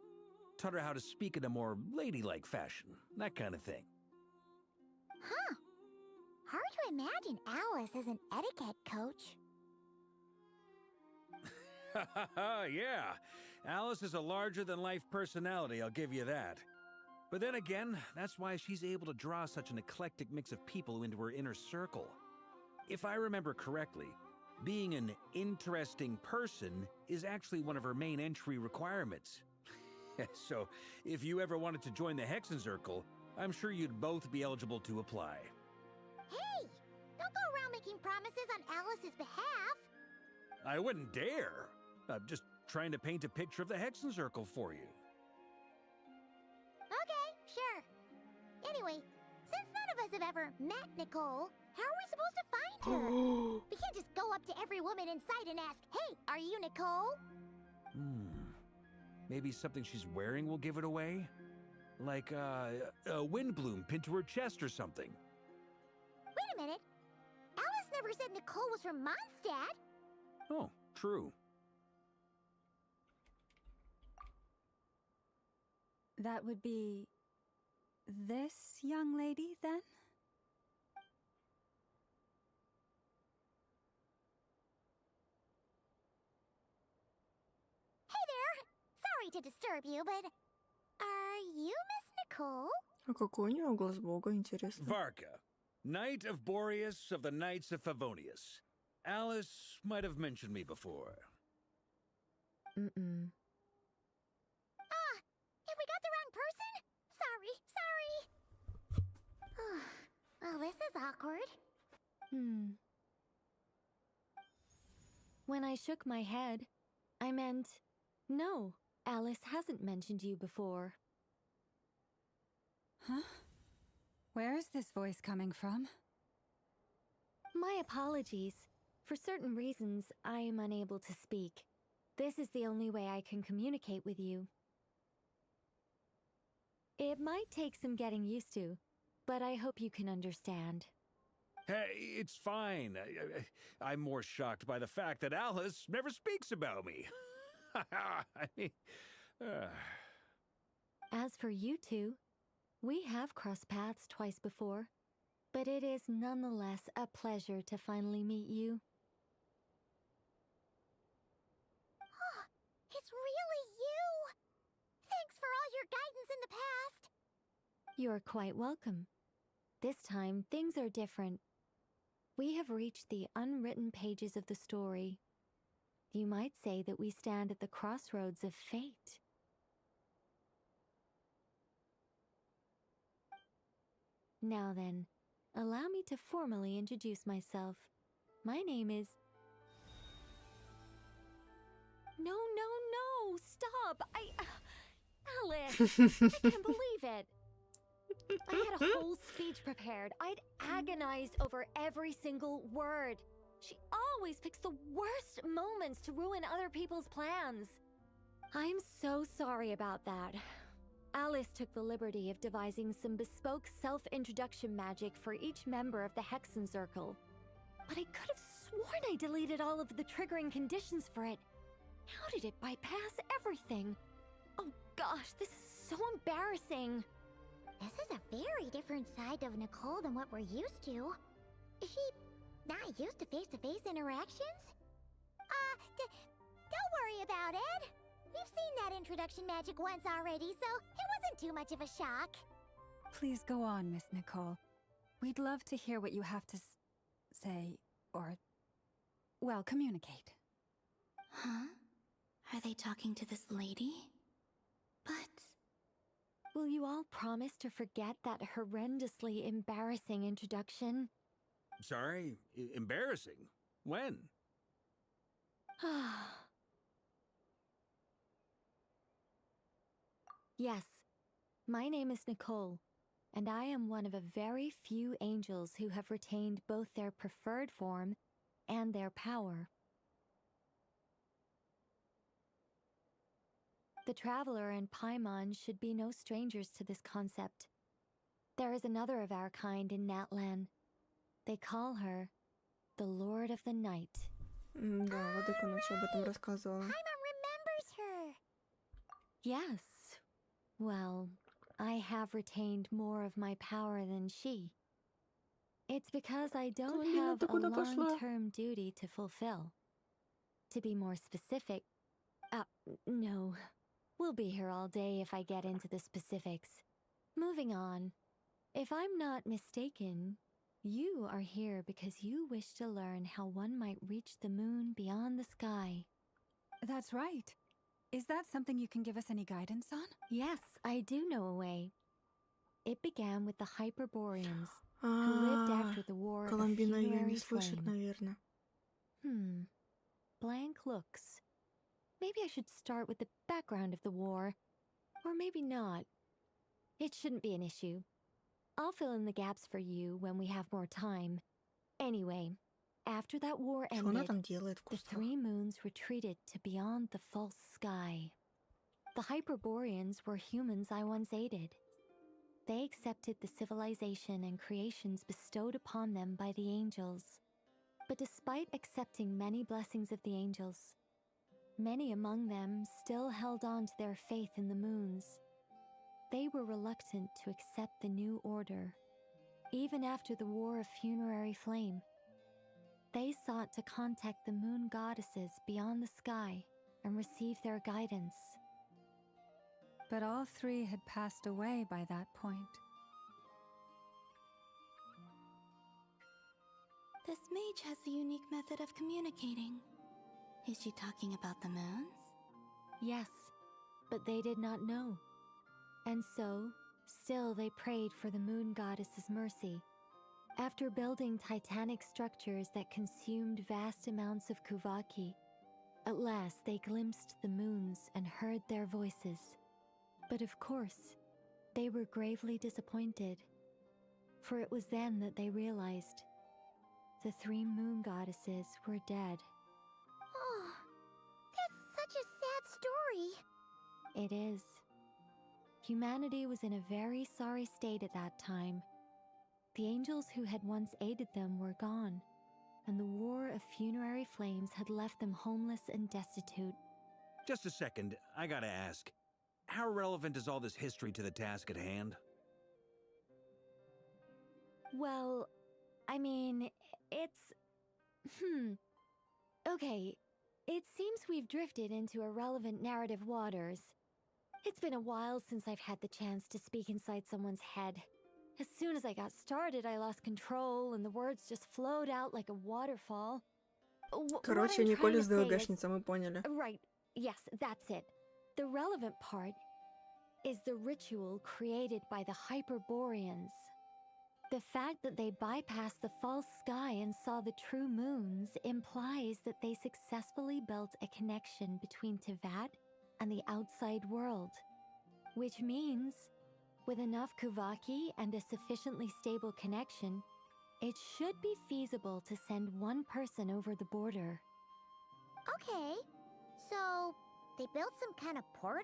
Taught her how to speak in a more ladylike fashion, that kind of thing. Huh. Hard to imagine Alice as an etiquette coach. Yeah, Alice is a larger-than-life personality, I'll give you that. But then again, that's why she's able to draw such an eclectic mix of people into her inner circle. If I remember correctly, being an interesting person is actually one of her main entry requirements. So, if you ever wanted to join the Hexen Circle, I'm sure you'd both be eligible to apply. Hey! Don't go around making promises on Alice's behalf! I wouldn't dare. I'm just trying to paint a picture of the Hexen Circle for you. Okay, sure. Anyway, since none of us have ever met Nicole, how are we supposed to find her? We can't just go up to every woman in sight and ask, "Hey, are you Nicole?" Maybe something she's wearing will give it away? Like, a wind bloom pinned to her chest or something. Wait a minute. Alice never said Nicole was from Mondstadt. Oh, true. That would be this young lady, then? Hey there! Sorry to disturb you, but are you Miss Nicole? А какой у нее глаз бога, интересно? Varka, Knight of Boreas of the Knights of Favonius. Alice might have mentioned me before. Mm-mm. Have we got the wrong person? Sorry. Well, this is awkward. When I shook my head, I meant, no, Alice hasn't mentioned you before. Huh? Where is this voice coming from? My apologies. For certain reasons, I am unable to speak. This is the only way I can communicate with you. It might take some getting used to, but I hope you can understand. Hey, it's fine. I'm more shocked by the fact that Alice never speaks about me. I mean, As for you two, we have crossed paths twice before, but it is nonetheless a pleasure to finally meet you. It's really you! Thanks for all your guidance in the past! You're quite welcome. This time, things are different. We have reached the unwritten pages of the story. You might say that we stand at the crossroads of fate. Now then, allow me to formally introduce myself. My name is... No, stop! Alice! I can't believe it! I had a whole speech prepared. I'd agonized over every single word. She always picks the worst moments to ruin other people's plans. I'm so sorry about that. Alice took the liberty of devising some bespoke self-introduction magic for each member of the Hexen Circle. But I could have sworn I deleted all of the triggering conditions for it. How did it bypass everything? Oh gosh, this is so embarrassing. This is a very different side of Nicole than what we're used to. Is she not used to face-to-face interactions? Don't worry about it. We've seen that introduction magic once already, so it wasn't too much of a shock. Please go on, Miss Nicole. We'd love to hear what you have to say, or, well, communicate. Huh? Are they talking to this lady? But... Will you all promise to forget that horrendously embarrassing introduction? sorry, embarrassing. When? Yes, my name is Nicole, and I am one of a very few angels who have retained both their preferred form and their power. The Traveler and Paimon should be no strangers to this concept. There is another of our kind in Natlan. They call her the Lord of the Night. Да, Владыка ночи об этом рассказывала. Paimon remembers her. Yes. Well, I have retained more of my power than she. It's because I don't Полина, have ты a куда пошла? long-term duty to fulfill. To be more specific, no. We'll be here all day if I get into the specifics. Moving on. If I'm not mistaken, you are here because you wish to learn how one might reach the moon beyond the sky. That's right. Is that something you can give us any guidance on? Yes, I do know a way. It began with the Hyperboreans, who lived after the war of Коломбина её не funerary слышит, flame. наверное. Blank looks. Maybe I should start with the background of the war. Or maybe not. It shouldn't be an issue. I'll fill in the gaps for you when we have more time. Anyway, after that war Что она ended, там делает в the кустах? three moons retreated to beyond the false sky. The Hyperboreans were humans I once aided. They accepted the civilization and creations bestowed upon them by the angels. But despite accepting many blessings of the angels, many among them still held on to their faith in the moons. They were reluctant to accept the new order, even after the war of funerary flame. They sought to contact the moon goddesses beyond the sky and receive their guidance. But all three had passed away by that point. This mage has a unique method of communicating. Is she talking about the moons? Yes, but they did not know. And so, still they prayed for the moon goddess's mercy. After building titanic structures that consumed vast amounts of Kuvaki, at last they glimpsed the moons and heard their voices. But of course, they were gravely disappointed. For it was then that they realized the three moon goddesses were dead. Oh, that's such a sad story. It is. Humanity was in a very sorry state at that time. The angels who had once aided them were gone, and the war of funerary flames had left them homeless and destitute. Just a second, I gotta ask. How relevant is all this history to the task at hand? Well, I mean, it's... Okay, it seems we've drifted into irrelevant narrative waters. It's been a while since I've had the chance to speak inside someone's head. As soon as I got started, I lost control, and the words just flowed out like a waterfall. Короче, Николь с ДЛГшница, мы поняли. Right, yes, that's it. The relevant part is the ritual created by the Hyperboreans. The fact that they bypassed the false sky and saw the true moons implies that they successfully built a connection between Tevat and the outside world. Which means, with enough Kuvaki and a sufficiently stable connection, it should be feasible to send one person over the border. Okay, so they built some kind of portal?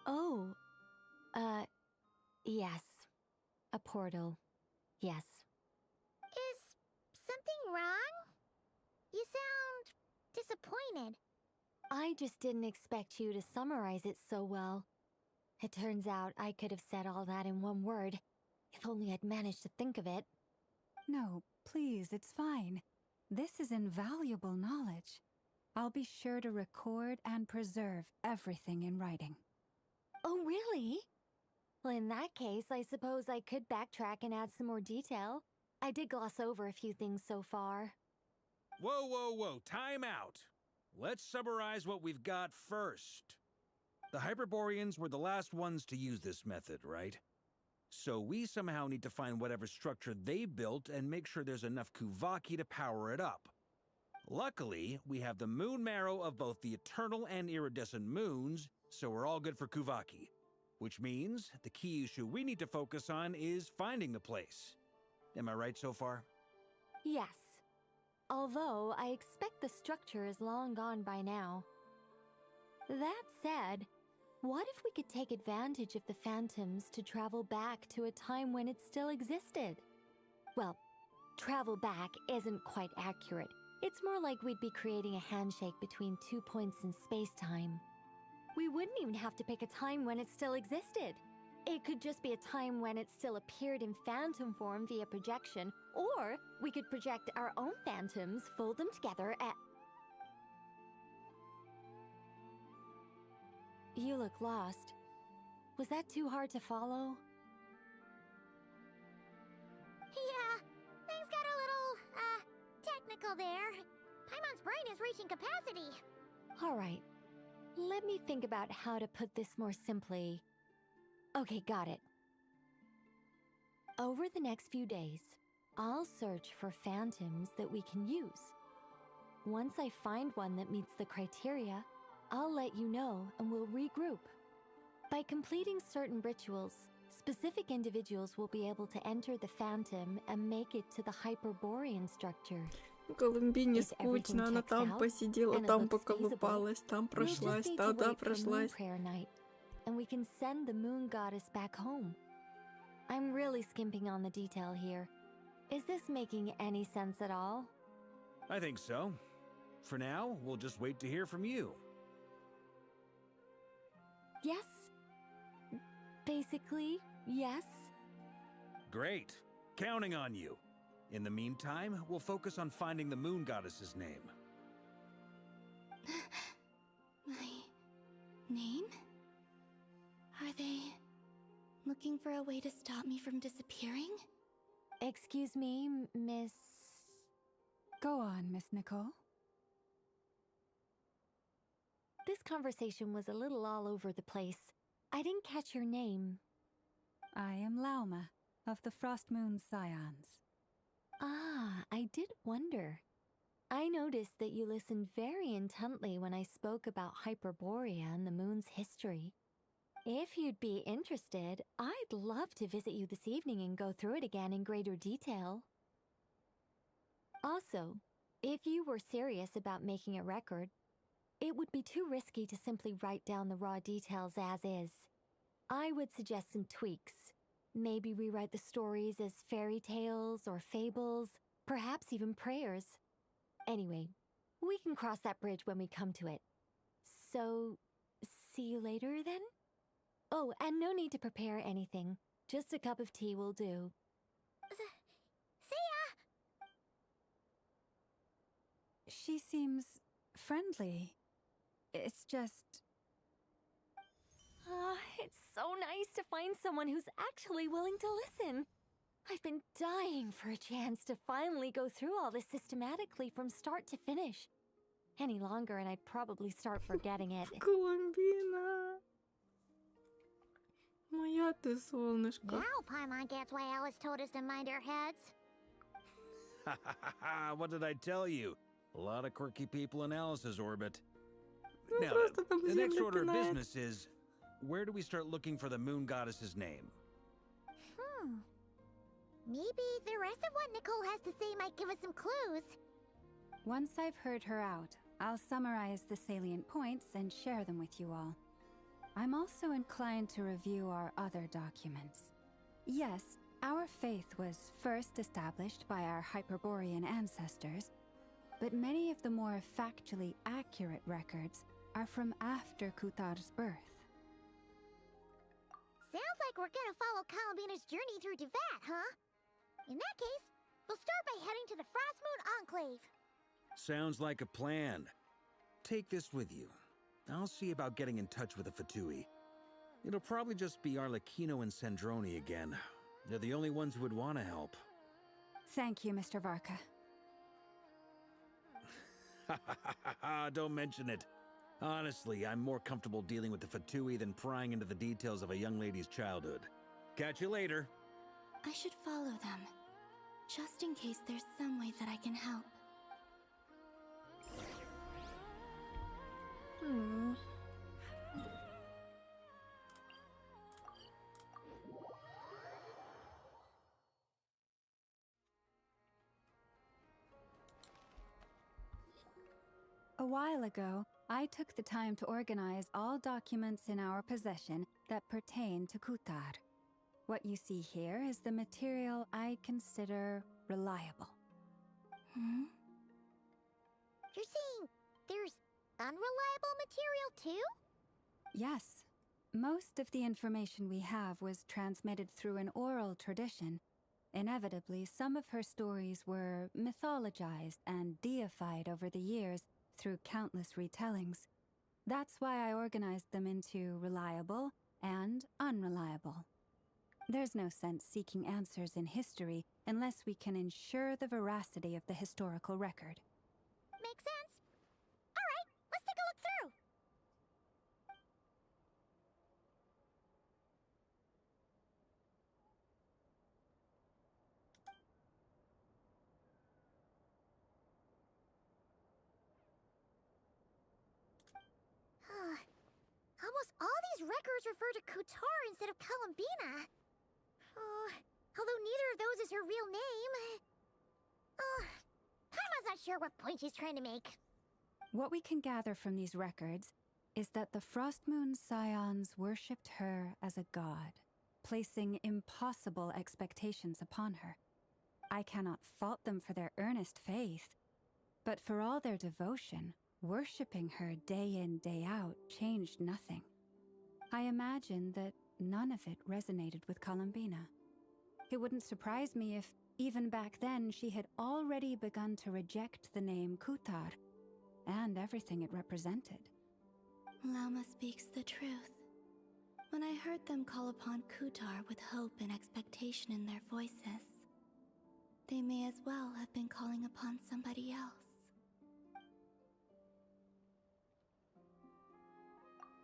Oh, yes. A portal. Yes. Is something wrong? You sound disappointed. I just didn't expect you to summarize it so well. It turns out I could have said all that in one word, if only I'd managed to think of it. No, please, it's fine. This is invaluable knowledge. I'll be sure to record and preserve everything in writing. Oh, really? Well, in that case, I suppose I could backtrack and add some more detail. I did gloss over a few things so far. Whoa, whoa, whoa, time out. Let's summarize what we've got first. The Hyperboreans were the last ones to use this method, right? So we somehow need to find whatever structure they built and make sure there's enough Kuvaki to power it up. Luckily, we have the moon marrow of both the eternal and iridescent moons, so we're all good for Kuvaki. Which means the key issue we need to focus on is finding the place. Am I right so far? Yes. Although I expect the structure is long gone by now. That said, What if we could take advantage of the phantoms to travel back to a time when it still existed? Well, travel back isn't quite accurate. It's more like we'd be creating a handshake between 2 points in space-time. We wouldn't even have to pick a time when it still existed. It could just be a time when it still appeared in phantom form via projection, or we could project our own phantoms, fold them together, and... You look lost. Was that too hard to follow? Yeah, things got a little, technical there. Paimon's brain is reaching capacity. All right. Let me think about how to put this more simply. Okay, got it. Over the next few days, I'll search for phantoms that we can use. Once I find one that meets the criteria, I'll let you know and we'll regroup. By completing certain rituals, specific individuals will be able to enter the phantom and make it to the Hyperborean structure. Колумбине скучно, она там посидела, там поколупалась, там прошлась, туда прошлась. And we can send the moon goddess back home. I'm really skimping on the detail here. Is this making any sense at all? I think so. For now, we'll just wait to hear from you. Yes. Basically, yes. Great. Counting on you. In the meantime, we'll focus on finding the moon goddess's name. My name? Are they looking for a way to stop me from disappearing? Excuse me, Miss... Go on, Miss Nicole. This conversation was a little all over the place. I didn't catch your name. I am Lauma, of the Frost Moon Scions. Ah, I did wonder. I noticed that you listened very intently when I spoke about Hyperborea and the moon's history. If you'd be interested, I'd love to visit you this evening and go through it again in greater detail. Also, if you were serious about making a record, it would be too risky to simply write down the raw details as is. I would suggest some tweaks. Maybe rewrite the stories as fairy tales or fables, perhaps even prayers. Anyway, we can cross that bridge when we come to it. So, see you later then? Oh, and no need to prepare anything. Just a cup of tea will do. See ya! She seems friendly. It's just... It's so nice to find someone who's actually willing to listen. I've been dying for a chance to finally go through all this systematically from start to finish. Any longer and I'd probably start forgetting it. Колумбина. Моя ты солнышко. Now Paimon gets why Alice told us to mind our heads. What did I tell you? A lot of quirky people in Alice's orbit. Ну, Now, просто там the next землю order of пинает. business is, where do we start looking for the moon goddess's name? Maybe the rest of what Nicole has to say might give us some clues. Once I've heard her out, I'll summarize the salient points and share them with you all. I'm also inclined to review our other documents. Yes, our faith was first established by our Hyperborean ancestors, but many of the more factually accurate records are from after Kutar's birth. Sounds like we're gonna follow Columbina's journey through Devat, huh? In that case, we'll start by heading to the Frost Moon Enclave. Sounds like a plan. Take this with you. I'll see about getting in touch with the Fatui. It'll probably just be Arlecchino and Sandroni again. They're the only ones who would want to help. Thank you, Mr. Varka. Don't mention it. Honestly, I'm more comfortable dealing with the Fatui than prying into the details of a young lady's childhood. Catch you later. I should follow them, just in case there's some way that I can help. A while ago, I took the time to organize all documents in our possession that pertain to Kutar. What you see here is the material I consider reliable. You're saying there's unreliable material too? Yes. Most of the information we have was transmitted through an oral tradition. Inevitably, some of her stories were mythologized and deified over the years through countless retellings. That's why I organized them into reliable and unreliable. There's no sense seeking answers in history unless we can ensure the veracity of the historical record. Makes sense. All right, let's take a look through. Almost all these records refer to Kutar instead of Columbina. Although neither of those is her real name. Paimon's not sure what point she's trying to make. What we can gather from these records is that the Frost Moon Scions worshipped her as a god, placing impossible expectations upon her. I cannot fault them for their earnest faith, but for all their devotion, worshipping her day in, day out changed nothing. I imagine that none of it resonated with Columbina. It wouldn't surprise me if, even back then, she had already begun to reject the name Kutar and everything it represented. Lauma speaks the truth. When I heard them call upon Kutar with hope and expectation in their voices, they may as well have been calling upon somebody else.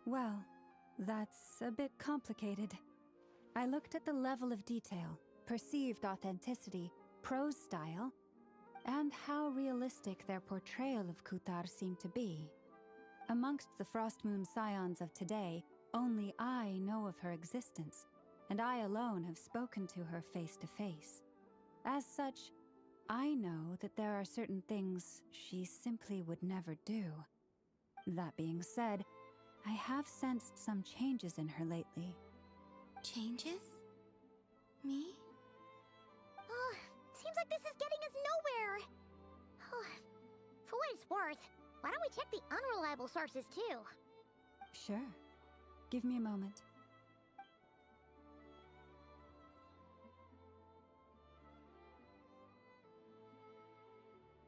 Well, that's a bit complicated. I looked at the level of detail, perceived authenticity, prose style, and how realistic their portrayal of Kutar seemed to be. Amongst the Frost Moon Scions of today, only I know of her existence, and I alone have spoken to her face to face. As such, I know that there are certain things she simply would never do. That being said, I have sensed some changes in her lately. Changes? Me? Seems like this is getting us nowhere. For what it's worth, why don't we check the unreliable sources too? Sure. Give me a moment.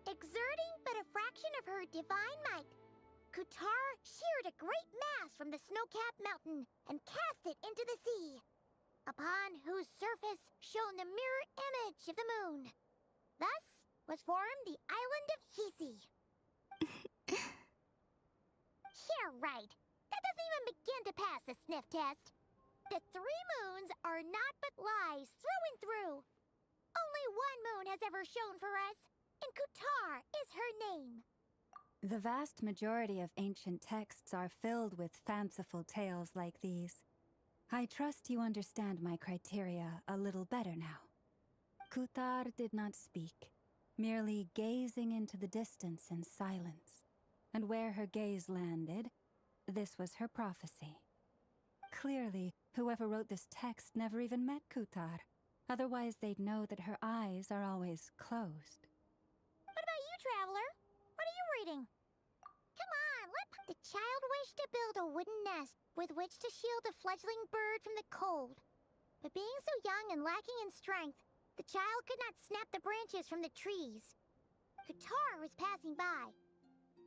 Exerting but a fraction of her divine might, Kutar sheared a great mass from the snow-capped mountain and cast it into the sea, upon whose surface shone the mirror image of the moon. Thus was formed the island of Hisi. Yeah, right. That doesn't even begin to pass the sniff test. The 3 moons are not but lies through and through. Only one moon has ever shone for us, and Kutar is her name. The vast majority of ancient texts are filled with fanciful tales like these. I trust you understand my criteria a little better now. Kutar did not speak, merely gazing into the distance in silence. And where her gaze landed, this was her prophecy. Clearly, whoever wrote this text never even met Kutar. Otherwise, they'd know that her eyes are always closed. What about you, traveler? What are you reading? Come on, the child wished to build a wooden nest with which to shield a fledgling bird from the cold. But being so young and lacking in strength, the child could not snap the branches from the trees. Kutar was passing by.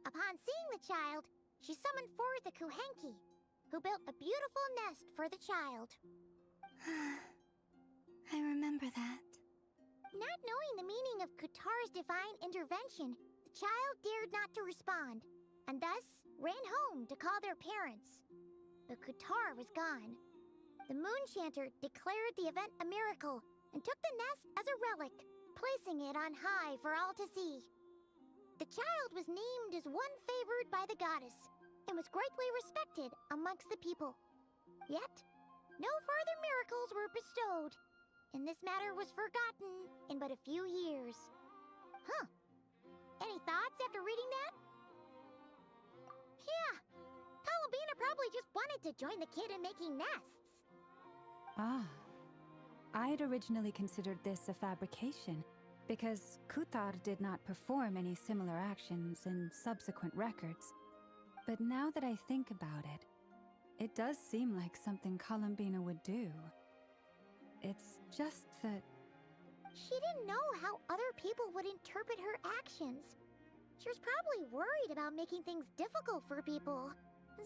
Upon seeing the child, she summoned forth the Kuhenki, who built a beautiful nest for the child. I remember that. Not knowing the meaning of Kutar's divine intervention, the child dared not to respond, and thus ran home to call their parents. But Kutar was gone. The moon chanter declared the event a miracle and took the nest as a relic, placing it on high for all to see. The child was named as one favored by the goddess, and was greatly respected amongst the people. Yet, no further miracles were bestowed, and this matter was forgotten in but a few years. Any thoughts after reading that? Yeah, wanted to join the kid in making nests. Ah. I'd originally considered this a fabrication, because Kutar did not perform any similar actions in subsequent records. But now that I think about it, it does seem like something Columbina would do. It's just that... She didn't know how other people would interpret her actions. She was probably worried about making things difficult for people.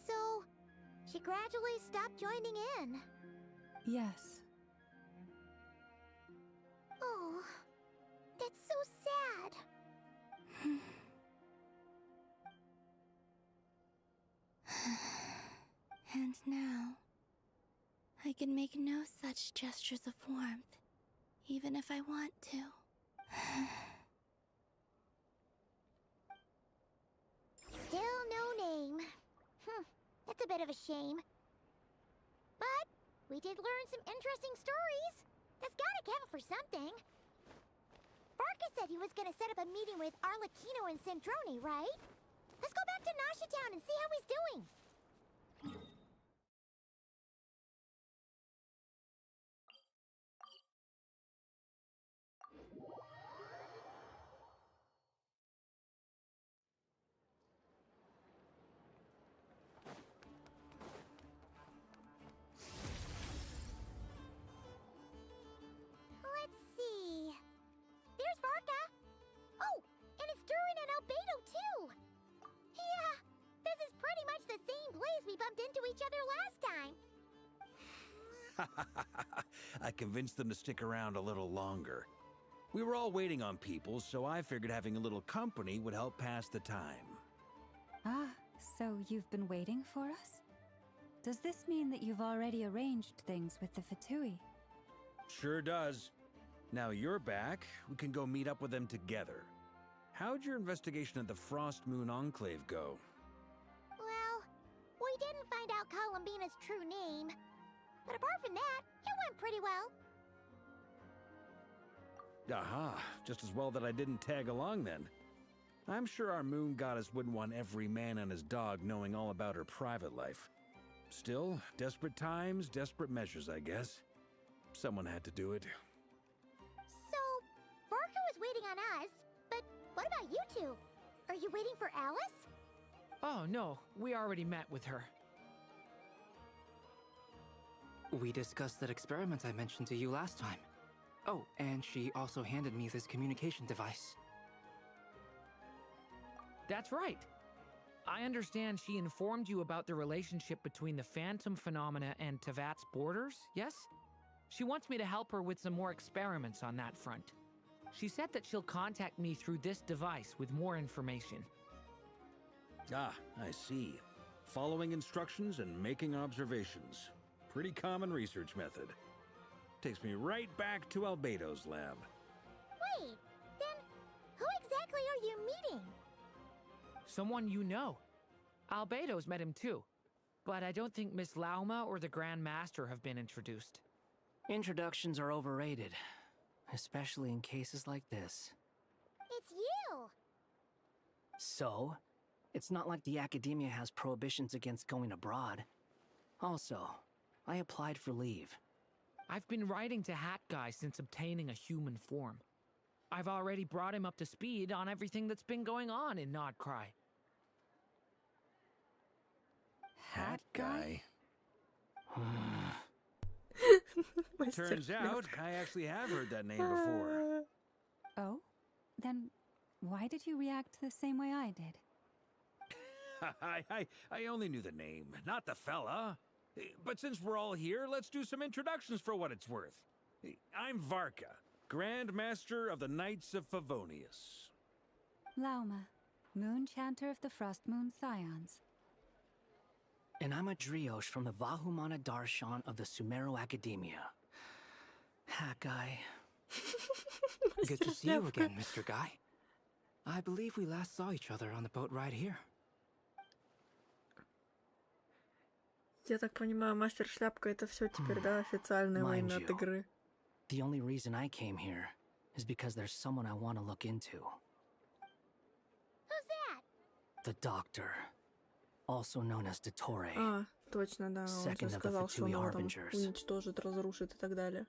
So, she gradually stopped joining in. Yes. Oh, that's so sad. And now, I can make no such gestures of warmth, even if I want to. Still no name. That's a bit of a shame. But we did learn some interesting stories. That's gotta count for something. Barca said he was gonna set up a meeting with Arlecchino and Sandrone, right? Let's go back to Nasha Town and see how he's doing. Let's see. There's Varka. Oh, and it's Durin and Albedo too. Yeah, this is pretty much the same place we bumped into each other last time. I convinced them to stick around a little longer. We were all waiting on people, so I figured having a little company would help pass the time. Ah, so you've been waiting for us? Does this mean that you've already arranged things with the Fatui? Sure does. Now you're back, we can go meet up with them together. How'd your investigation of the Frost Moon Enclave go? Well, we didn't find out Columbina's true name. But apart from that, it went pretty well. Aha, just as well that I didn't tag along then. I'm sure our moon goddess wouldn't want every man and his dog knowing all about her private life. Still, desperate times, desperate measures, I guess. Someone had to do it. So, Varka was waiting on us, but what about you two? Are you waiting for Alice? Oh, no. We already met with her. We discussed that experiment I mentioned to you last time. Oh, and she also handed me this communication device. That's right. I understand she informed you about the relationship between the phantom phenomena and Tevat's borders, yes? She wants me to help her with some more experiments on that front. She said that she'll contact me through this device with more information. Ah, I see. Following instructions and making observations. Pretty common research method. Takes me right back to Albedo's lab. Wait, then who exactly are you meeting? Someone you know. Albedo's met him too. But I don't think Miss Lauma or the Grand Master have been introduced. Introductions are overrated, especially in cases like this. It's you! So, it's not like the academia has prohibitions against going abroad. Also, I applied for leave. I've been writing to Hat Guy since obtaining a human form. I've already brought him up to speed on everything that's been going on in Nodcry. Hat Guy? Turns out, I actually have heard that name before. Oh? Then why did you react the same way I did? I only knew the name, not the fella. But since we're all here, let's do some introductions for what it's worth. I'm Varka, Grand Master of the Knights of Favonius. Lauma, Moon Chanter of the Frost Moon Scions. And I'm a Driosh from the Vahumana Darshan of the Sumero Academia. Hat Guy. Good to see you again, Mr. Guy. I believe we last saw each other on the boat ride here. Я так понимаю, Мастер Шляпка это все теперь, да, официальное имя от игры. The only reason I came here is because there's someone I want to look into. Who's that? The Doctor, also known as Dottore. А, Точно, да, он же Second of the сказал, что он Fatui его там Harbingers. уничтожит, разрушит и так далее.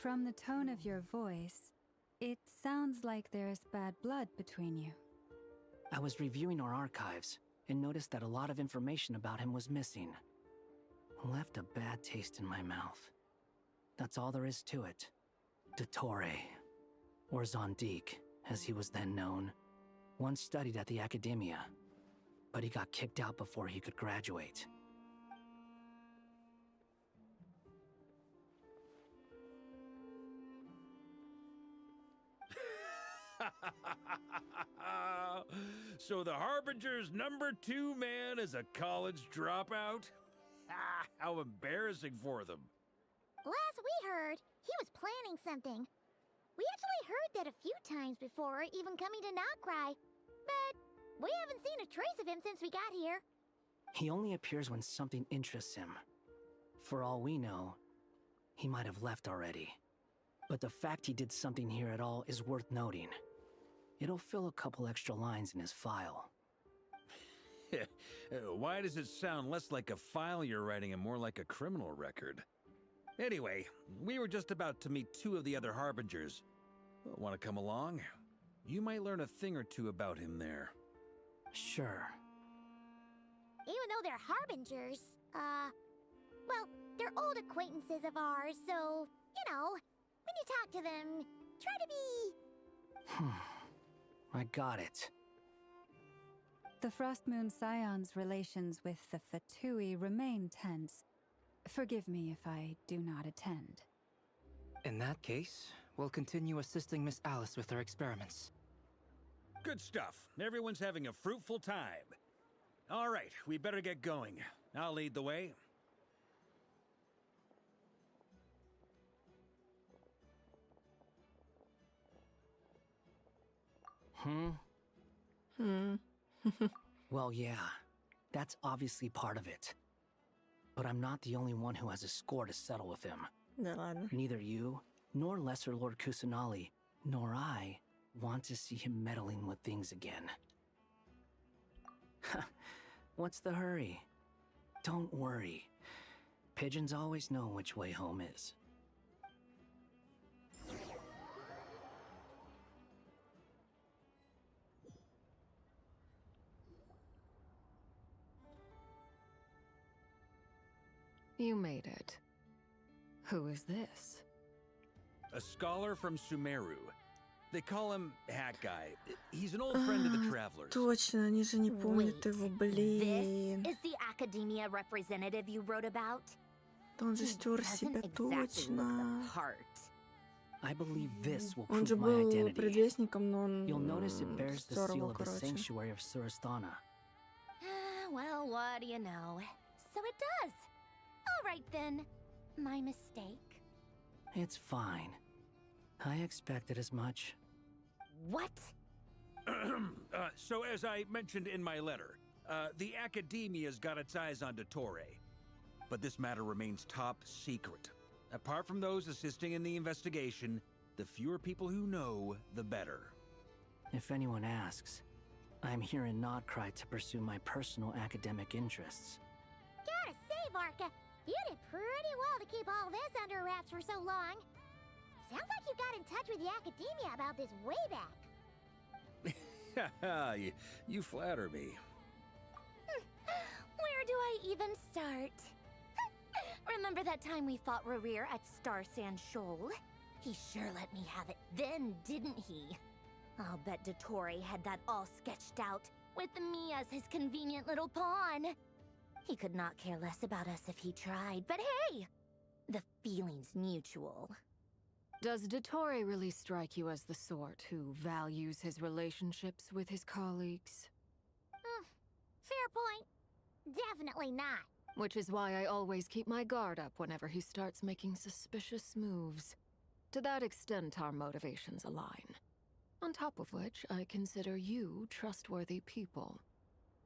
From the tone of your voice, it sounds like there's bad blood between you. I was reviewing our archives and noticed that a lot of information about him was missing. Left a bad taste in my mouth. That's all there is to it. Dottore, or Zondique, as he was then known, once studied at the academia, but he got kicked out before he could graduate. So the Harbinger's #2 man is a college dropout? How embarrassing for them. Last we heard, he was planning something. We actually heard that a few times before, even coming to Knockcry. But we haven't seen a trace of him since we got here. He only appears when something interests him. For all we know, he might have left already. But the fact he did something here at all is worth noting. It'll fill a couple extra lines in his file. Why does it sound less like a file you're writing and more like a criminal record? Anyway, we were just about to meet 2 of the other Harbingers. Want to come along? You might learn a thing or two about him there. Sure. Even though they're Harbingers, well, they're old acquaintances of ours, so, you know, when you talk to them, try to be... I got it. The Frost Moon Scion's relations with the Fatui remain tense. Forgive me if I do not attend. In that case, we'll continue assisting Miss Alice with her experiments. Good stuff. Everyone's having a fruitful time. All right, we better get going. I'll lead the way. Well, yeah, that's obviously part of it. But I'm not the only one who has a score to settle with him. Да ладно. Neither you, nor Lesser Lord Kusanali, nor I want to see him meddling with things again. What's the hurry? Don't worry. Pigeons always know which way home is. You made it. Who is this? A scholar from Sumeru. They call him Hat Guy. He's an old friend of the travelers. Точно, они же не помнят его, блин. This is the academia representative you wrote about? Да он же стер себя, точно. I believe this will Он же prove my был identity. предвестником, но он You'll notice it bears the стер seal его, of the короче. sanctuary of Surasthana. Well, what do you know? So it does. All right then. My mistake. It's fine. I expected as much. What? So as I mentioned in my letter, the Academia's got its eyes on Dottore. But this matter remains top secret. Apart from those assisting in the investigation, the fewer people who know, the better. If anyone asks, I'm here in Nodcry to pursue my personal academic interests. Gotta say, Varka, you did pretty well to keep all this under wraps for so long. Sounds like you got in touch with the Academia about this way back. You flatter me. Where do I even start? Remember that time we fought Rerir at Star Sand Shoal? He sure let me have it then, didn't he? I'll bet Dottore had that all sketched out, with me as his convenient little pawn. He could not care less about us if he tried, but hey! The feeling's mutual. Does Dottore really strike you as the sort who values his relationships with his colleagues? Fair point. Definitely not. Which is why I always keep my guard up whenever he starts making suspicious moves. To that extent, our motivations align. On top of which, I consider you trustworthy people.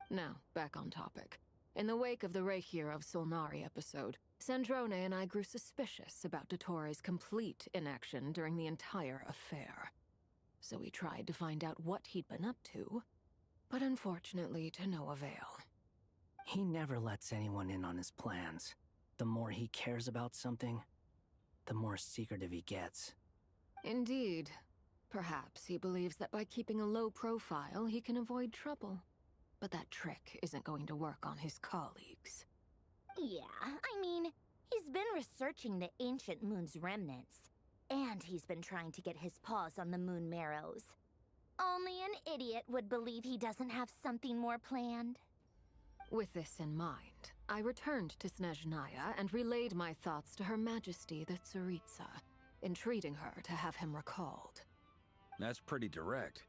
Now, back on topic. In the wake of the Reikir of Solnari episode, Sandrone and I grew suspicious about Dottore's complete inaction during the entire affair. So we tried to find out what he'd been up to, but unfortunately to no avail. He never lets anyone in on his plans. The more he cares about something, the more secretive he gets. Indeed. Perhaps he believes that by keeping a low profile, he can avoid trouble. But that trick isn't going to work on his colleagues. Yeah, I mean, he's been researching the ancient moon's remnants. And he's been trying to get his paws on the moon marrows. Only an idiot would believe he doesn't have something more planned. With this in mind, I returned to Snezhnaya and relayed my thoughts to Her Majesty the Tsaritsa, entreating her to have him recalled. That's pretty direct.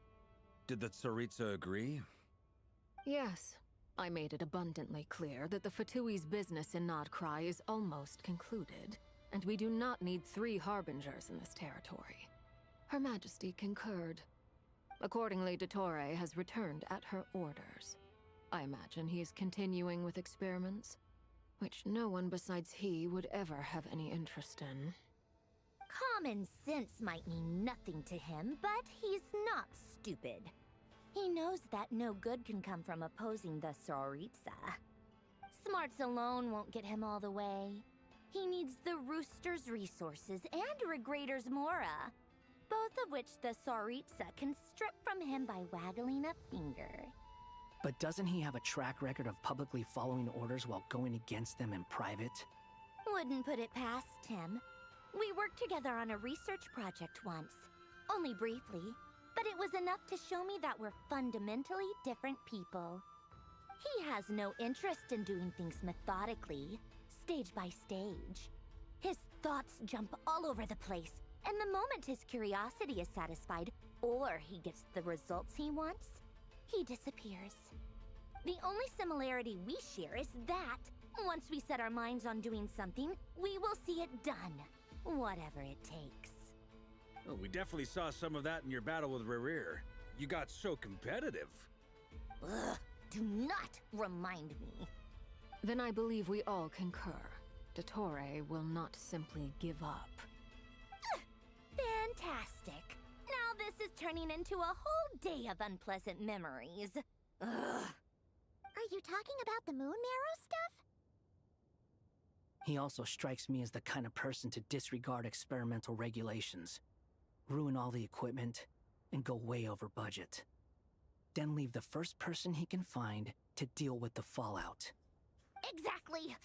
Did the Tsaritsa agree? Yes. I made it abundantly clear that the Fatui's business in Nodcry is almost concluded, and we do not need 3 harbingers in this territory. Her Majesty concurred. Accordingly, Dottore has returned at her orders. I imagine he is continuing with experiments, which no one besides he would ever have any interest in. Common sense might mean nothing to him, but he's not stupid. He knows that no good can come from opposing the Tsaritsa. Smarts alone won't get him all the way. He needs the Rooster's resources and Regrator's Mora, both of which the Tsaritsa can strip from him by waggling a finger. But doesn't he have a track record of publicly following orders while going against them in private? Wouldn't put it past him. We worked together on a research project once. Only briefly, but it was enough to show me that we're fundamentally different people. He has no interest in doing things methodically, stage by stage. His thoughts jump all over the place, and the moment his curiosity is satisfied, or he gets the results he wants, he disappears. The only similarity we share is that, once we set our minds on doing something, we will see it done, whatever it takes. Oh, we definitely saw some of that in your battle with Rerir. You got so competitive. Ugh, do not remind me. Then I believe we all concur. Dottore will not simply give up. Fantastic. Now this is turning into a whole day of unpleasant memories. Ugh. Are you talking about the moon marrow stuff? He also strikes me as the kind of person to disregard experimental regulations, ruin all the equipment, and go way over budget. Then leave the first person he can find to deal with the fallout. Exactly.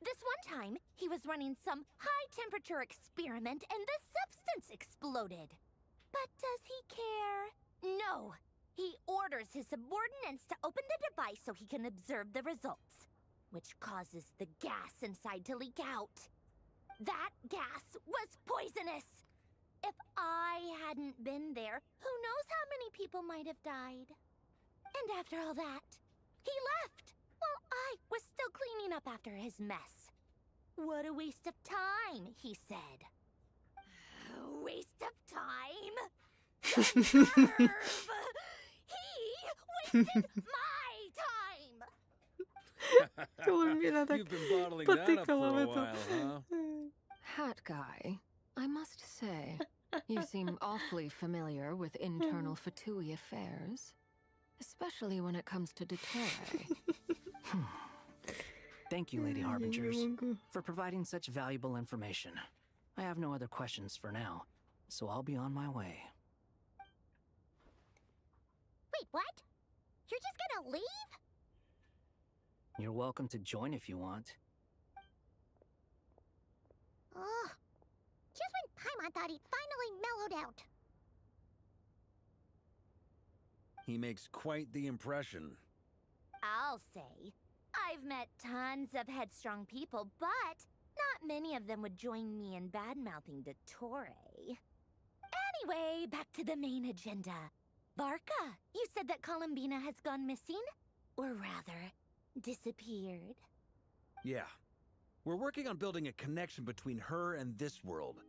This one time, he was running some high-temperature experiment and the substance exploded. But does he care? No. He orders his subordinates to open the device so he can observe the results, which causes the gas inside to leak out. That gas was poisonous. If I hadn't been there, who knows how many people might have died. And after all that, he left, while I was still cleaning up after his mess. What a waste of time, he said. Waste of time? The nerve! He wasted my time! You've been bottling that up for a while, huh? Hat guy, I must say, you seem awfully familiar with internal Fatui affairs. Especially when it comes to Dottore. Thank you, Lady Harbingers, for providing such valuable information. I have no other questions for now, so I'll be on my way. Wait, what? You're just gonna leave? You're welcome to join if you want. Ugh. Just when Paimon thought he'd finally mellowed out. He makes quite the impression. I'll say. I've met tons of headstrong people, but not many of them would join me in bad-mouthing Dottore. Anyway, back to the main agenda. Barca, you said that Columbina has gone missing? Or rather, disappeared. Yeah. We're working on building a connection between her and this world.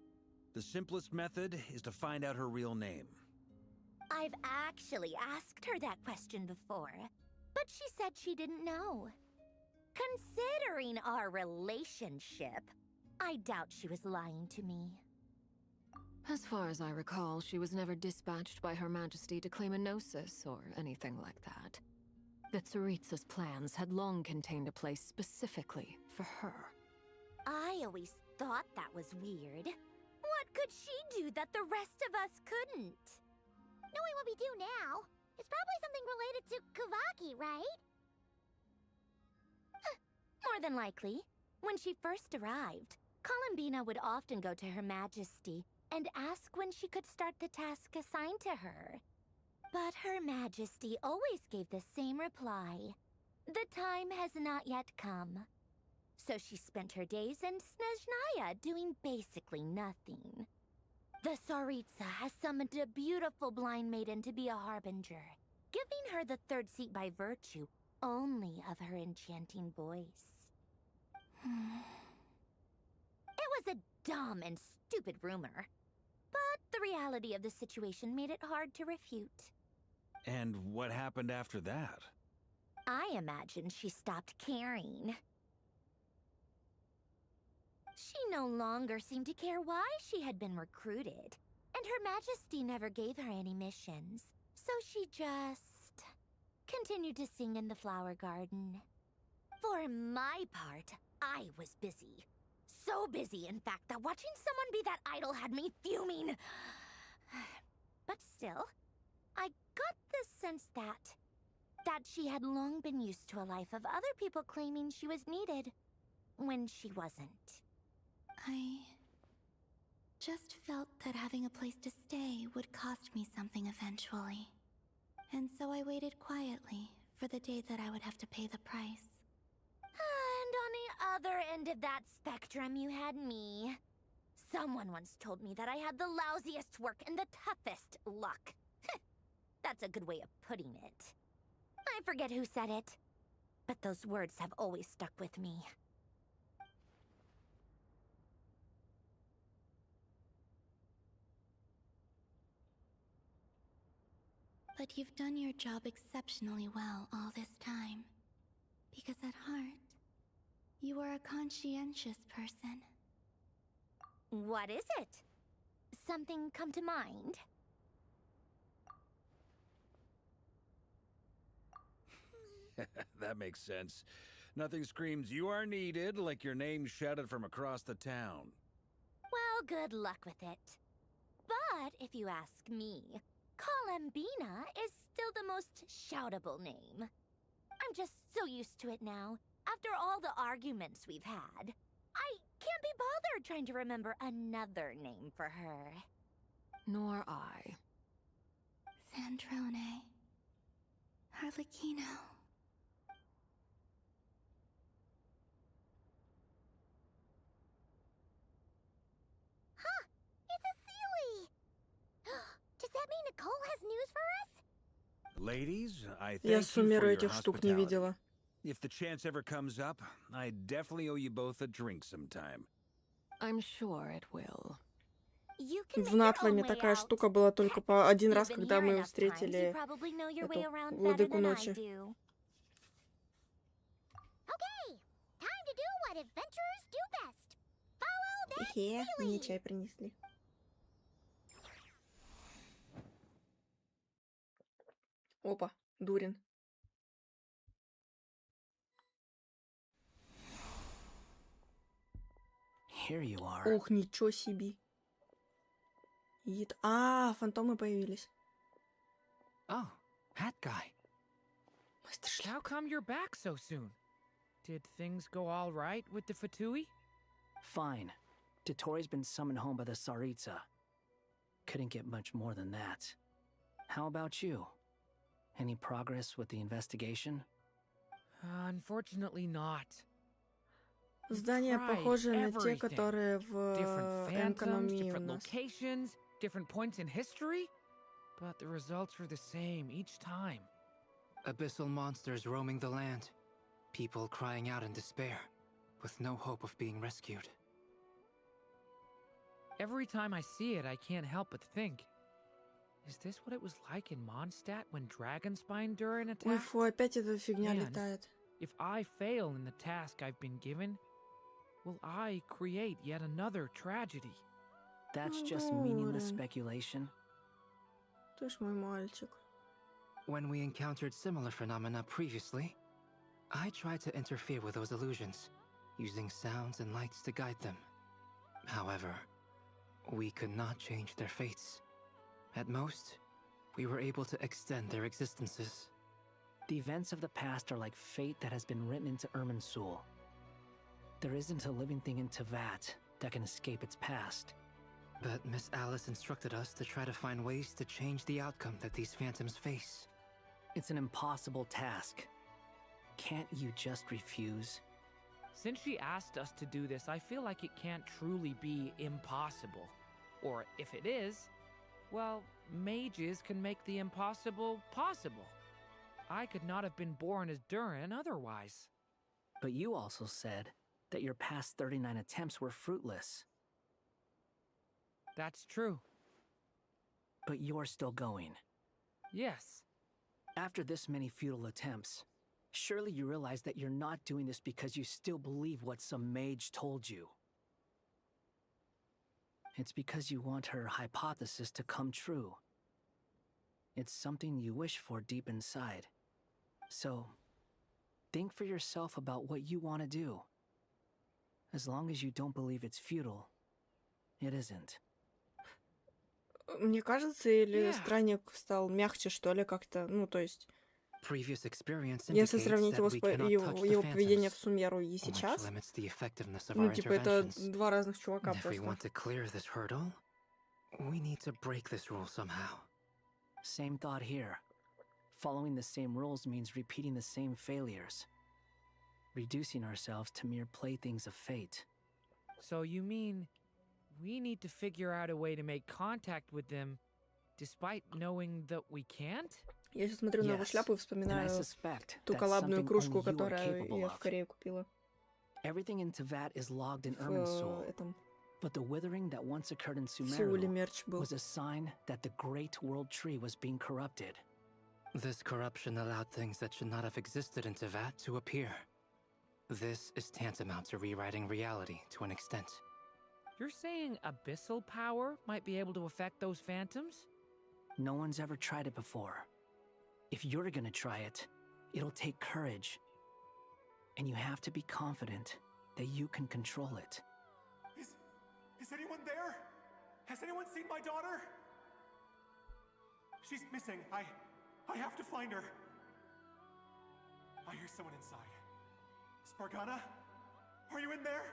The simplest method is to find out her real name. I've actually asked her that question before, but she said she didn't know. Considering our relationship, I doubt she was lying to me. As far as I recall, she was never dispatched by Her Majesty to claim a gnosis or anything like that. that Tsaritsa's plans had long contained a place specifically for her. I always thought that was weird. What could she do that the rest of us couldn't? Knowing what we do now, it's probably something related to Kavaki, right? More than likely. When she first arrived, Columbina would often go to Her Majesty and ask when she could start the task assigned to her. But Her Majesty always gave the same reply. The time has not yet come. So she spent her days in Snezhnaya doing basically nothing. The Tsaritsa has summoned a beautiful blind maiden to be a harbinger, giving her the third seat by virtue only of her enchanting voice. It was a dumb and stupid rumor, but the reality of the situation made it hard to refute. And what happened after that? I imagine she stopped caring. She no longer seemed to care why she had been recruited, and Her Majesty never gave her any missions, so she just continued to sing in the flower garden. For my part, I was busy. So busy, in fact, that watching someone be that idol had me fuming. But still, I got the sense that she had long been used to a life of other people claiming she was needed when she wasn't. I just felt that having a place to stay would cost me something eventually. And so I waited quietly for the day that I would have to pay the price. And on the other end of that spectrum, you had me. Someone once told me that I had the lousiest work and the toughest luck. That's a good way of putting it. I forget who said it, but those words have always stuck with me. But you've done your job exceptionally well all this time. Because at heart, you are a conscientious person. What is it? Something come to mind? That makes sense. Nothing screams you are needed like your name shouted from across the town. Well, good luck with it. But if you ask me, Columbina is still the most shoutable name. I'm just so used to it now. After all the arguments we've had, I can't be bothered trying to remember another name for her. Nor I. Sandrone. Harlequino. Huh! It's a Sealy! Does that mean Nicole has news for us? Ladies, I thank Я you суммеру for your этих штук не hospitality. видела. If the chance ever comes up, I definitely owe you both a drink sometime. I'm sure it will. В Натлане такая штука была только по один раз, когда мы встретили эту владыку ночи. Okay, time to do what adventurers do best. Follow that Хе, Sealy. мне чай принесли. Опа, Дурин. Here you are. Ух, ничего себе. Фантомы появились. Oh, hat guy. How come you're back so soon? Did things go all right with the Fatui? Fine. Dotori's been summoned home by the Tsaritsa. Couldn't get much more than that. How about you? Any progress with the investigation? Unfortunately not. Здания похожи на те, которые в Different phantoms, экономии у different нас. locations, different points in history, but the results are the same each time. Abyssal monsters roaming the land. People crying out in despair, with no hope of being rescued. Every time I see it, I can't help but think, is this what it was like in Mondstadt when Dragonspine Durin Ой, attacked? фу, опять эта фигня Man, летает. If I fail in the task I've been given, will I create yet another tragedy? That's just meaningless Дурин. speculation. Ты ж мой мальчик. When we encountered similar phenomena previously, I tried to interfere with those illusions, using sounds and lights to guide them. However, we could not change their fates. At most, we were able to extend their existences. The events of the past are like fate that has been written into Irminsul. There isn't a living thing in Teyvat that can escape its past. But Miss Alice instructed us to try to find ways to change the outcome that these phantoms face. It's an impossible task. Can't you just refuse? Since she asked us to do this, I feel like it can't truly be impossible. Or if it is, well, mages can make the impossible possible. I could not have been born as Durin otherwise. But you also said that your past 39 attempts were fruitless. That's true. But you're still going. Yes. After this many futile attempts, surely you realize that you're not doing this because you still believe what some mage told you. It's because you want her hypothesis to come true. It's something you wish for deep inside. So, think for yourself about what you want to do. As long as you don't believe it's futile, it isn't. Мне кажется, или странник стал мягче, что ли, как-то, ну, то есть... Если сравнить его поведение в Сумеру и сейчас, ну, типа, это два разных чувака просто. Same thought here. Following the same rules means repeating the same failures. Reducing ourselves to mere playthings of fate. So you mean we need to figure out a way to make contact with them despite knowing that we can't? Я сейчас смотрю на его шляпу и вспоминаю ту коллабную кружку, которую я в Корее купила. Everything in Teyvat is logged in Irminsul. But the withering that once occurred in Sumeru was a sign that the great world tree was being corrupted. This corruption allowed things that should not have existed in Teyvat to appear. This is tantamount to rewriting reality to an extent. You're saying abyssal power might be able to affect those phantoms? No one's ever tried it before. If you're gonna try it, it'll take courage. And you have to be confident that you can control it. Is anyone there? Has anyone seen my daughter? She's missing. I have to find her. I hear someone inside. Spargana? Are you in there?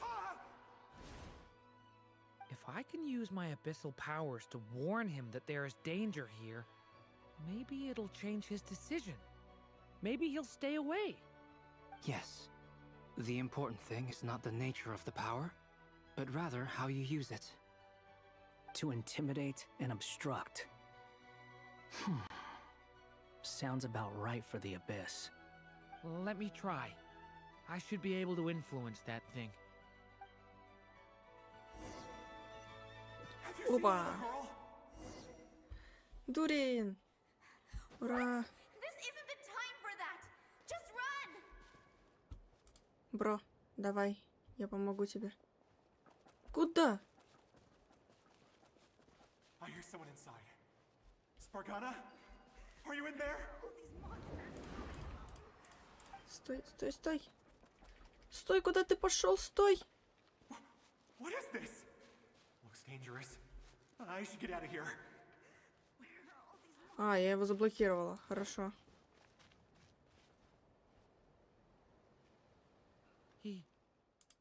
Ah! If I can use my abyssal powers to warn him that there is danger here, maybe it'll change his decision. Maybe he'll stay away. Yes. The important thing is not the nature of the power, but rather how you use it. To intimidate and obstruct. Sounds about right for the Abyss. Let me try. I should be able to influence that thing. Опа! Дурин! Ура! Бро, давай, я помогу тебе. Куда? I hear someone inside. Spargana? Are you in there? Стой, стой, стой. Стой, куда ты пошел? Стой! What is this? Looks dangerous. I should get out of here. А, я его заблокировала. Хорошо.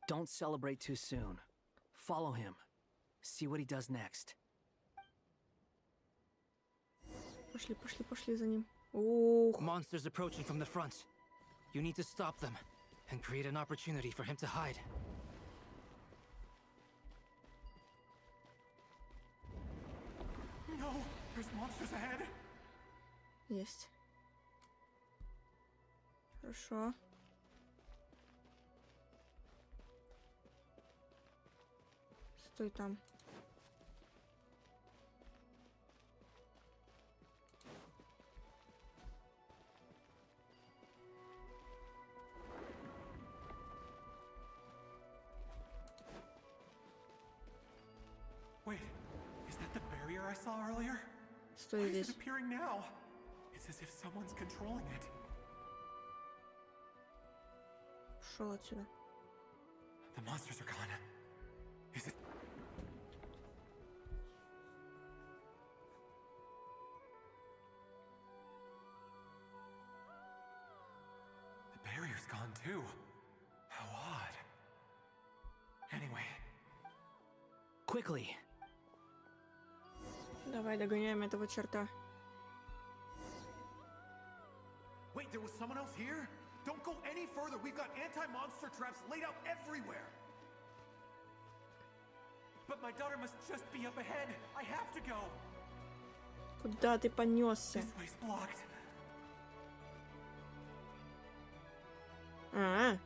Don't celebrate too soon. Follow him. See what he does next. Пошли, пошли, пошли за ним. Ух. Monsters approaching from the front. You need to stop them and create an opportunity for him to hide. No, there's monsters ahead. Есть. Хорошо. Стой там. Wait, is that the barrier I saw earlier? Стой здесь. Пошел отсюда. The monsters are gone. Is it? The barrier's gone too. How odd. Anyway. Quickly. Давай догоняем этого черта. Wait, there was someone else here? Don't go any further. We've got anti-monster traps laid out everywhere. But my daughter must just be up ahead. I have to go. Куда ты понесся? This way's blocked. А.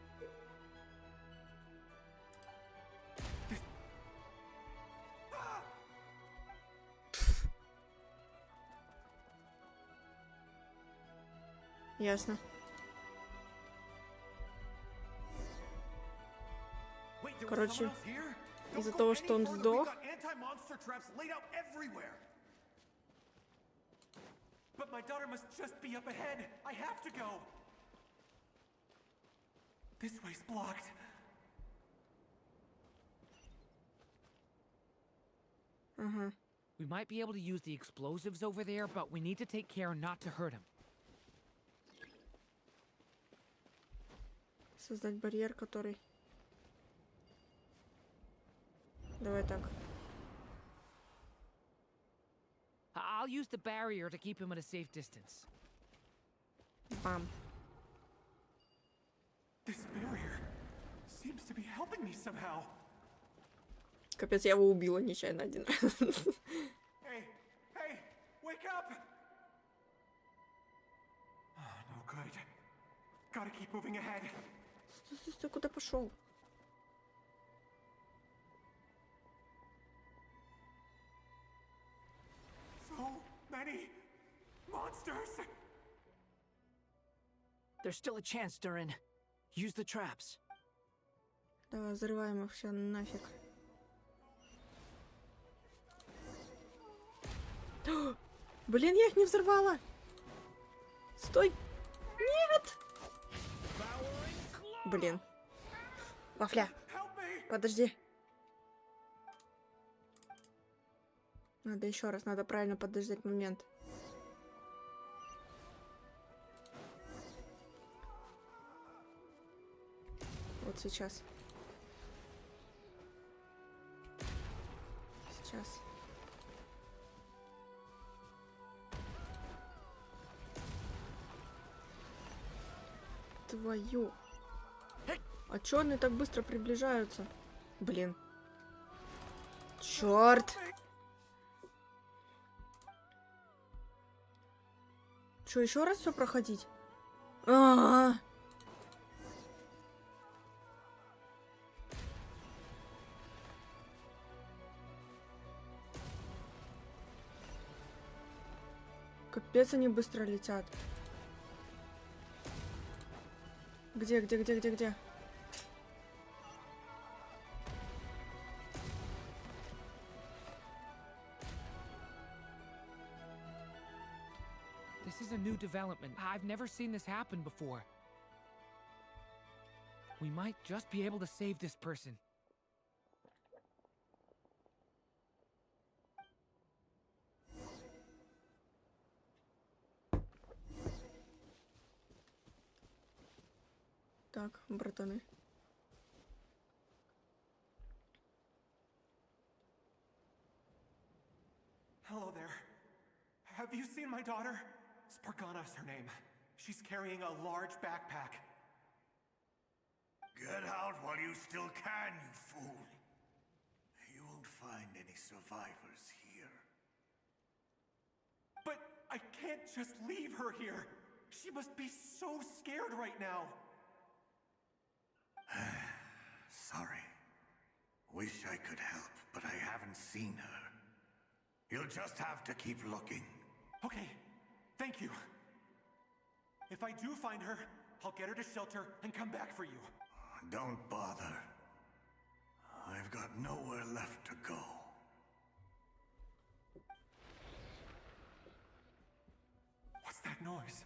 Ясно. Короче, из-за того, что он сдох. But my daughter must just be up ahead. I have to go. This way's blocked. We might be able to use the explosives over there, but we need to take care not to hurt him. Создать барьер, который... Давай так. I'll use the barrier to keep him at a safe distance. Бам. This barrier seems to be helping me somehow. Капец, я его убила нечаянно один раз. Hey, hey, wake up! Oh, no good. Gotta keep moving ahead. Стой, куда пошел? So many monsters. There's still a chance, Durin. Use the traps. Давай, взрываем их все нафиг. Блин, я их не взорвала. Стой. Нет. Блин. Вафля. Подожди. Надо еще раз, надо правильно подождать момент. Вот сейчас. Сейчас. Твою. А чё они так быстро приближаются? Блин. Чёрт. Чё, еще раз все проходить? А-а-а. Капец, они быстро летят. Где? This is a new development. I've never seen this happen before. We might just be able to save this person. Так, братаны. Hello there. Have you seen my daughter? Spargana's her name. She's carrying a large backpack. Get out while you still can, you fool. You won't find any survivors here. But I can't just leave her here. She must be so scared right now. Sorry. Wish I could help, but I haven't seen her. You'll just have to keep looking. Okay, thank you. If I do find her, I'll get her to shelter and come back for you. Don't bother. I've got nowhere left to go. noise?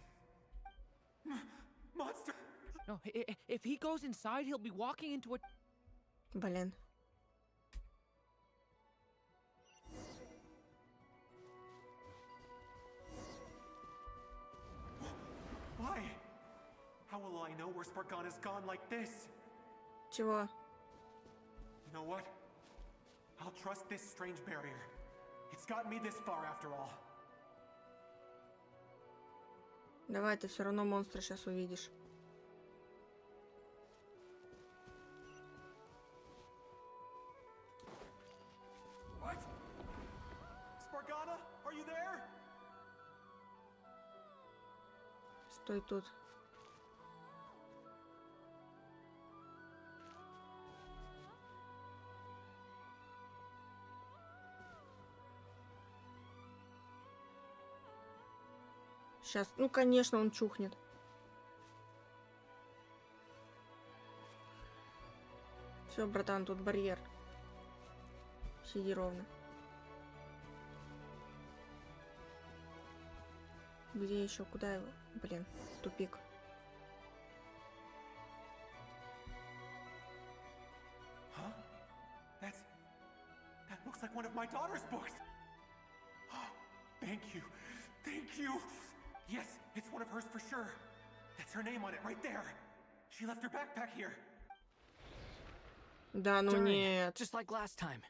Monster! No, if he goes inside, he'll be walking into a... Блин. Why? How will I know where Spargana's gone like this? Чего? You know what? I'll trust this strange barrier. It's got me this far after all. Давай, ты все равно монстра сейчас увидишь. What? Spargana, are you there? Стой тут. Сейчас, ну конечно, он чухнет. Все, братан, тут барьер. Сиди ровно. Где еще? Куда его? Блин, тупик. Huh? That looks like one of my daughter's books. Thank you. Thank you. Yes, it's one of hers for sure. That's her name on it right there. She left her backpack here. Да, ну нет. Just like last time.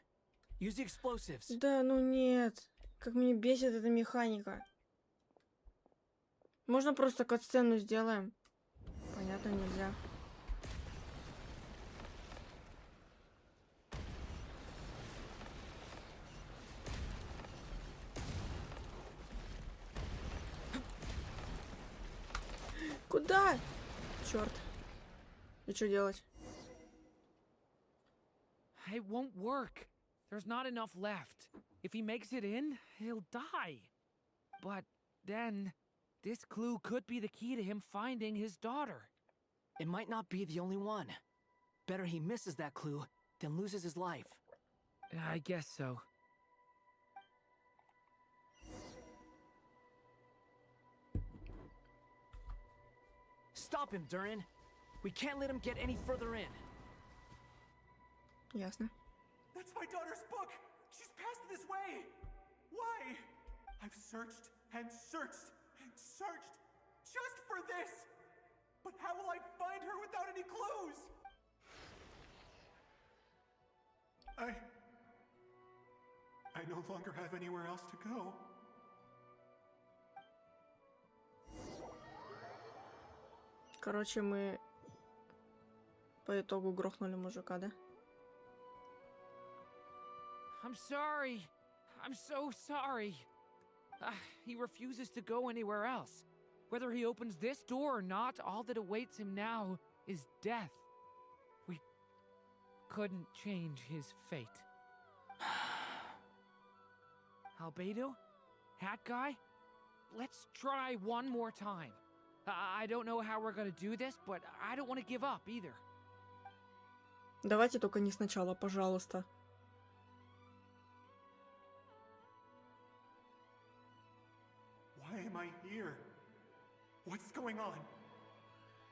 Use the explosives. Да, ну нет. Как меня бесит эта механика. Можно просто кат-сцену сделаем? Понятно, нельзя. Куда? Черт. И что делать? It won't work. There's not enough left. If he makes it in, he'll die. But then, this clue could be the key to him finding his daughter. It might not be the only one. Better he misses that clue than loses his life. I guess so. Stop him, Durin. We can't let him get any further in. Ясно. That's my daughter's book. She's passed this way. Why? I've searched and searched and searched just for this. But how will I find her without any clues? I no longer have anywhere else to go. Короче, мы по итогу грохнули мужика, да? I'm sorry. I'm so sorry. He refuses to go anywhere else. Whether he opens this door or not, all that awaits him now is death. We couldn't change his fate. Albedo? Hat guy? Let's try one more time. I don't know how we're gonna do this, but I don't want to give up either. Давайте только не сначала, пожалуйста. Why am I here? What's going on?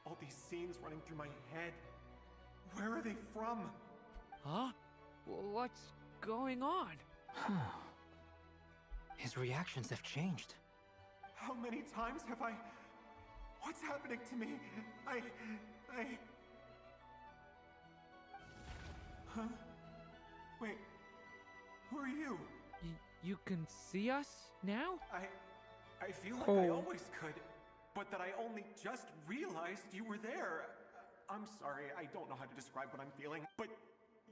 All these scenes running through my head. Where are they from? Huh? What's going on? His reactions have changed. How many times have I... What's happening to me? Huh? Wait, who are you? You can see us now? I feel like I always could, but that I only just realized you were there. I'm sorry, I don't know how to describe what I'm feeling, but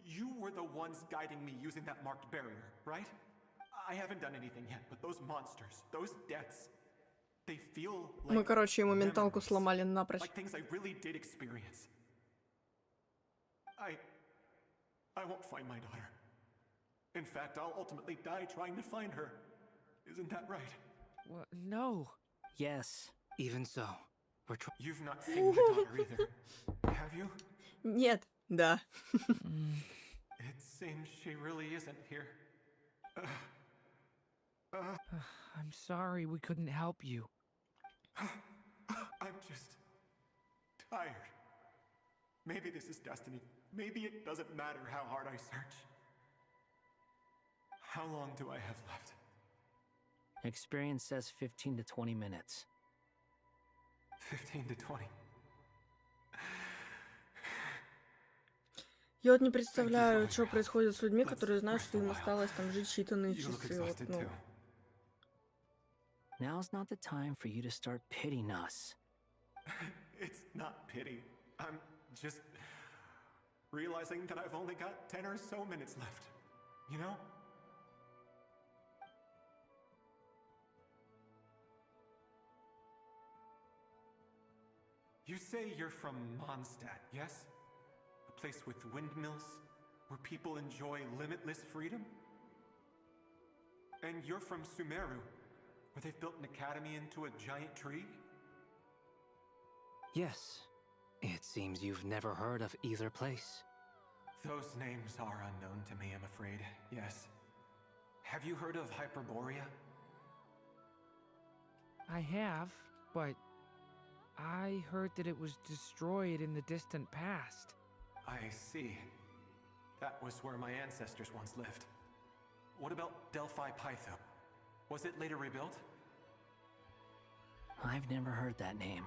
you were the ones guiding me using that marked barrier, right? I haven't done anything yet, but those monsters, those deaths, they feel like Мы, короче, ему менталку сломали напрочь. like things I really did experience. I won't find my daughter. In fact, I'll ultimately die trying to find her. Isn't that right? Well, no. Yes. Even so, You've not seen my daughter either, have you? Нет, да. It seems she really isn't here. I'm sorry we couldn't help you. I'm just tired. Maybe this is destiny. Maybe it doesn't matter how hard I search. How long do I have left? Experience says 15 to 20 minutes. 15 to 20. Я вот не представляю, что происходит с людьми, которые знают, что им осталось там жить считанные часы. Вот, ну. Now's not the time for you to start pitying us. It's not pity. I'm just realizing that I've only got 10 or so minutes left. You know? You say you're from Mondstadt, yes? A place with windmills, where people enjoy limitless freedom? And you're from Sumeru, where they've built an academy into a giant tree? Yes. It seems you've never heard of either place. Those names are unknown to me, I'm afraid, yes. Have you heard of Hyperborea? I have, but I heard that it was destroyed in the distant past. I see. That was where my ancestors once lived. What about Delphi Pytho? Was it later rebuilt? I've never heard that name.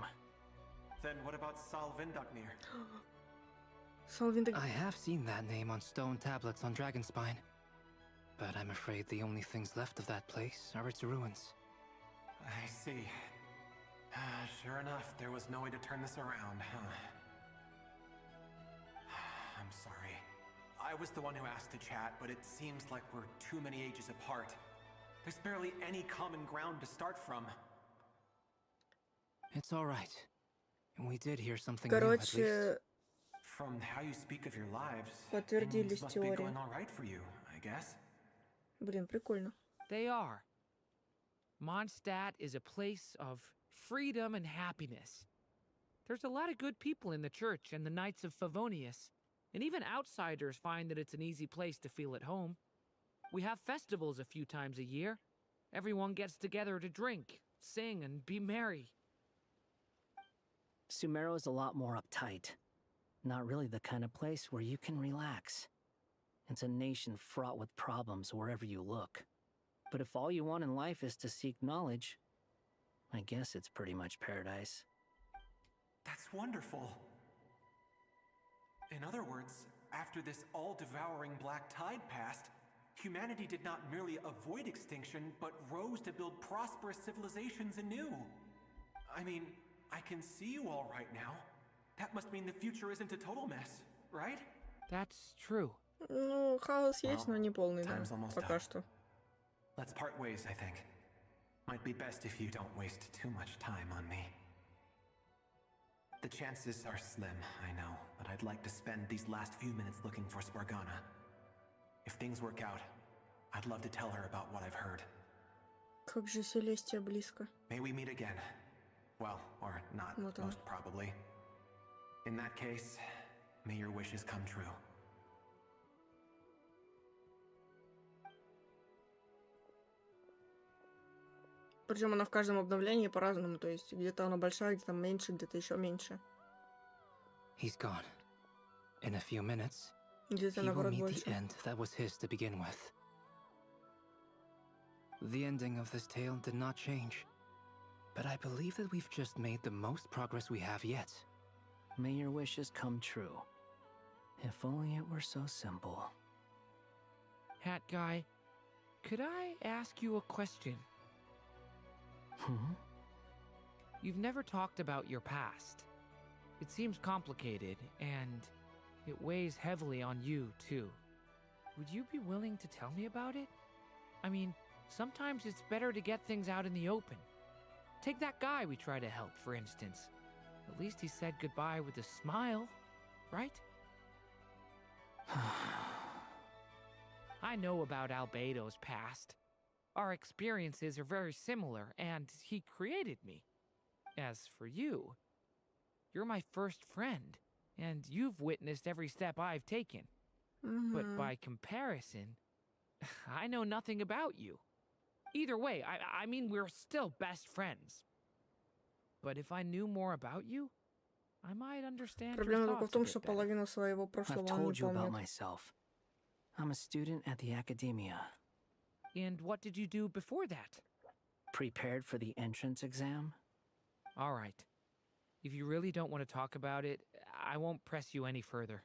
Then what about Salvindagnir? I have seen that name on stone tablets on Dragonspine. But I'm afraid the only things left of that place are its ruins. I see. Sure enough, there was no way to turn this around, huh? I'm sorry. I was the one who asked to chat, but it seems like we're too many ages apart. There's barely any common ground to start from. It's all right. We did hear something new, at least. From how you speak of your lives, подтвердились things must be теории. going all right for you, I guess. Блин, прикольно. They are. Mondstadt is a place of freedom and happiness. There's a lot of good people in the church and the Knights of Favonius, and even outsiders find that it's an easy place to feel at home. We have festivals a few times a year. Everyone gets together to drink, sing, and be merry. Sumeru is a lot more uptight. Not really the kind of place where you can relax. It's a nation fraught with problems wherever you look. But if all you want in life is to seek knowledge, I guess it's pretty much paradise. That's wonderful. In other words, after this all-devouring black tide passed, humanity did not merely avoid extinction, but rose to build prosperous civilizations anew. I mean, I can see you all right now. That must mean the future isn't a total mess, right? That's true. Ну, хаос есть, но не полный, да, пока что. Let's part ways, I think. Might be best if you don't waste too much time on me. The chances are slim, I know, but I'd like to spend these last few minutes looking for Spargana. If things work out, I'd love to tell her about what I've heard. Как же Селестия близко. May we meet again? Well, or not, most probably. In that case, may your wishes come true. Причем она в каждом обновлении по-разному, то есть где-то она большая, где-то меньше, где-то еще меньше. He's gone. In a few minutes, Где-то he will наоборот meet больше. the end that was his to begin with. The ending of this tale did not change, but I believe that we've just made the most progress we have yet. May your wishes come true. If only it were so simple. Hat guy, could I ask you a question? You've never talked about your past. It seems complicated, and it weighs heavily on you, too. Would you be willing to tell me about it? I mean, sometimes it's better to get things out in the open. Take that guy we try to help, for instance. At least he said goodbye with a smile, right? I know about Albedo's past. Our experiences are very similar, and he created me. As for you, you're my first friend, and you've witnessed every step I've taken. But by comparison, I know nothing about you. Either way, I mean, we're still best friends. but if I knew more about you, I might understand your Проблема только в thoughts a том, bit что better. половину своего I've прошлого он told не you about помнит. myself. I'm a student at the academia. And what did you do before that? Prepared for the entrance exam? All right. If you really don't want to talk about it, I won't press you any further.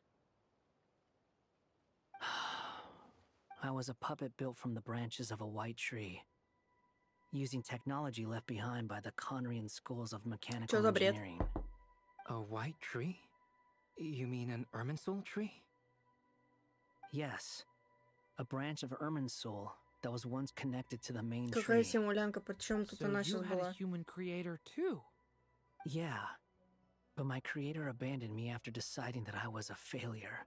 I was a puppet built from the branches of a white tree, using technology left behind by the Conrian schools of mechanical Чё за бред? engineering. A white tree? You mean an Irminsul tree? Yes, a branch of Irminsul that was once connected to the main Какая tree. симулянка, причем тут So она you сейчас had была? a human creator too. Yeah, but my creator abandoned me after deciding that I was a failure.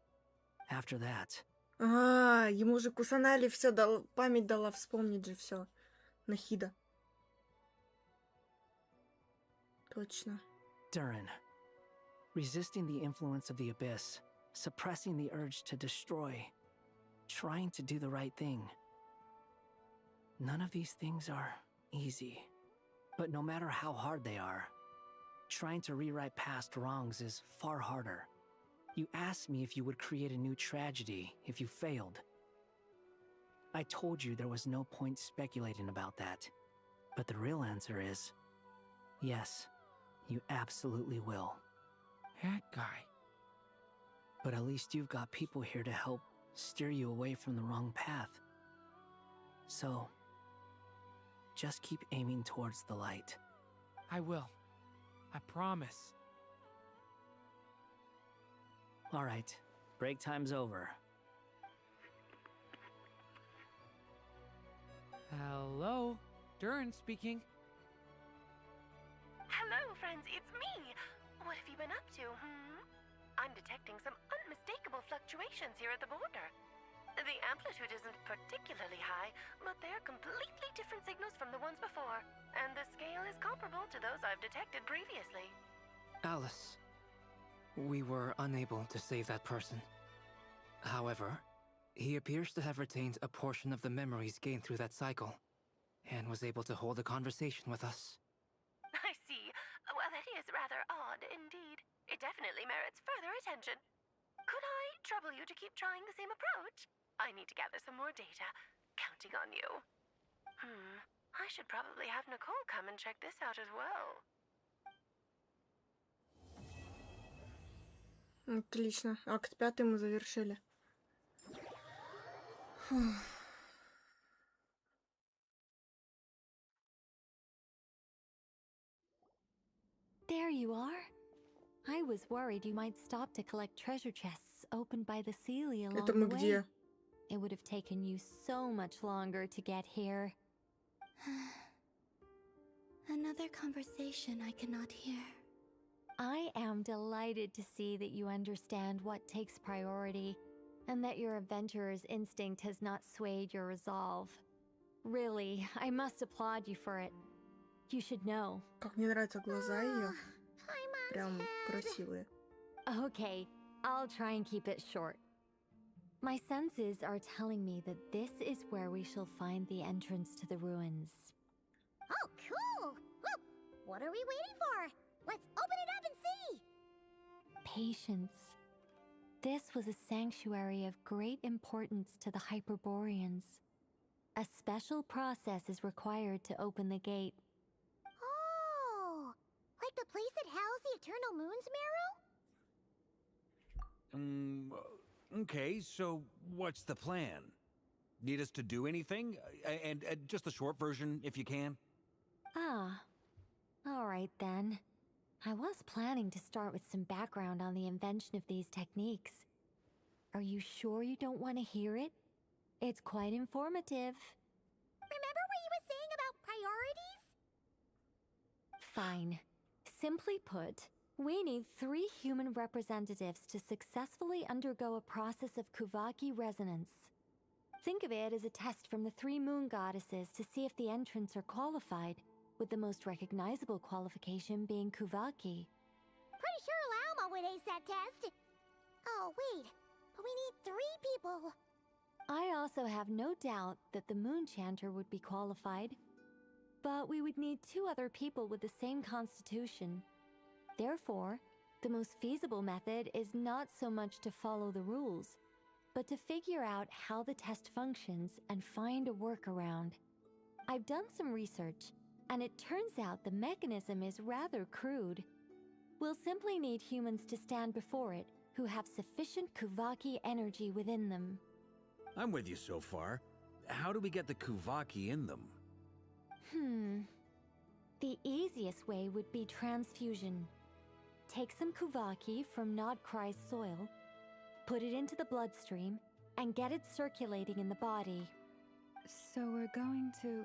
After that, Ему же Кусанари все дал, память дала, вспомнить же все. Нахида. Точно. Durin, resisting the influence of the abyss, suppressing the urge to destroy, trying to do the right thing. None of these things are easy, but no matter how hard they are, trying to rewrite past wrongs is far harder. You asked me if you would create a new tragedy if you failed. I told you there was no point speculating about that, but the real answer is yes, you absolutely will. That guy. But at least you've got people here to help steer you away from the wrong path. So, just keep aiming towards the light. I will. I promise. All right, break time's over. Hello, Durin speaking. Hello, friends, it's me. What have you been up to, I'm detecting some unmistakable fluctuations here at the border. The amplitude isn't particularly high, but they're completely different signals from the ones before, and the scale is comparable to those I've detected previously. Alice, we were unable to save that person. However, he appears to have retained a portion of the memories gained through that cycle, and was able to hold a conversation with us. I see. Well, that is rather odd indeed. It definitely merits further attention. Could I trouble you to keep trying the same approach? I need to gather some more data. Counting on you. I should probably have Nicole come and check this out as well. Отлично. Акт 5 мы завершили. Фух. There you are. I was worried you might stop to collect treasure chests opened by the Sealy along Это the мы way. где? It would have taken you so much longer to get here. Another conversation I cannot hear. I am delighted to see that you understand what takes priority, and that your adventurer's instinct has not swayed your resolve. Really, I must applaud you for it. You should know. Как мне нравятся глаза ее. Прям красивые. Okay, I'll try and keep it short. My senses are telling me that this is where we shall find the entrance to the ruins. Oh, cool! Well, what are we waiting for? Let's open it up and see! Patience. This was a sanctuary of great importance to the Hyperboreans. A special process is required to open the gate. Oh! Like the place that housed the Eternal Moon's marrow? Okay, so what's the plan? Need us to do anything? And just the short version, if you can. Ah. All right then. I was planning to start with some background on the invention of these techniques. Are you sure you don't want to hear it? It's quite informative. Remember what you were saying about priorities? Fine. Simply put, we need 3 human representatives to successfully undergo a process of Kuvaki resonance. Think of it as a test from the 3 moon goddesses to see if the entrants are qualified, with the most recognizable qualification being Kuvaki. Pretty sure Lauma would ace that test. Oh, wait. But we need 3 people. I also have no doubt that the Moon Chanter would be qualified. but we would need 2 other people with the same constitution. Therefore, the most feasible method is not so much to follow the rules, but to figure out how the test functions and find a workaround. I've done some research, and it turns out the mechanism is rather crude. We'll simply need humans to stand before it who have sufficient Kuvaki energy within them. I'm with you so far. How do we get the Kuvaki in them? The easiest way would be transfusion. Take some Kuvaki from Nodcry's soil, put it into the bloodstream, and get it circulating in the body. So we're going to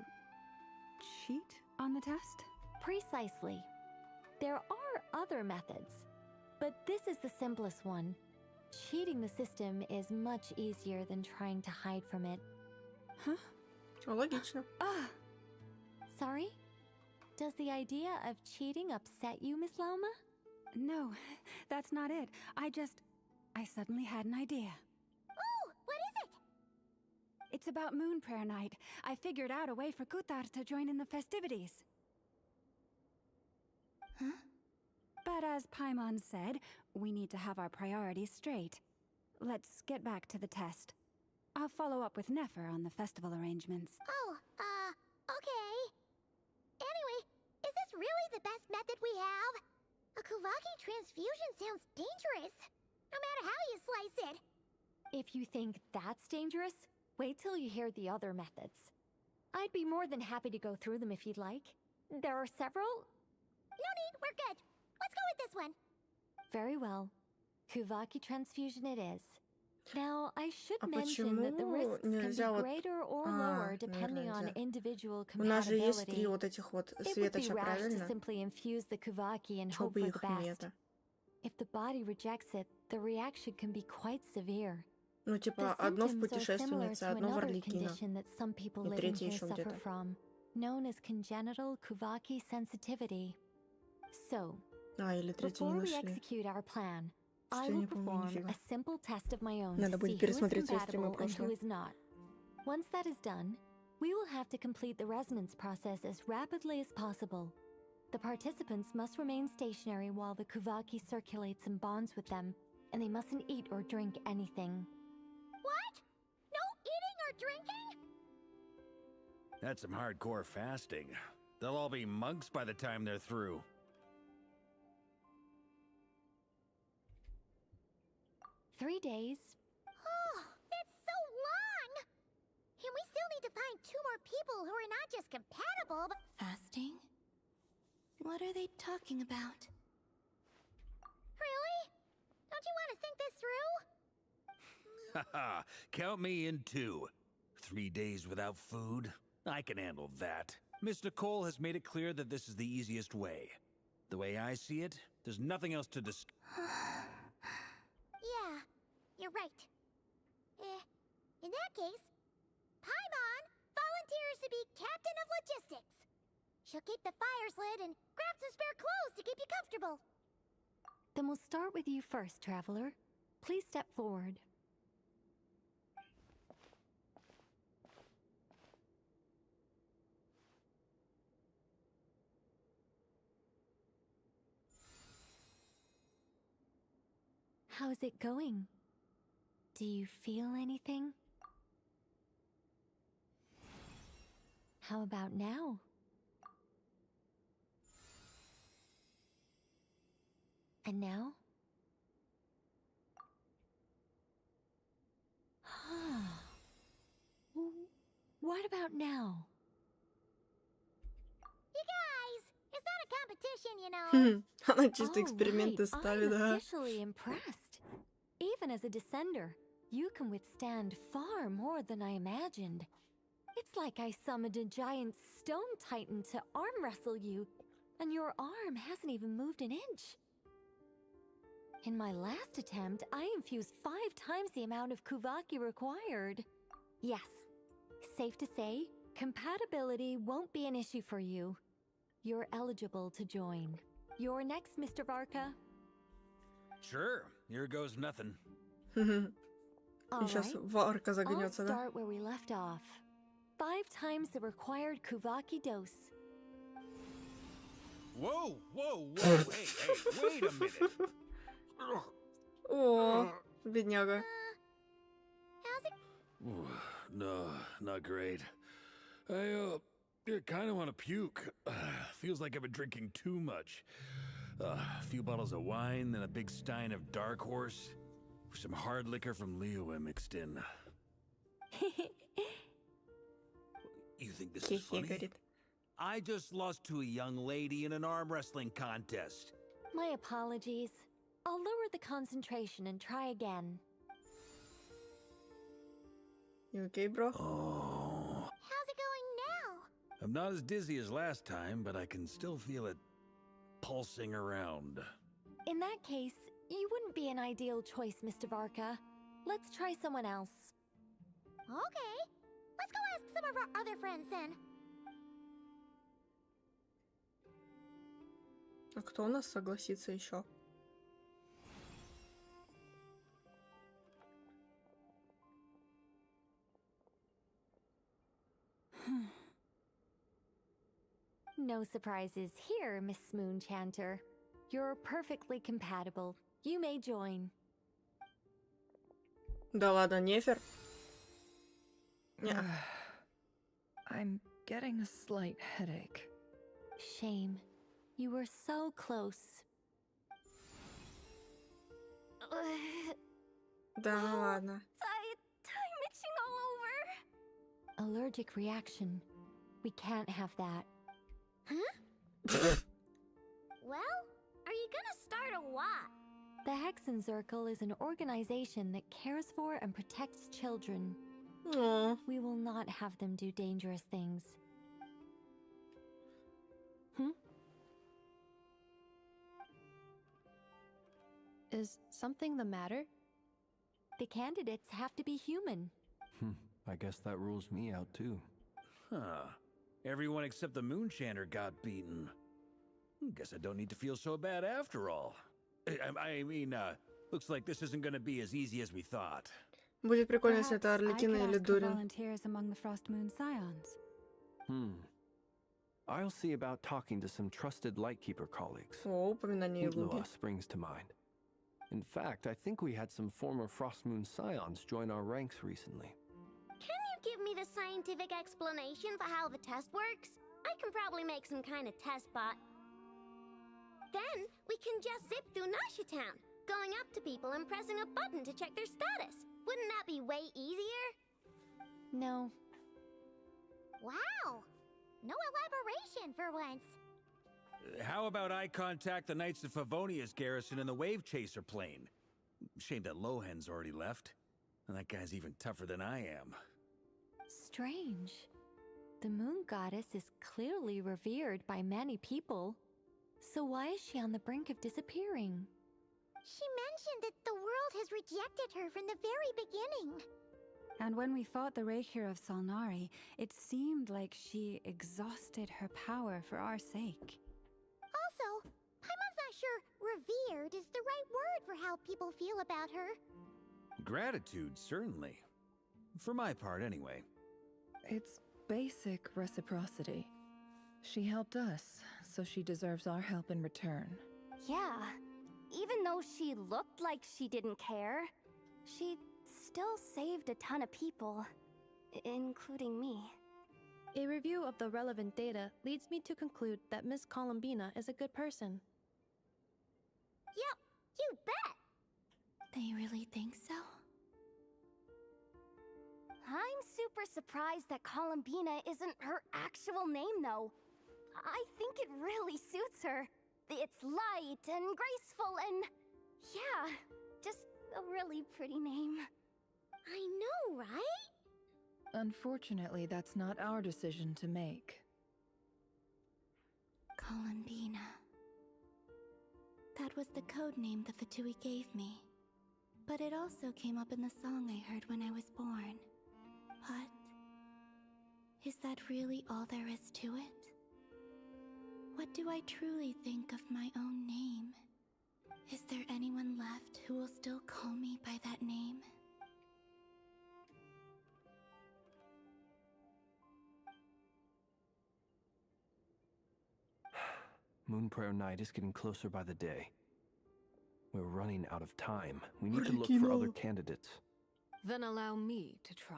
cheat on the test? Precisely. There are other methods, but this is the simplest one. Cheating the system is much easier than trying to hide from it. Huh? Логично. Sorry? Does the idea of cheating upset you, Miss Lauma? No, that's not it. I suddenly had an idea. Oh, what is it? It's about Moon Prayer Night. I figured out a way for Kutar to join in the festivities. Huh? But as Paimon said, we need to have our priorities straight. Let's get back to the test. I'll follow up with Nefer on the festival arrangements. Oh, okay. Anyway, is this really the best method we have? A Kuvaki transfusion sounds dangerous, no matter how you slice it. If you think that's dangerous, wait till you hear the other methods. I'd be more than happy to go through them if you'd like. There are several. No need, we're good. Let's go with this one. Very well. Kuvaki transfusion it is. Now, I should mention that the risks can be greater or lower depending on individual У нас же есть 3 compatibility. вот этих вот It would be светоча, rash to правильно? simply infuse the Kuvaki and Чё hope бы for их the best. это? If the body rejects it, the reaction can be quite severe. Ну, The типа, одно в symptoms are similar путешественнице, to одно в another Арлекино. condition that some people И living третье here еще suffer где-то. from, known as congenital Kuvaki sensitivity. So, Или третье не before we нашли. execute our plan, Что I я will не помню perform нифига. a simple test of my own Надо to see будет who is пересмотреть свои стримы compatible and who прошлые. is not. Once that is done, we will have to complete the resonance process as rapidly as possible. The participants must remain stationary while the Kuvaki circulates and bonds with them, and they mustn't eat or drink anything. What? No eating or drinking? That's some hardcore fasting. They'll all be monks by the time they're through. 3 days. Oh, that's so long! And we still need to find 2 more people who are not just compatible, but... Fasting? What are they talking about? Really? Don't you want to think this through? Haha, count me in too. 3 days without food? I can handle that. Miss Nicole has made it clear that this is the easiest way. The way I see it, there's nothing else to discuss. Yeah, you're right. In that case, Paimon volunteers to be captain of logistics. She'll keep the fires lit and grab some spare clothes to keep you comfortable. Then we'll start with you first, traveler. Please step forward. How's it going? Do you feel anything? How about now? And now? What about now? You guys, it's not a competition, you know. Она чисто Oh, эксперименты right. ставит, I'm да? officially impressed. Even as a descender, you can withstand far more than I imagined. It's like I summoned a giant stone titan to arm wrestle you, and your arm hasn't even moved an inch. In my last attempt, I infused 5 times the amount of Kuvaki required. Yes, safe to say, compatibility won't be an issue for you. You're eligible to join. You're next, Mr. Varka. Sure, here goes nothing. И сейчас Варка I'll загнется, да? start where we left off. 5 times the required Kuvaki dose. Whoa, whoa, whoa, hey, wait a minute. О, бедняга. No, not great. I kind of want to puke. Feels like I've been drinking too much. A few bottles of wine, then a big stein of Dark Horse. Some hard liquor from Liyue mixed in. You think this is funny? I just lost to a young lady in an arm wrestling contest. My apologies. I'll lower the concentration and try again. You okay, bro? Oh. How's it going now? I'm not as dizzy as last time, but I can still feel it pulsing around. In that case, you wouldn't be an ideal choice, Mr. Varka. Let's try someone else. Okay. Let's go ask some of our other friends then. А кто у нас согласится еще? No surprises here, Miss Moonchanter. You're perfectly compatible. You may join. Да ладно, нефер. I'm getting a slight headache. Shame. You were so close. Да ну ладно. I'm itching all over. Allergic reaction. We can't have that. Huh? Well, are you gonna start a what? The Hexenzirkel is an organization that cares for and protects children. Aww. We will not have them do dangerous things. Is something the matter? The candidates have to be human. I guess that rules me out too. Huh. Everyone except the Moonchanter got beaten. Guess I don't need to feel so bad after all. I mean, looks like this isn't gonna be as easy as we thought. Будет прикольно, если это Арлекина или Дурин. Volunteers among the Frost Moon Scions. I'll see about talking to some trusted Lightkeeper colleagues. О, упоминание Луги. Springs to mind. In fact, I think we had some former Frost Moon Scions join our ranks recently. Can you give me the scientific explanation for how the test works? I can probably make some kind of test bot. Then we can just zip through Nasha Town, going up to people and pressing a button to check their status. Wouldn't that be way easier? No. Wow! No elaboration for once. How about I contact the Knights of Favonia's garrison in the Wave Chaser plane? Shame that Lohan's already left. And that guy's even tougher than I am. Strange. The moon goddess is clearly revered by many people. So why is she on the brink of disappearing? She mentioned that the world has rejected her from the very beginning. And when we fought the Reikir of Salnari, it seemed like she exhausted her power for our sake. Also, Paimon's not sure revered is the right word for how people feel about her. Gratitude, certainly. For my part, anyway. It's basic reciprocity. She helped us, so she deserves our help in return. Yeah. Even though she looked like she didn't care, she still saved a ton of people, including me. A review of the relevant data leads me to conclude that Miss Columbina is a good person. Yep, you bet! They really think so? I'm super surprised that Columbina isn't her actual name, though. I think it really suits her. It's light and graceful and... yeah, just a really pretty name. I know, right? Unfortunately, that's not our decision to make. Columbina. That was the code name the Fatui gave me. But it also came up in the song I heard when I was born. But... is that really all there is to it? What do I truly think of my own name? Is there anyone left who will still call me by that name? Moon Prayer Night is getting closer by the day. We're running out of time. We need to look for other candidates. Then allow me to try.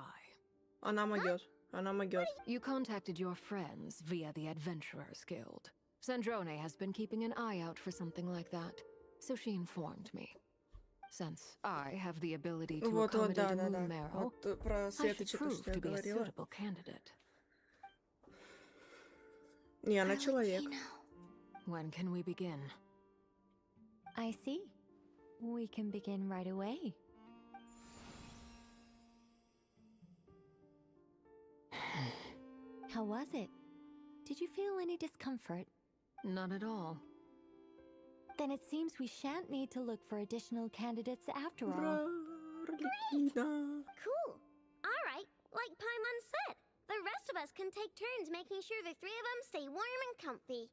Она могёт. Она могёт. You contacted your friends via the Adventurers Guild. Sandrone has been keeping an eye out for something like that, so she informed me. Since I have the ability to accommodate a moon marrow, I should prove to be a suitable candidate. И она человек. When can we begin? I see. We can begin right away. How was it? Did you feel any discomfort? Not at all. Then it seems we shan't need to look for additional candidates after all. Great! Cool. All right, like Paimon said, the rest of us can take turns making sure the three of them stay warm and comfy.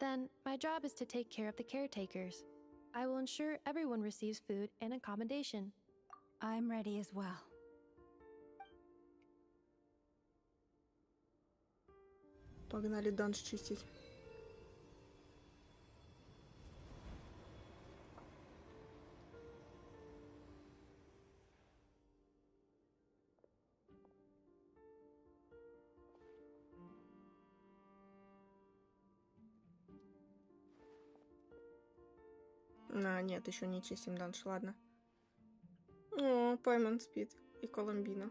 Then, my job is to take care of the caretakers. I will ensure everyone receives food and accommodation. I'm ready as well. Погнали данж чистить. А, нет, еще не чистим данж, ладно. О, Паймон спит. И Коломбина.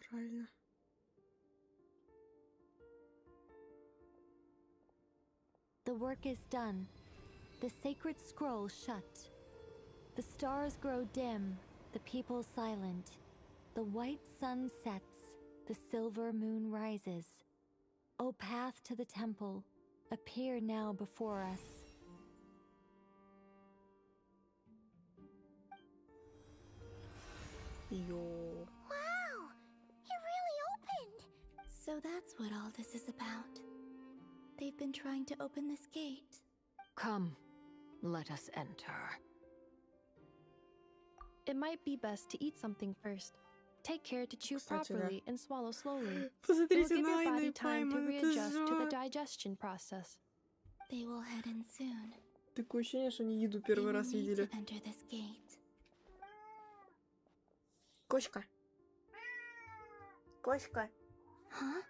Правильно. The work is done. The sacred scroll shut. The stars grow dim, the people silent. The white sun sets, the silver moon rises. O path to the temple, appear now before us. Yo. Wow! It really opened! So that's what all this is about. They've been trying to open this gate. Come, let us enter. It might be best to eat something first. Take care to chew properly and swallow slowly. It will give your body time to readjust to the digestion process. They will head in soon. Такое ощущение, что они еду первый раз видели. Enter this gate. Кошка. Кошка. Huh?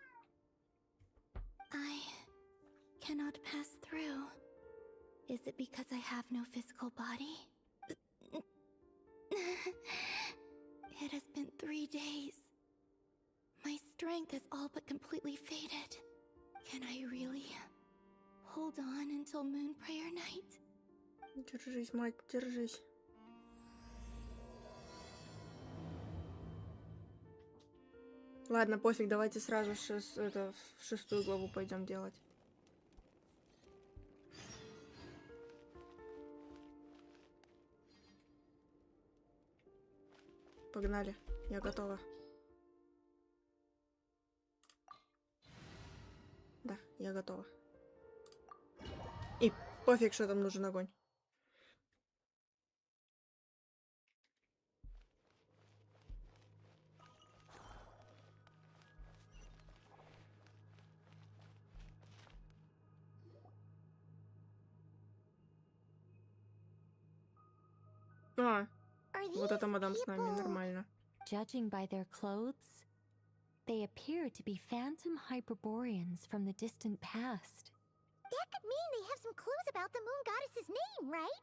I cannot pass through. Is it because I have no physical body? It has been 3 days. My strength has all but completely faded. Can I really hold on until Moon Prayer Night? Держись, мать, держись. Ладно, пофиг, давайте сразу в 6-ю главу пойдем делать. Погнали, я готова. Да, я готова. И пофиг, что там нужен огонь. А, вот эта мадам с нами, нормально. Judging by their clothes, they appear to be phantom Hyperboreans from the distant past. That could mean they have some clues about the moon goddess's name, right?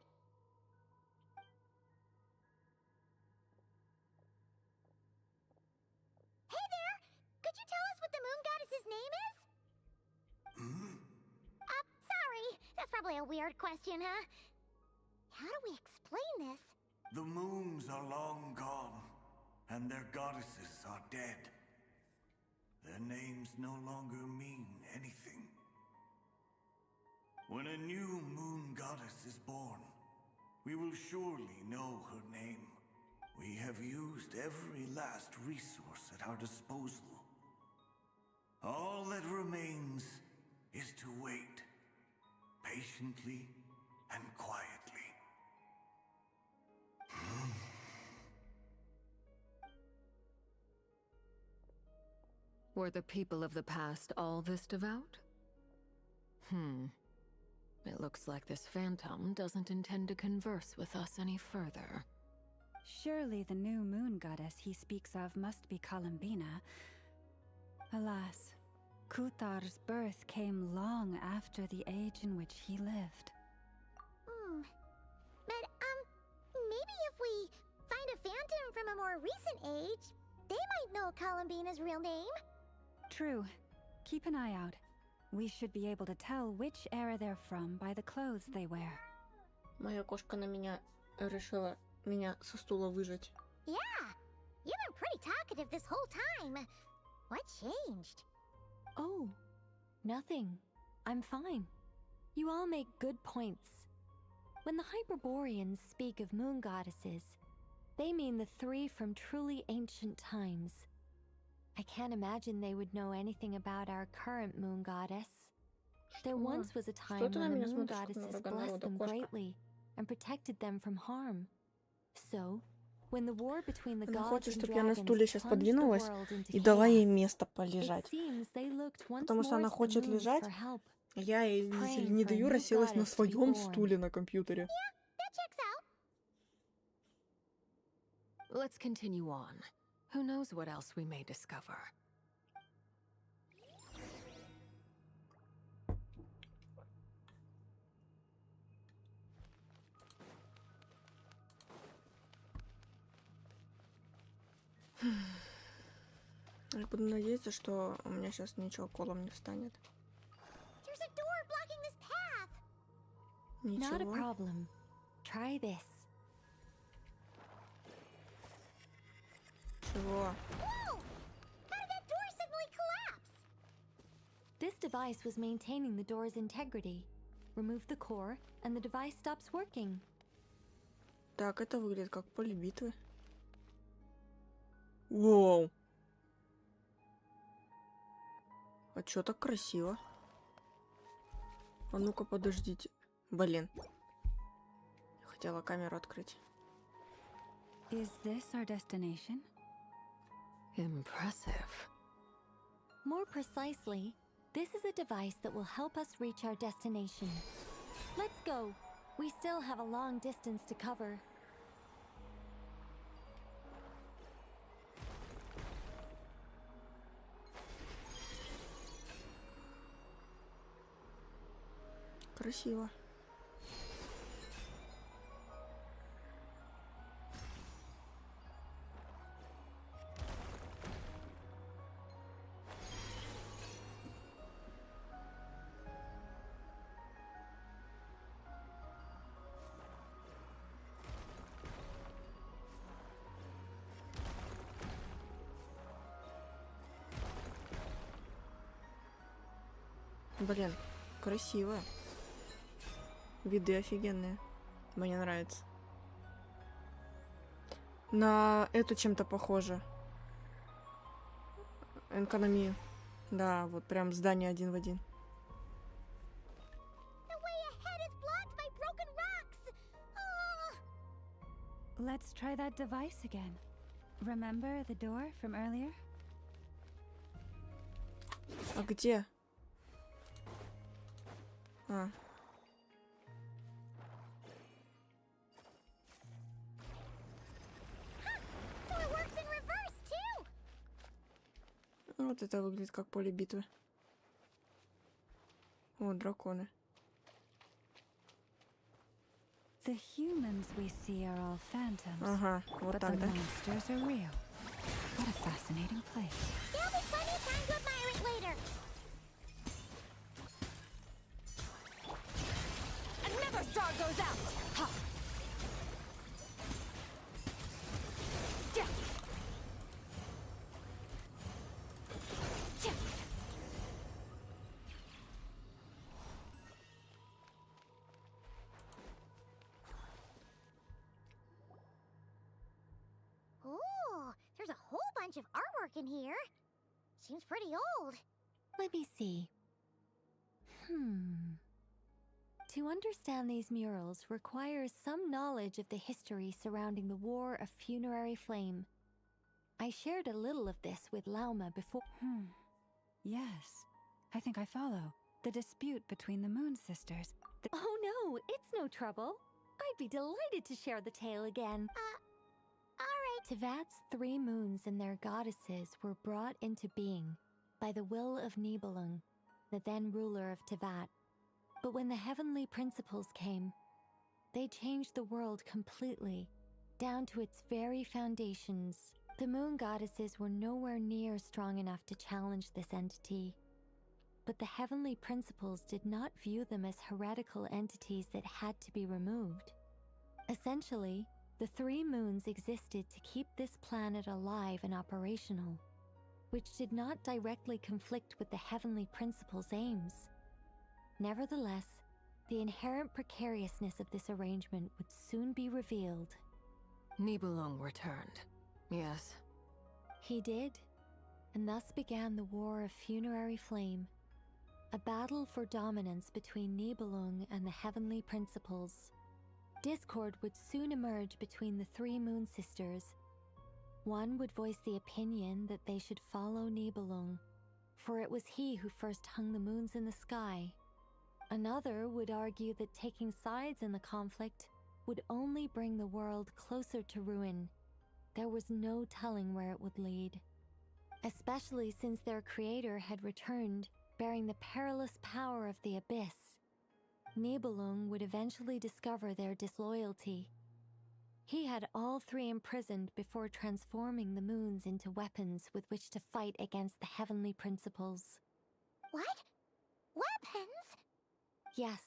Hey there! Could you tell us what the moon goddess's name is? Sorry. That's probably a weird question, huh? How do we explain this? The moons are long gone, and their goddesses are dead. Their names no longer mean anything. When a new moon goddess is born, we will surely know her name. We have used used every last resource at our disposal. All that remains is to wait, patiently and quietly. Were the people of the past all this devout? It looks like this phantom doesn't intend to converse with us any further. Surely the new moon goddess he speaks of must be Columbina. Alas, Kutar's birth came long after the age in which he lived. But, maybe if we find a phantom from a more recent age, they might know Columbina's real name. True. Keep an eye out. We should be able to tell which era they're from by the clothes they wear. Моя кошка на меня решила меня со стула выжать. Yeah, you've been pretty talkative this whole time. What changed? Oh, nothing. I'm fine. You all make good points. When the Hyperboreans speak of moon goddesses, they mean the three from truly ancient times. I can't imagine they would know anything about our current moon goddess. There once was a time when the moon goddesses blessed them greatly and protected them from harm. So, when the war between the gods and dragons plunged the world into и дала ей chaos, место полежать. it seems they looked once Потому что more она to the хочет moons лежать. for help. Я ей, видите ли, не даю, расселась на своем стуле на компьютере. That checks out. Let's continue on. Who knows what else we may discover? Я буду надеяться, что у меня сейчас ничего колом не встанет. There's a door blocking this path. Not a Ничего. problem. Try this. Чего? Whoa! How did that door suddenly collapse? This device was maintaining the door's integrity. Remove the core, and the device stops working. Так, это выглядит как поле битвы. Воу. А чё так красиво? А ну-ка, подождите. Блин. Я хотела камеру открыть. Is this our destination? Impressive. More precisely, this is a device that will help us reach our destination. Let's go. We still have a long distance to cover. Красиво. Блин, красиво. Виды офигенные. Мне нравится. На эту чем-то похоже. Экономию. Да, вот прям здание один в один. The way ahead is blocked by broken rocks. Let's try that device again. Remember the door from earlier? А где? А. So it works in reverse too. Вот это выглядит как поле битвы. О, драконы. The humans we see are all phantoms. Ага, вот but так, the да? monsters are real. What a fascinating place. There'll be plenty of time to admire it later. Another star goes out! Ha! Yeah. Yeah. Ooh, bunch of artwork in here. Seems pretty old. Let me see. To understand these murals requires some knowledge of the history surrounding the War of Funerary Flame. I shared a little of this with Lauma before. Yes, I think I follow. The dispute between the Moon Sisters. Oh no, it's no trouble. I'd be delighted to share the tale again. Alright. Tevat's 3 moons and their goddesses were brought into being by the will of Nibelung, the then ruler of Tevat. But when the heavenly principles came, they changed the world completely, down to its very foundations. The moon goddesses were nowhere near strong enough to challenge this entity. But the heavenly principles did not view them as heretical entities that had to be removed. Essentially, the 3 moons existed to keep this planet alive and operational, which did not directly conflict with the heavenly principles' aims. Nevertheless, the inherent precariousness of this arrangement would soon be revealed. Nibelung returned, yes. He did, and thus began the War of Funerary Flame, a battle for dominance between Nibelung and the heavenly principles. Discord would soon emerge between the 3 moon sisters. One would voice the opinion that they should follow Nibelung, for it was he who first hung the moons in the sky. Another would argue that taking sides in the conflict would only bring the world closer to ruin. There was no telling where it would lead, especially since their creator had returned, bearing the perilous power of the abyss. Nibelung would eventually discover their disloyalty. He had all 3 imprisoned before transforming the moons into weapons with which to fight against the heavenly principles. What? Weapons? Yes,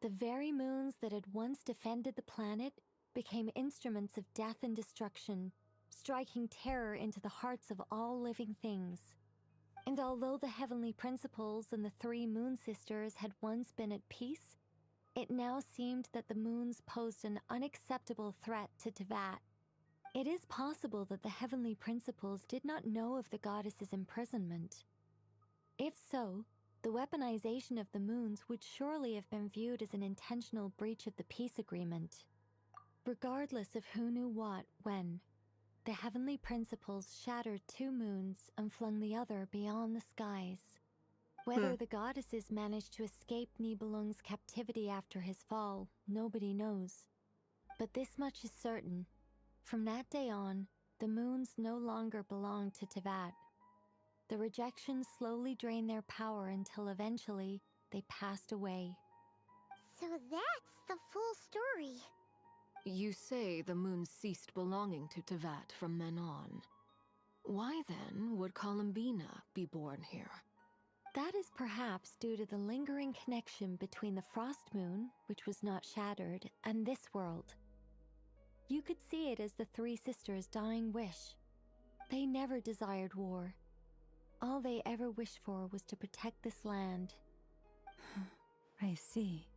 the very moons that had once defended the planet became instruments of death and destruction, striking terror into the hearts of all living things. And although the heavenly principles and the 3 moon sisters had once been at peace, it now seemed that the moons posed an unacceptable threat to Tevat. It is possible that the heavenly principles did not know of the goddess's imprisonment. If so, the weaponization of the moons would surely have been viewed as an intentional breach of the peace agreement. Regardless of who knew what, when, the heavenly principles shattered 2 moons and flung the other beyond the skies. Whether the goddesses managed to escape Nibelung's captivity after his fall, nobody knows. But this much is certain. From that day on, the moons no longer belonged to Tevat. The rejections slowly drained their power until eventually they passed away. So that's the full story. You say the moons ceased belonging to Tevat from then on. Why then would Columbina be born here? That is perhaps due to the lingering connection between the Frost Moon, which was not shattered, and this world. You could see it as the 3 sisters' dying wish. They never desired war. All they ever wished for was to protect this land. I see.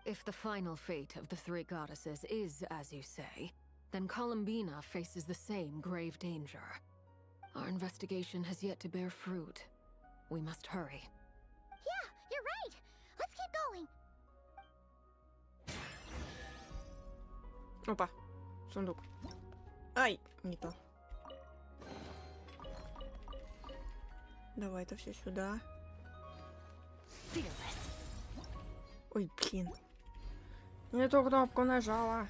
If the final fate of the 3 goddesses is as you say, then Columbina faces the same grave danger. Our investigation has yet to bear fruit. We must hurry. Yeah, you're right. Let's keep going. Опа, сундук. Ай, не то. Давай это все сюда. Ой, блин. Не ту кнопку нажала.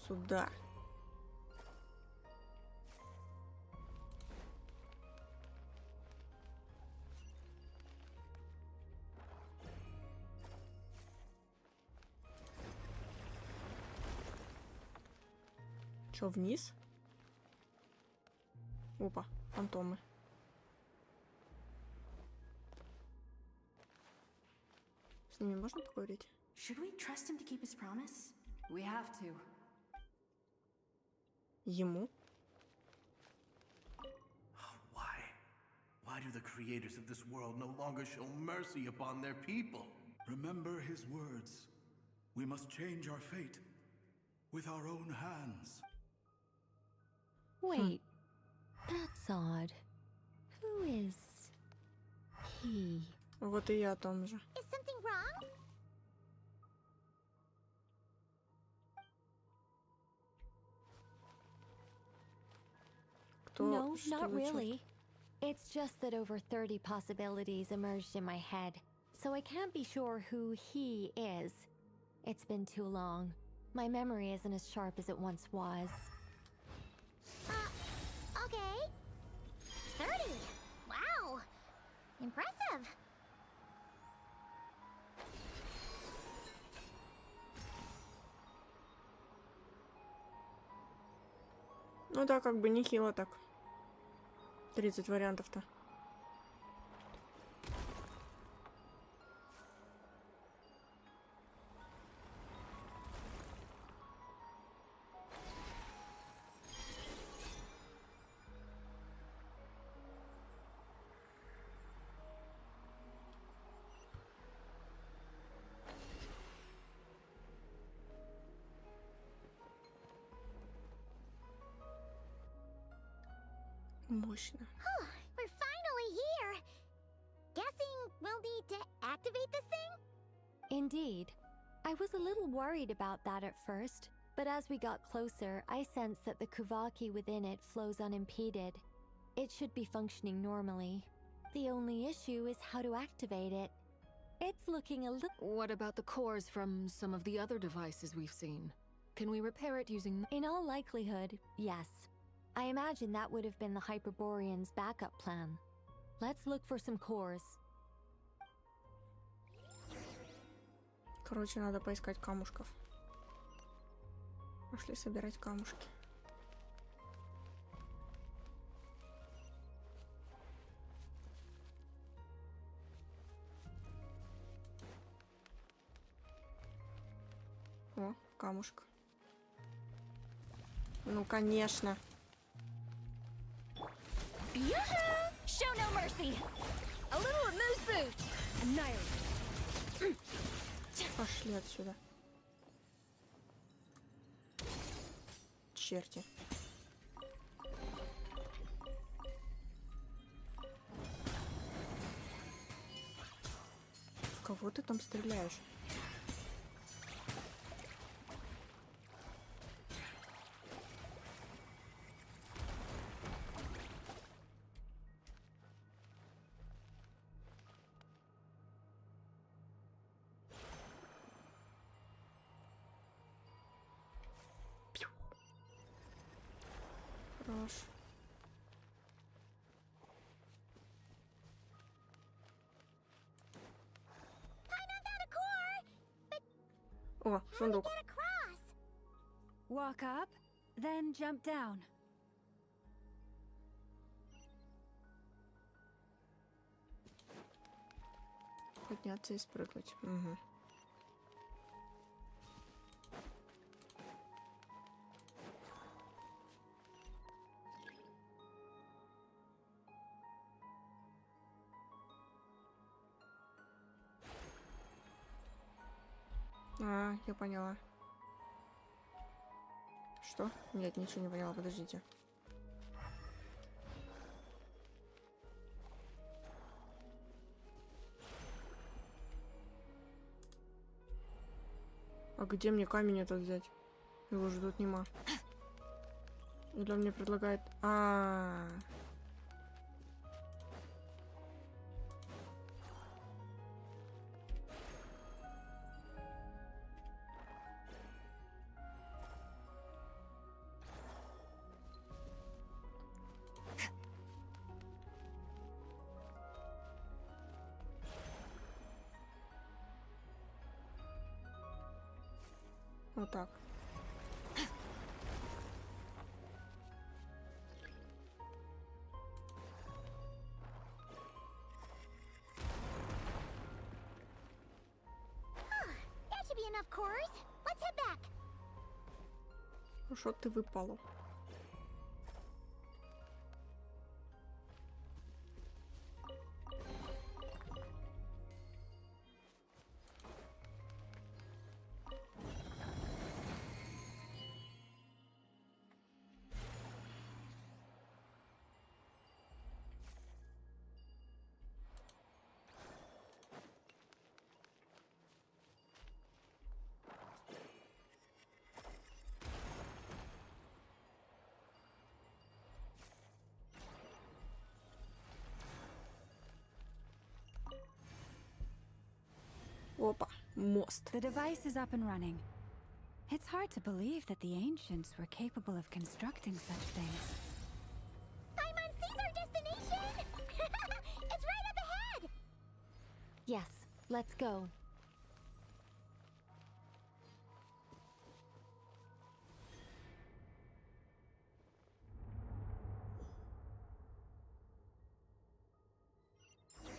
Сюда. Чё, вниз? Опа, фантомы. С ними можно поговорить? Should we trust him to keep his promise? We have to. Ему? Why Why do the creators of this world no longer show mercy upon their people? Remember his words. We must change our fate with our own hands. Wait, that's odd. Who is he? Вот и я о том же. Is something wrong? No, not really. It's just that over 30 possibilities emerged in my head, so I can't be sure who he is. It's been too long. My memory isn't as sharp as it once was. Okay. 30. Wow. Impressive. Ну да, как бы нехило так. 30 вариантов-то. Мощно. We're finally here. Guessing we'll need to activate this thing? Indeed. I was a little worried about that at first, but as we got closer, I sensed that the Kuvaki within it flows unimpeded. It should be functioning normally. The only issue is how to activate it. It's looking a little... What about the cores from some of the other devices we've seen? Can we repair it using... In all likelihood, yes. I imagine that would have been the Hyperborean's backup plan. Let's look for some cores. Короче, надо поискать камушков. Пошли собирать камушки. О, камушек. Ну, конечно. Show no mercy. A little moose boot. Annihilate. Пошли отсюда. Черти. В кого ты там стреляешь? Хорош. О, сундук. Walk up, then jump down. Подняться и спрыгнуть. Угу. А, я поняла. Что? Нет, ничего не поняла, подождите. А где мне камень этот взять? Его же тут нема. Или он мне предлагает... Вот так. That should be enough cores. Let's head back. Ну что ты выпало? Опа, мост. The device is up and running. It's hard to believe that the ancients were capable of constructing such things. I'm on Caesar destination! It's right up ahead! Yes, let's go.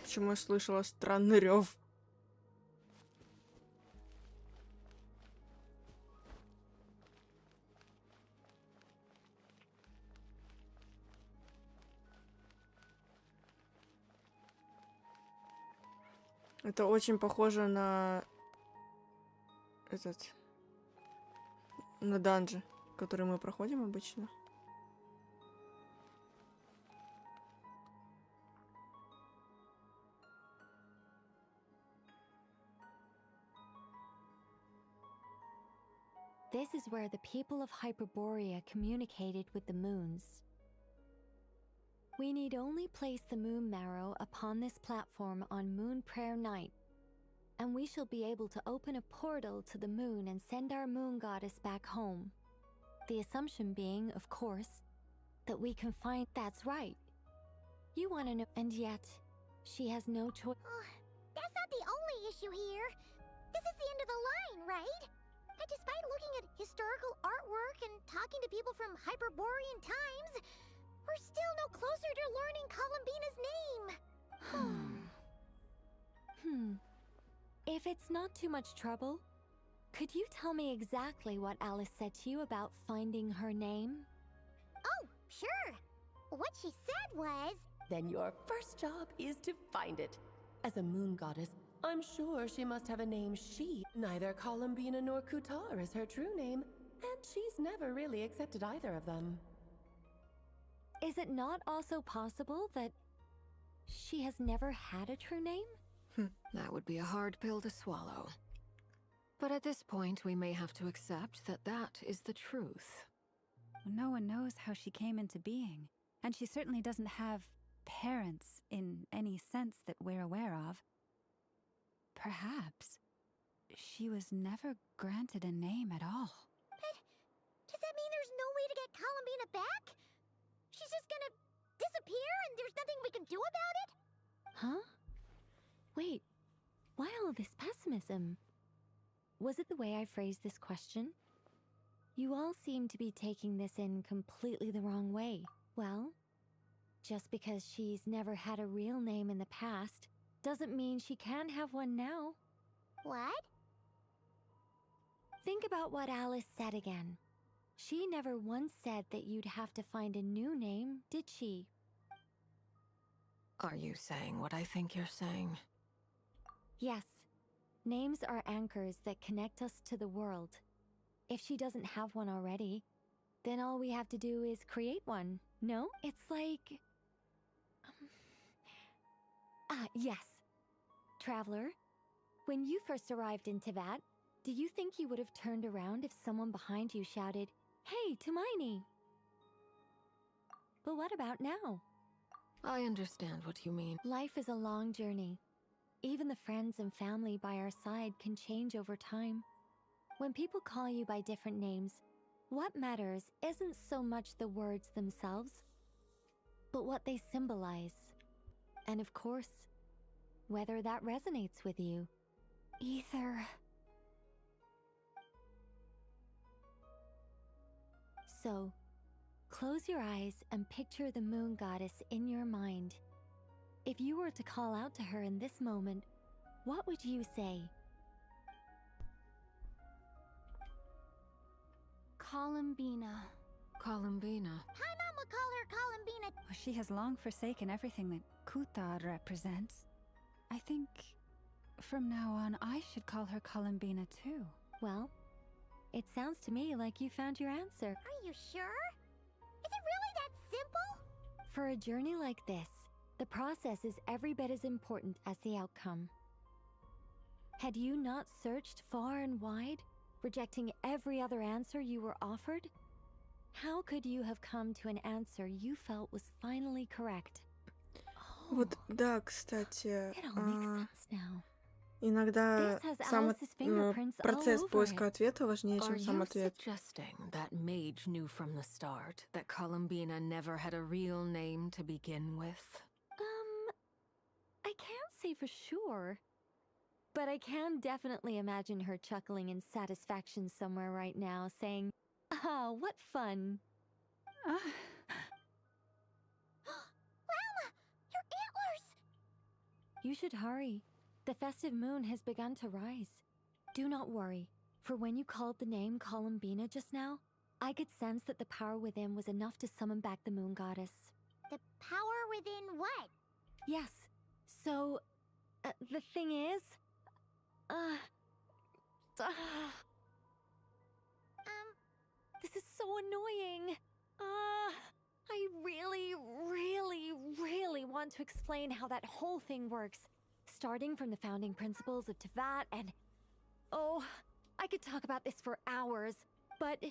Почему я слышала странный рев? Это очень похоже на на данжи, который мы проходим обычно. This is where the people of Hyperborea communicated with the moons. We need only place the moon marrow upon this platform on Moon Prayer Night, and we shall be able to open a portal to the moon and send our moon goddess back home. The assumption being, of course, that we can find... That's right. You want to know... And yet, she has no choice. That's not the only issue here. This is the end of the line, right? And despite looking at historical artwork and talking to people from Hyperborean times, we're still no closer to learning Columbina's name. If it's not too much trouble, could you tell me exactly what Alice said to you about finding her name? Oh, sure. What she said was... Then your first job is to find it. As a moon goddess, I'm sure she must have a name she... Neither Columbina nor Kutar is her true name, and she's never really accepted either of them. Is it not also possible that she has never had a true name? That would be a hard pill to swallow. But at this point, we may have to accept that that is the truth. No one knows how she came into being, and she certainly doesn't have parents in any sense that we're aware of. Perhaps she was never granted a name at all. But does that mean there's no way to get Columbina back? She's just gonna disappear and there's nothing we can do about it? Huh? Wait, why all this pessimism? Was it the way I phrased this question? You all seem to be taking this in completely the wrong way. Well, just because she's never had a real name in the past doesn't mean she can't have one now. What? Think about what Alice said again. She never once said that you'd have to find a new name, did she? Are you saying what I think you're saying? Yes. Names are anchors that connect us to the world. If she doesn't have one already, then all we have to do is create one. No? It's like... yes. Traveler, when you first arrived in Teyvat, do you think you would have turned around if someone behind you shouted, "Hey, Hermione"? But what about now? I understand what you mean. Life is a long journey. Even the friends and family by our side can change over time. When people call you by different names, what matters isn't so much the words themselves, but what they symbolize. And of course, whether that resonates with you. Ether. So, close your eyes and picture the moon goddess in your mind. If you were to call out to her in this moment, what would you say? Columbina. My Columbina. mom would call her Columbina. She has long forsaken everything that Kutar represents. I think from now on I should call her Columbina too. Well, it sounds to me like you found your answer. Are you sure? Is it really that simple? For a journey like this, the process is every bit as important as the outcome. Had you not searched far and wide, rejecting every other answer you were offered, how could you have come to an answer you felt was finally correct? Вот, да, кстати, Иногда This has сам Alice's fingerprints all процесс over поиска it. ответа важнее, Are чем сам you ответ. suggesting that Mage knew from the start that Columbina never had a real name to begin with? I can't say for sure. But I can definitely imagine her chuckling in satisfaction somewhere right now, saying, "Ah, what fun." Lama! Your antlers! You should hurry. The festive moon has begun to rise. Do not worry, for when you called the name Columbina just now, I could sense that the power within was enough to summon back the moon goddess. The power within what? Yes. So, the thing is... This is so annoying. I really want to explain how that whole thing works. Starting from the founding principles of Teyvat and... Oh, I could talk about this for hours, but...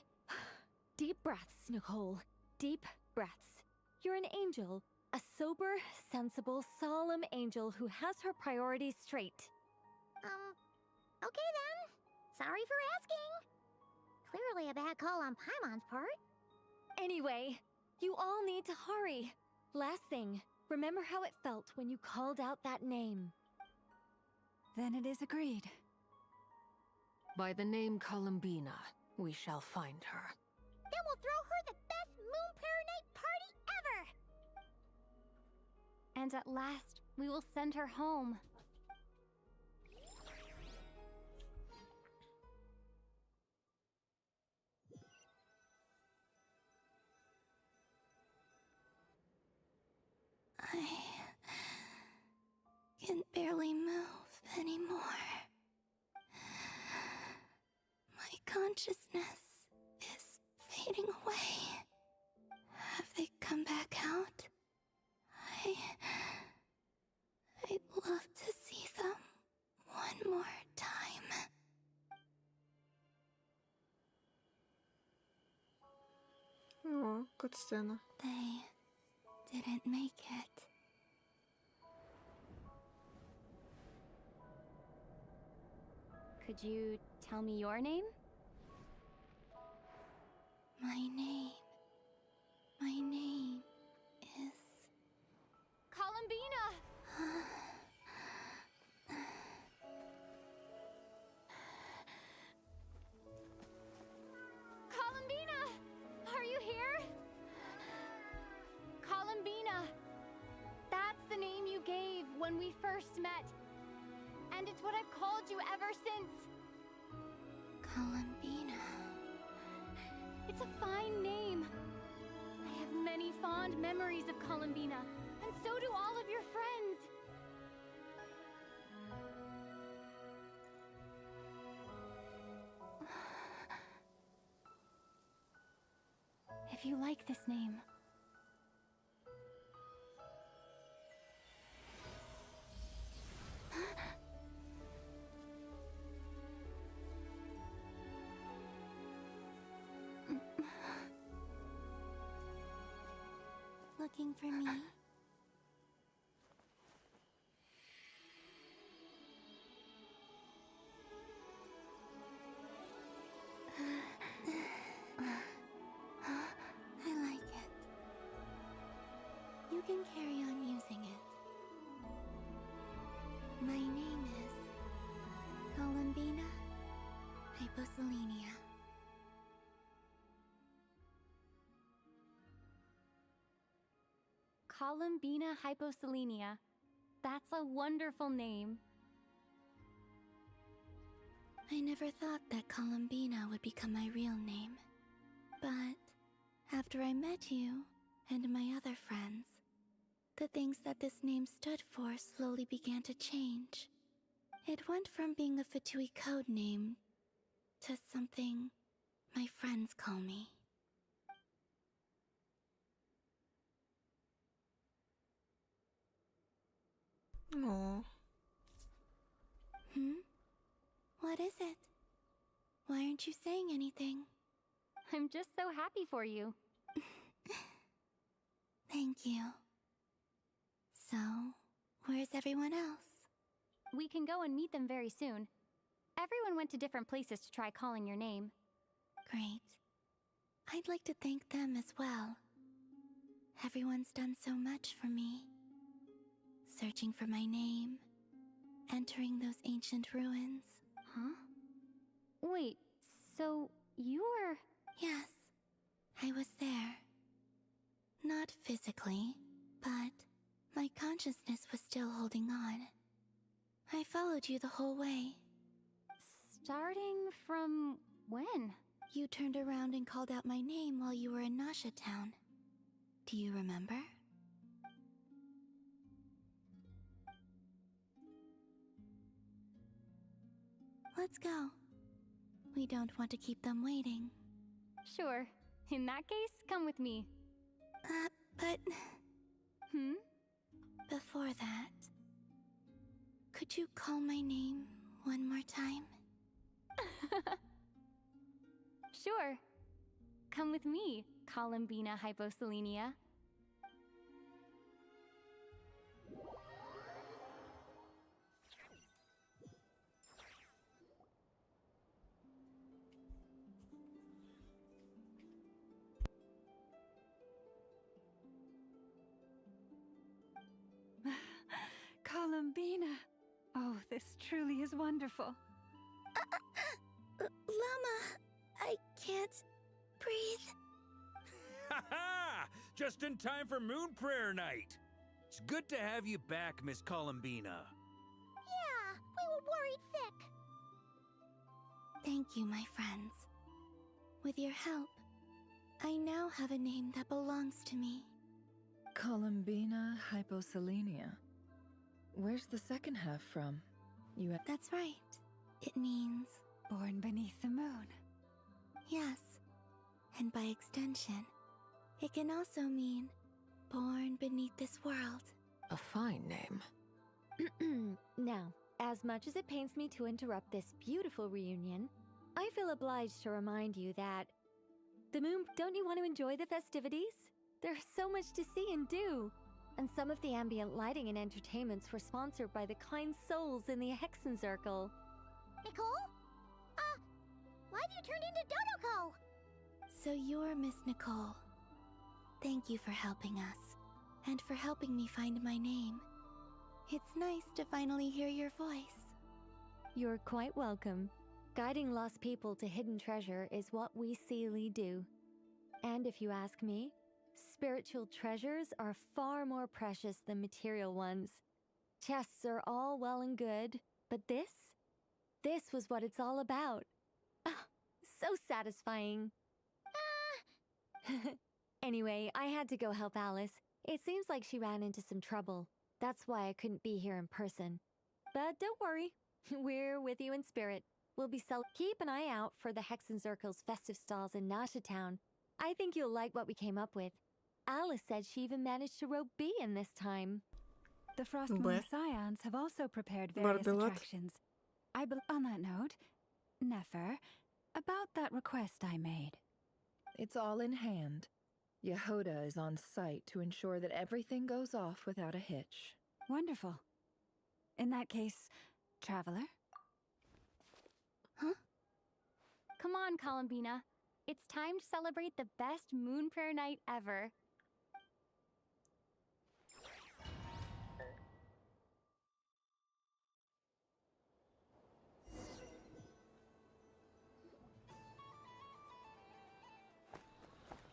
Deep breaths, Nicole. Deep breaths. You're an angel. A sober, sensible, solemn angel who has her priorities straight. Okay then. Sorry for asking. Clearly a bad call on Paimon's part. Anyway, you all need to hurry. Last thing, remember how it felt when you called out that name. Then it is agreed. By the name Columbina, we shall find her. Then we'll throw her the best Moon Prayer Night party ever! And at last, we will send her home. I can barely move anymore. My consciousness is fading away. Have they come back out? I'd love to see them one more time. О, кат-сцена. They didn't make it. Could you tell me your name? My name is... Columbina! Columbina! Are you here? Columbina! That's the name you gave when we first met. And it's what I've called you ever since. Columbina. It's a fine name. I have many fond memories of Columbina, and so do all of your friends. If you like this name, Looking for me? I like it. You can carry on using it. My name is Columbina Hyposelenia. Columbina Hyposelenia. That's a wonderful name. I never thought that Columbina would become my real name. But after I met you and my other friends, the things that this name stood for slowly began to change. It went from being a Fatui code name to something my friends call me. О, What is it? Why aren't you saying anything? I'm just so happy for you. Thank you. So, where's everyone else? we can go and meet them very soon. Everyone went to different places to try calling your name. Great. I'd like to thank them as well. Everyone's done so much for me. Searching for my name, entering those ancient ruins. Huh? Wait, so you were... Yes, I was there. Not physically, but my consciousness was still holding on. I followed you the whole way. Starting from when? You turned around and called out my name while you were in Nasha Town. Do you remember? Let's go. We don't want to keep them waiting. Sure. In that case, come with me. But... Hmm? Before that... Could you call my name one more time? Sure. Come with me, Columbina Hyposelenia. Columbina! Oh, this truly is wonderful. Llama, I can't breathe. Ha ha! Just in time for Moon Prayer Night. It's good to have you back, Miss Columbina. Yeah, we were worried sick. Thank you, my friends. With your help, I now have a name that belongs to me. Columbina Hyposelenia. Where's the second half from? That's right. It means... Born beneath the moon. Yes. And by extension, it can also mean born beneath this world. A fine name. Now, as much as it pains me to interrupt this beautiful reunion, I feel obliged to remind you that... The moon, don't you want to enjoy the festivities? There's so much to see and do. And some of the ambient lighting and entertainments were sponsored by the kind souls in the Hexen Circle. Nicole? Why have you turned into Dodoko? So you're Miss Nicole. Thank you for helping us, and for helping me find my name. It's nice to finally hear your voice. You're quite welcome. Guiding lost people to hidden treasure is what we Seelie do. And if you ask me, spiritual treasures are far more precious than material ones. Chests are all well and good, but this was what it's all about. So satisfying. Anyway, I had to go help Alice. It seems like she ran into some trouble. That's why I couldn't be here in person. But don't worry, we're with you in spirit. We'll be keep an eye out for the Hexen Circle's festive stalls in Nasha Town. I think you'll like what we came up with. Alice said she even managed to rope B in this time. The Frostmoon Scions have also prepared various attractions. On that note, Nefer, about that request I made. It's all in hand. Yehoda is on site to ensure that everything goes off without a hitch. Wonderful. In that case, Traveler? Huh? Come on, Columbina. It's time to celebrate the best Moon Prayer Night ever.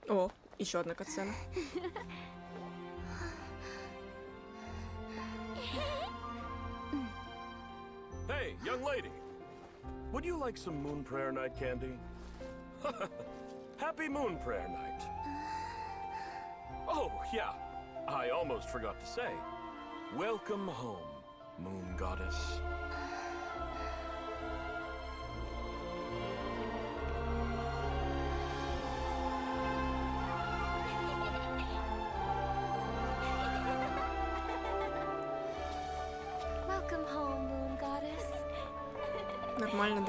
О, еще одна катсцена. Hey, young lady. Would you like some Moon Prayer Night candy? Happy Moon Prayer Night. Oh, yeah. I almost forgot to say. Welcome home, Moon Goddess. Welcome home, Moon Goddess. Нормально,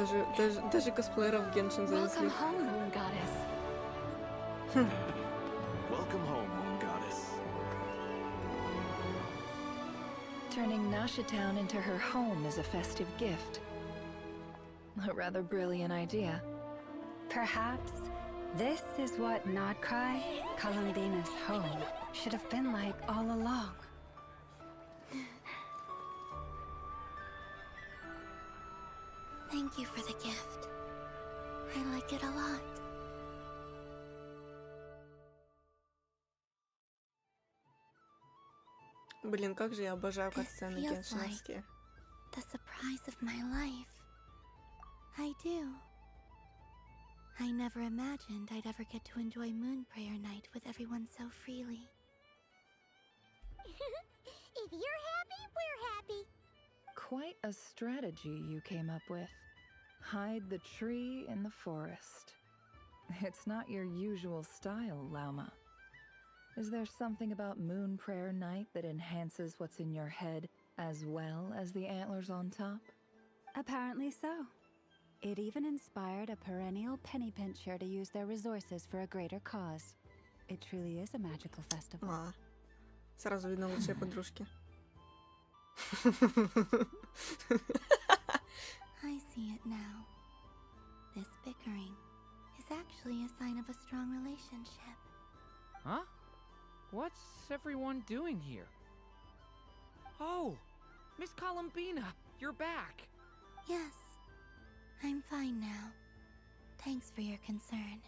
даже косплееров Геншин завезли. Welcome home, Moon Goddess. Welcome home, Moon Goddess. Turning Nasha Town into her home as a festive gift. A rather brilliant idea. Perhaps this is what Not Cry, Columbina's home, should have been like all along. Thank you for the gift. I like it a lot. Блин, как же я обожаю катсцены Feels геншиновские. The surprise of my life. I do. I never imagined I'd ever get to enjoy Moon Prayer Night with everyone so freely. If you're happy, we're happy. Quite a strategy you came up with. Hide the tree in the forest. It's not your usual style, Lauma. Is there something about Moon Prayer Night that enhances what's in your head as well as the antlers on top? Apparently so. It even inspired a perennial penny pincher to use their resources for a greater cause. It truly is a magical festival. Сразу видно лучшие подружки. I see it now. This bickering is actually a sign of a strong relationship. Huh? What's everyone doing here? Oh, Miss Columbina, you're back. Yes, I'm fine now. Thanks for your concern.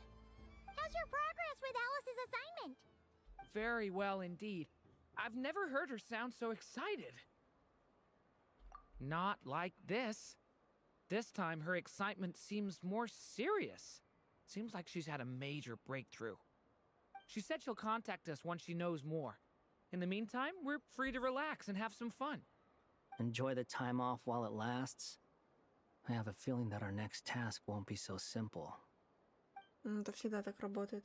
How's your progress with Alice's assignment? Very well indeed. I've never heard her sound so excited. Not like this. This time her excitement seems more serious. Seems like she's had a major breakthrough. She said she'll contact us once she knows more. In the meantime, we're free to relax and have some fun. Enjoy the time off while it lasts. I have a feeling that our next task won't be so simple. Это всегда так работает.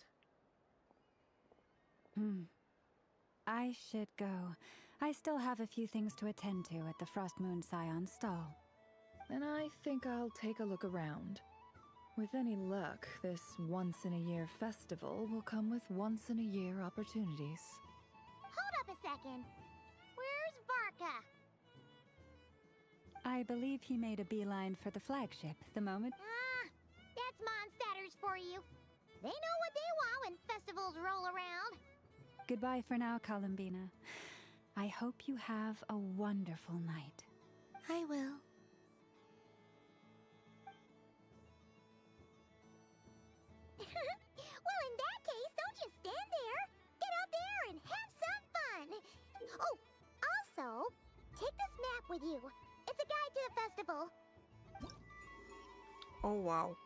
I should go. I still have a few things to attend to at the Frost Moon Scion stall. And I think I'll take a look around. With any luck, this once-in-a-year festival will come with once-in-a-year opportunities. Hold up a second. Where's Varka? I believe he made a beeline for the flagship the moment. That's Monsters for you. They know what they want when festivals roll around. Goodbye for now, Columbina. I hope you have a wonderful night. I will. Well, in that case, don't just stand there. Get out there and have some fun. Oh, also, take this map with you. It's a guide to the festival. О, вау.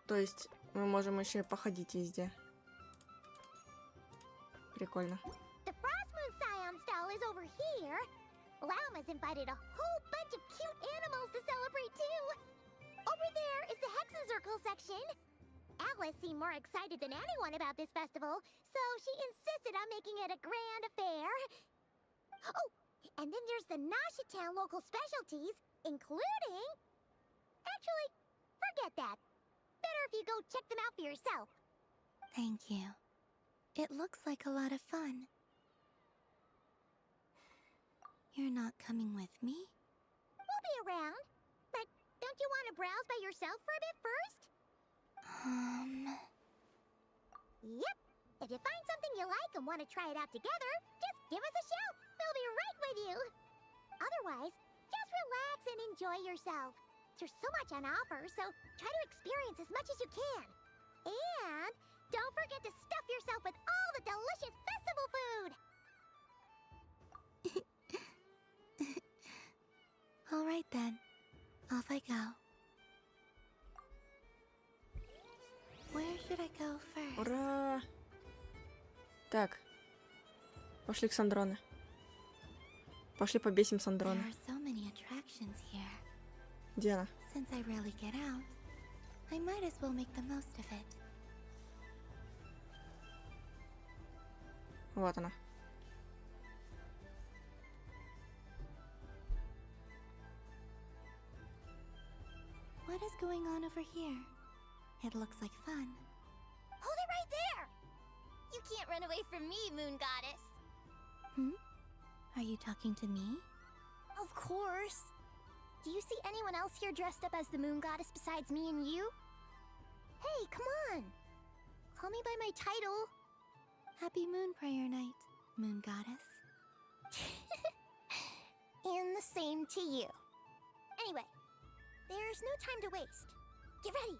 То есть мы можем еще и походить везде. Прикольно. The Frost Moon Scion stall is over here. Lauma's invited a whole bunch of cute animals to celebrate too. Over there is the Hexacircle section. Alice seemed more excited than anyone about this festival, so she insisted on making it a grand affair. Oh, and then there's the Nasha Town local specialties, including... Actually, forget that. Better if you go check them out for yourself. Thank you. It looks like a lot of fun. You're not coming with me? We'll be around. But don't you want to browse by yourself for a bit first? Yep. If you find something you like and want to try it out together, just give us a shout. We'll be right with you. Otherwise, just relax and enjoy yourself. There's so much on offer, so try to experience as much as you can. And don't forget to stuff yourself with all the delicious festival food. All right then. Off I go. Where should I go first? Ура! Так. Пошли к Сандроне. Пошли побесим There Сандроне. are so many attractions here. Где она? Since I rarely get out, I might as well make the most of it. Вот она. What is going on over here? It looks like fun. Hold it right there! You can't run away from me, Moon Goddess. Are you talking to me? Of course. Do you see anyone else here dressed up as the moon goddess besides me and you? Hey, come on. Call me by my title. Happy Moon Prayer Night, Moon Goddess. And the same to you. Anyway, there's no time to waste. Get ready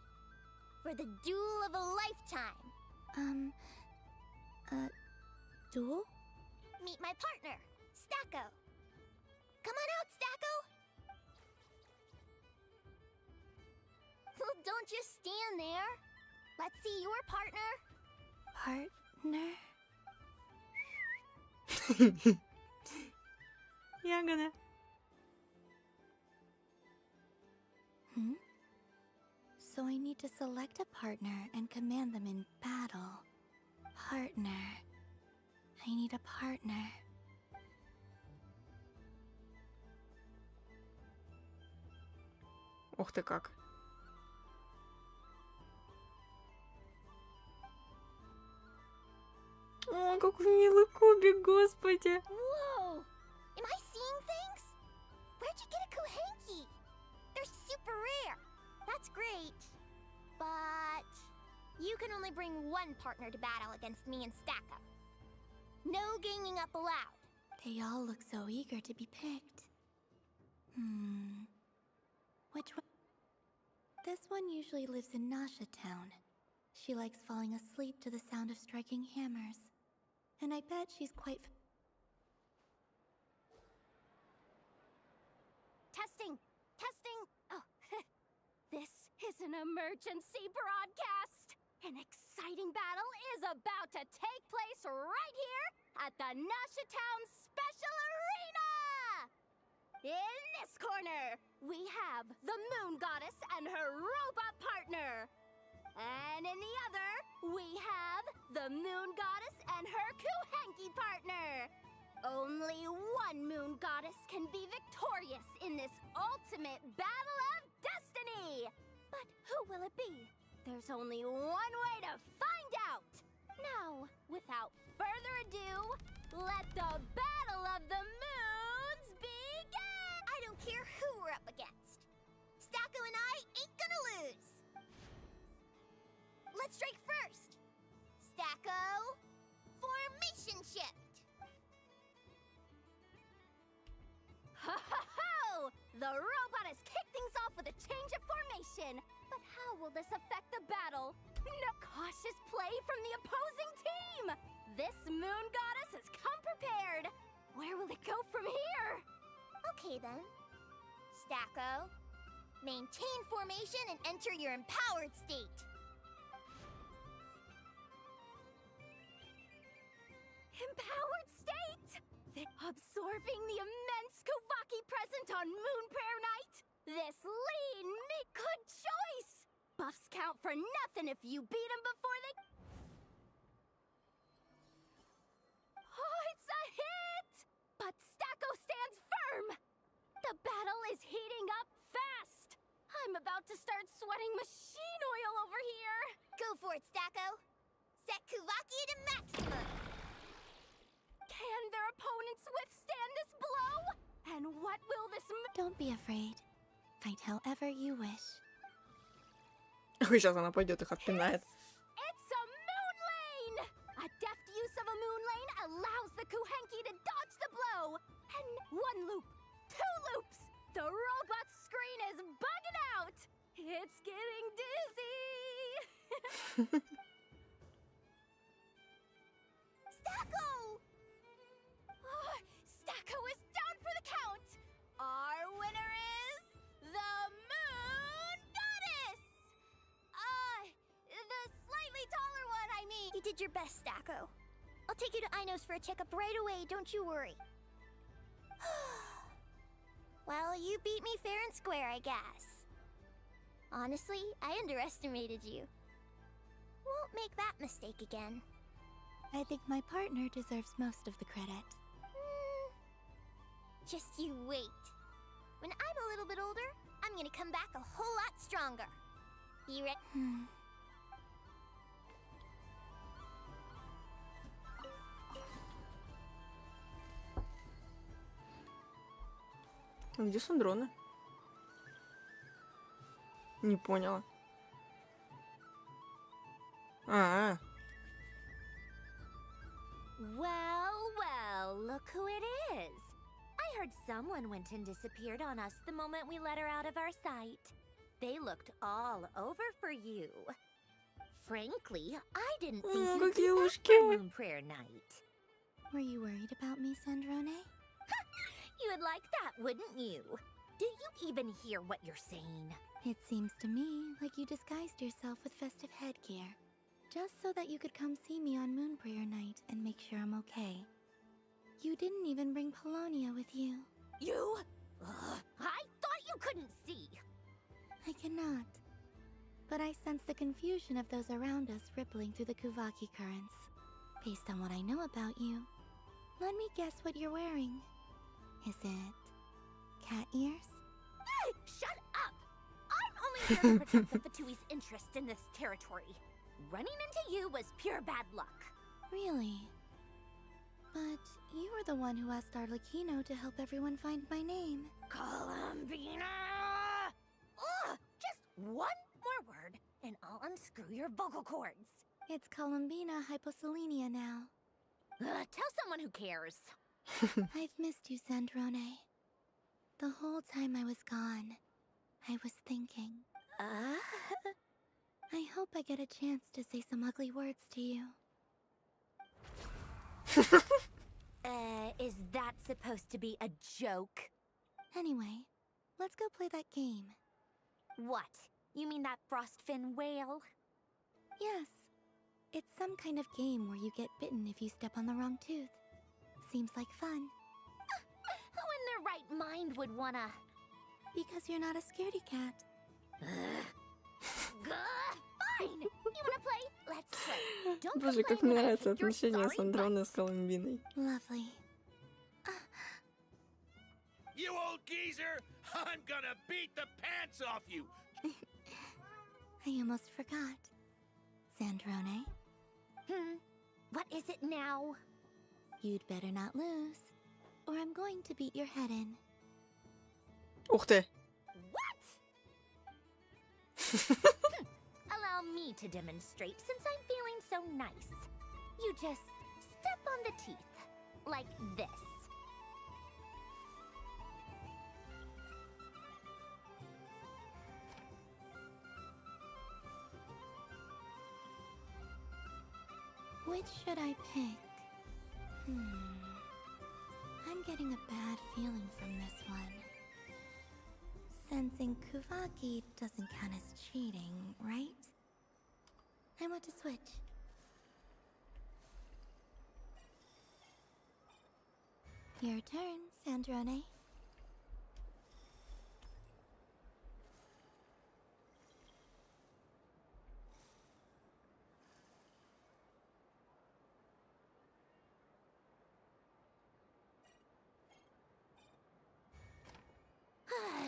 for the duel of a lifetime. Duel? Meet my partner, Stacko. Come on out, Stacko. Well, don't just stand there. Let's see your partner. Partner? Ягода. So I need to select a partner and command them in battle. Partner. I need a partner. Ух ты как. О, какой милый кубик, господи. Whoa! Am I seeing things? Where'd you get a kuhenki? They're super rare. That's great. But you can only bring one partner to battle against me and Stacko. No ganging up allowed. They all look so eager to be picked. Which one? This one usually lives in Nasha Town. She likes falling asleep to the sound of striking hammers. And I bet she's quite... Testing! Testing! Oh, this is an emergency broadcast! An exciting battle is about to take place right here at the Nasha Town Special Arena! In this corner, we have the Moon Goddess and her robot partner. And in the other, we have the Moon Goddess and her kuhenki partner. Only one Moon Goddess can be victorious in this ultimate battle of destiny! But who will it be? There's only one way to find out! Now, without further ado, let the Battle of the Moons begin! I don't care who we're up against. Stacko and I ain't gonna lose. Let's strike first. Stacko, formation shift. Ho ho ho! The robot has kicked things off with a change of formation. But how will this affect the battle? No cautious play from the opposing team! This Moon Goddess has come prepared. Where will it go from here? Okay then. Stacko, maintain formation and enter your empowered state. Empowered state? Absorbing the immense Kuvaki present on Moon Prayer Night? This lean meat, good choice! Buffs count for nothing if you beat them before they... Oh, it's a hit! But Stacko stands firm! The battle is heating up fast! I'm about to start sweating machine oil over here! Go for it, Stacko! Set Kuvaki to maximum! Can their opponents withstand this blow? And what will this... Don't be afraid. Fight however you wish. Сейчас она пойдет их отпинает. It's a moon lane! A deft use of a moon lane allows the kuhenki to dodge the blow. And one loop, two loops. The robot's screen is bugging out. It's getting dizzy. Stacko! Oh, Stacko is down for the count. Our winner is the Moon Goddess. The slightly taller one, I mean. You did your best, Stacko. I'll take you to Ainos for a checkup right away, don't you worry. Well, you beat me fair and square, I guess. Honestly, I underestimated you. Won't make that mistake again. I think my partner deserves most of the credit. Just you wait. When I'm a little bit older, I'm gonna come back a whole lot stronger. Be ready? А где Сандроны? Не поняла. А-а. Well, look who it is. I heard someone went and disappeared on us the moment we let her out of our sight. They looked all over for you. Frankly, I didn't think you'd be back for Moon Prayer Night. Were you worried about me, Sandrone? You would like that, wouldn't you? Do you even hear what you're saying? It seems to me like you disguised yourself with festive headgear, just so that you could come see me on Moon Prayer Night and make sure I'm okay. You didn't even bring Polonia with you. You? I thought you couldn't see. I cannot. But I sense the confusion of those around us rippling through the Kuvaki currents. Based on what I know about you, let me guess what you're wearing. Is it cat ears? Shut up! I'm only here to protect the Fatui's interest in this territory. Running into you was pure bad luck. Really? But you were the one who asked Arlecchino to help everyone find my name. Columbina! Ugh! Just one more word, and I'll unscrew your vocal cords. It's Columbina Hyposelenia now. Tell someone who cares. I've missed you, Sandrone. The whole time I was gone, I was thinking. I hope I get a chance to say some ugly words to you. Is that supposed to be a joke? Anyway, let's go play that game. What? You mean that frostfin whale? Yes. It's some kind of game where you get bitten if you step on the wrong tooth. Seems like fun. Who in their right mind would wanna... Because you're not a scaredy cat. Fine! You wanna play? Let's play. Don't Боже, как complain мне when I нравится kick your отношение sorry Сандроны с Колумбиной. Lovely. You old geezer! I'm gonna beat the pants off you! I almost forgot. Sandrone? What is it now? You'd better not lose, or I'm going to beat your head in. Ух ты! What? Allow me to demonstrate since I'm feeling so nice. You just step on the teeth, like this. Which should I pick? I'm getting a bad feeling from this one. Sensing Kuvaki doesn't count as cheating, right? I want to switch. Your turn, Sandrone.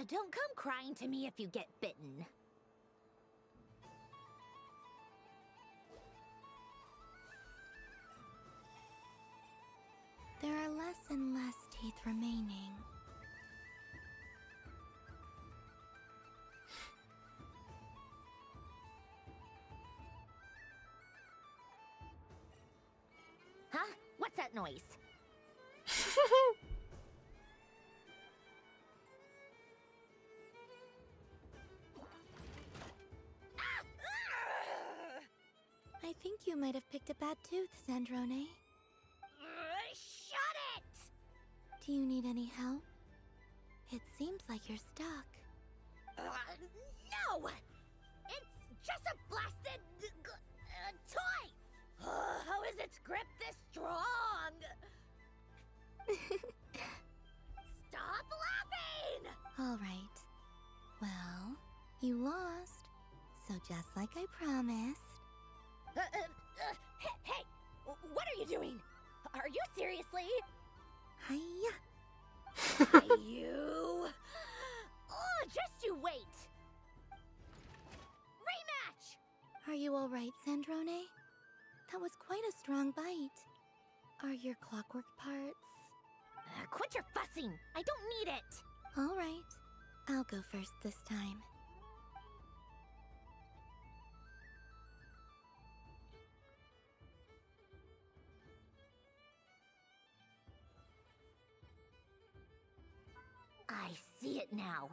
Don't come crying to me if you get bitten. There are less and less teeth remaining. Huh? What's that noise? I think you might have picked a bad tooth, Sandrone. Shut it! Do you need any help? It seems like you're stuck. No! It's just a blasted... toy! How is its grip this strong? Stop laughing! All right. Well, you lost. So just like I promised... Hey! What are you doing? Are you seriously? Hiya! You... Oh, just you wait! Rematch! Are you all right, Sandrone? That was quite a strong bite. Are your clockwork parts? Quit your fussing! I don't need it! All right, I'll go first this time. I see it now.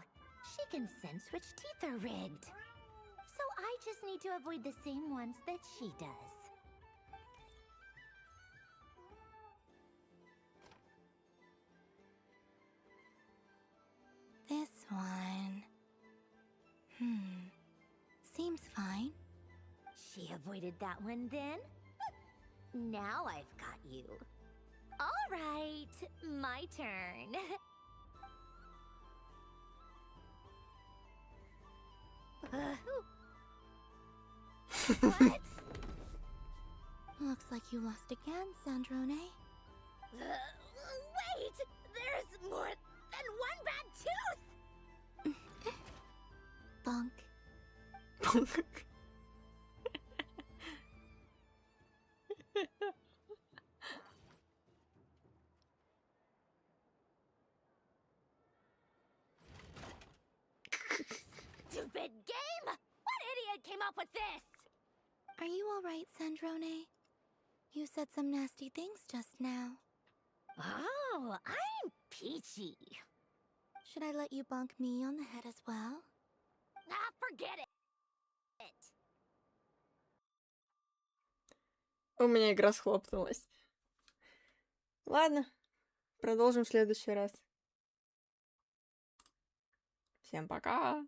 She can sense which teeth are rigged. So I just need to avoid the same ones that she does. This one... Seems fine. She avoided that one then? Now I've got you. All right, my turn. What? Looks like you lost again, Sandrone. Wait! There's more than one bad tooth! Bunk. Stupid game! What idiot came up with this? Are you alright, Sandrone? You said some nasty things just now. Oh, I'm peachy. Should I let you bonk me on the head as well? Ah, forget it. У меня игра схлопнулась. Ладно, продолжим в следующий раз. Всем пока!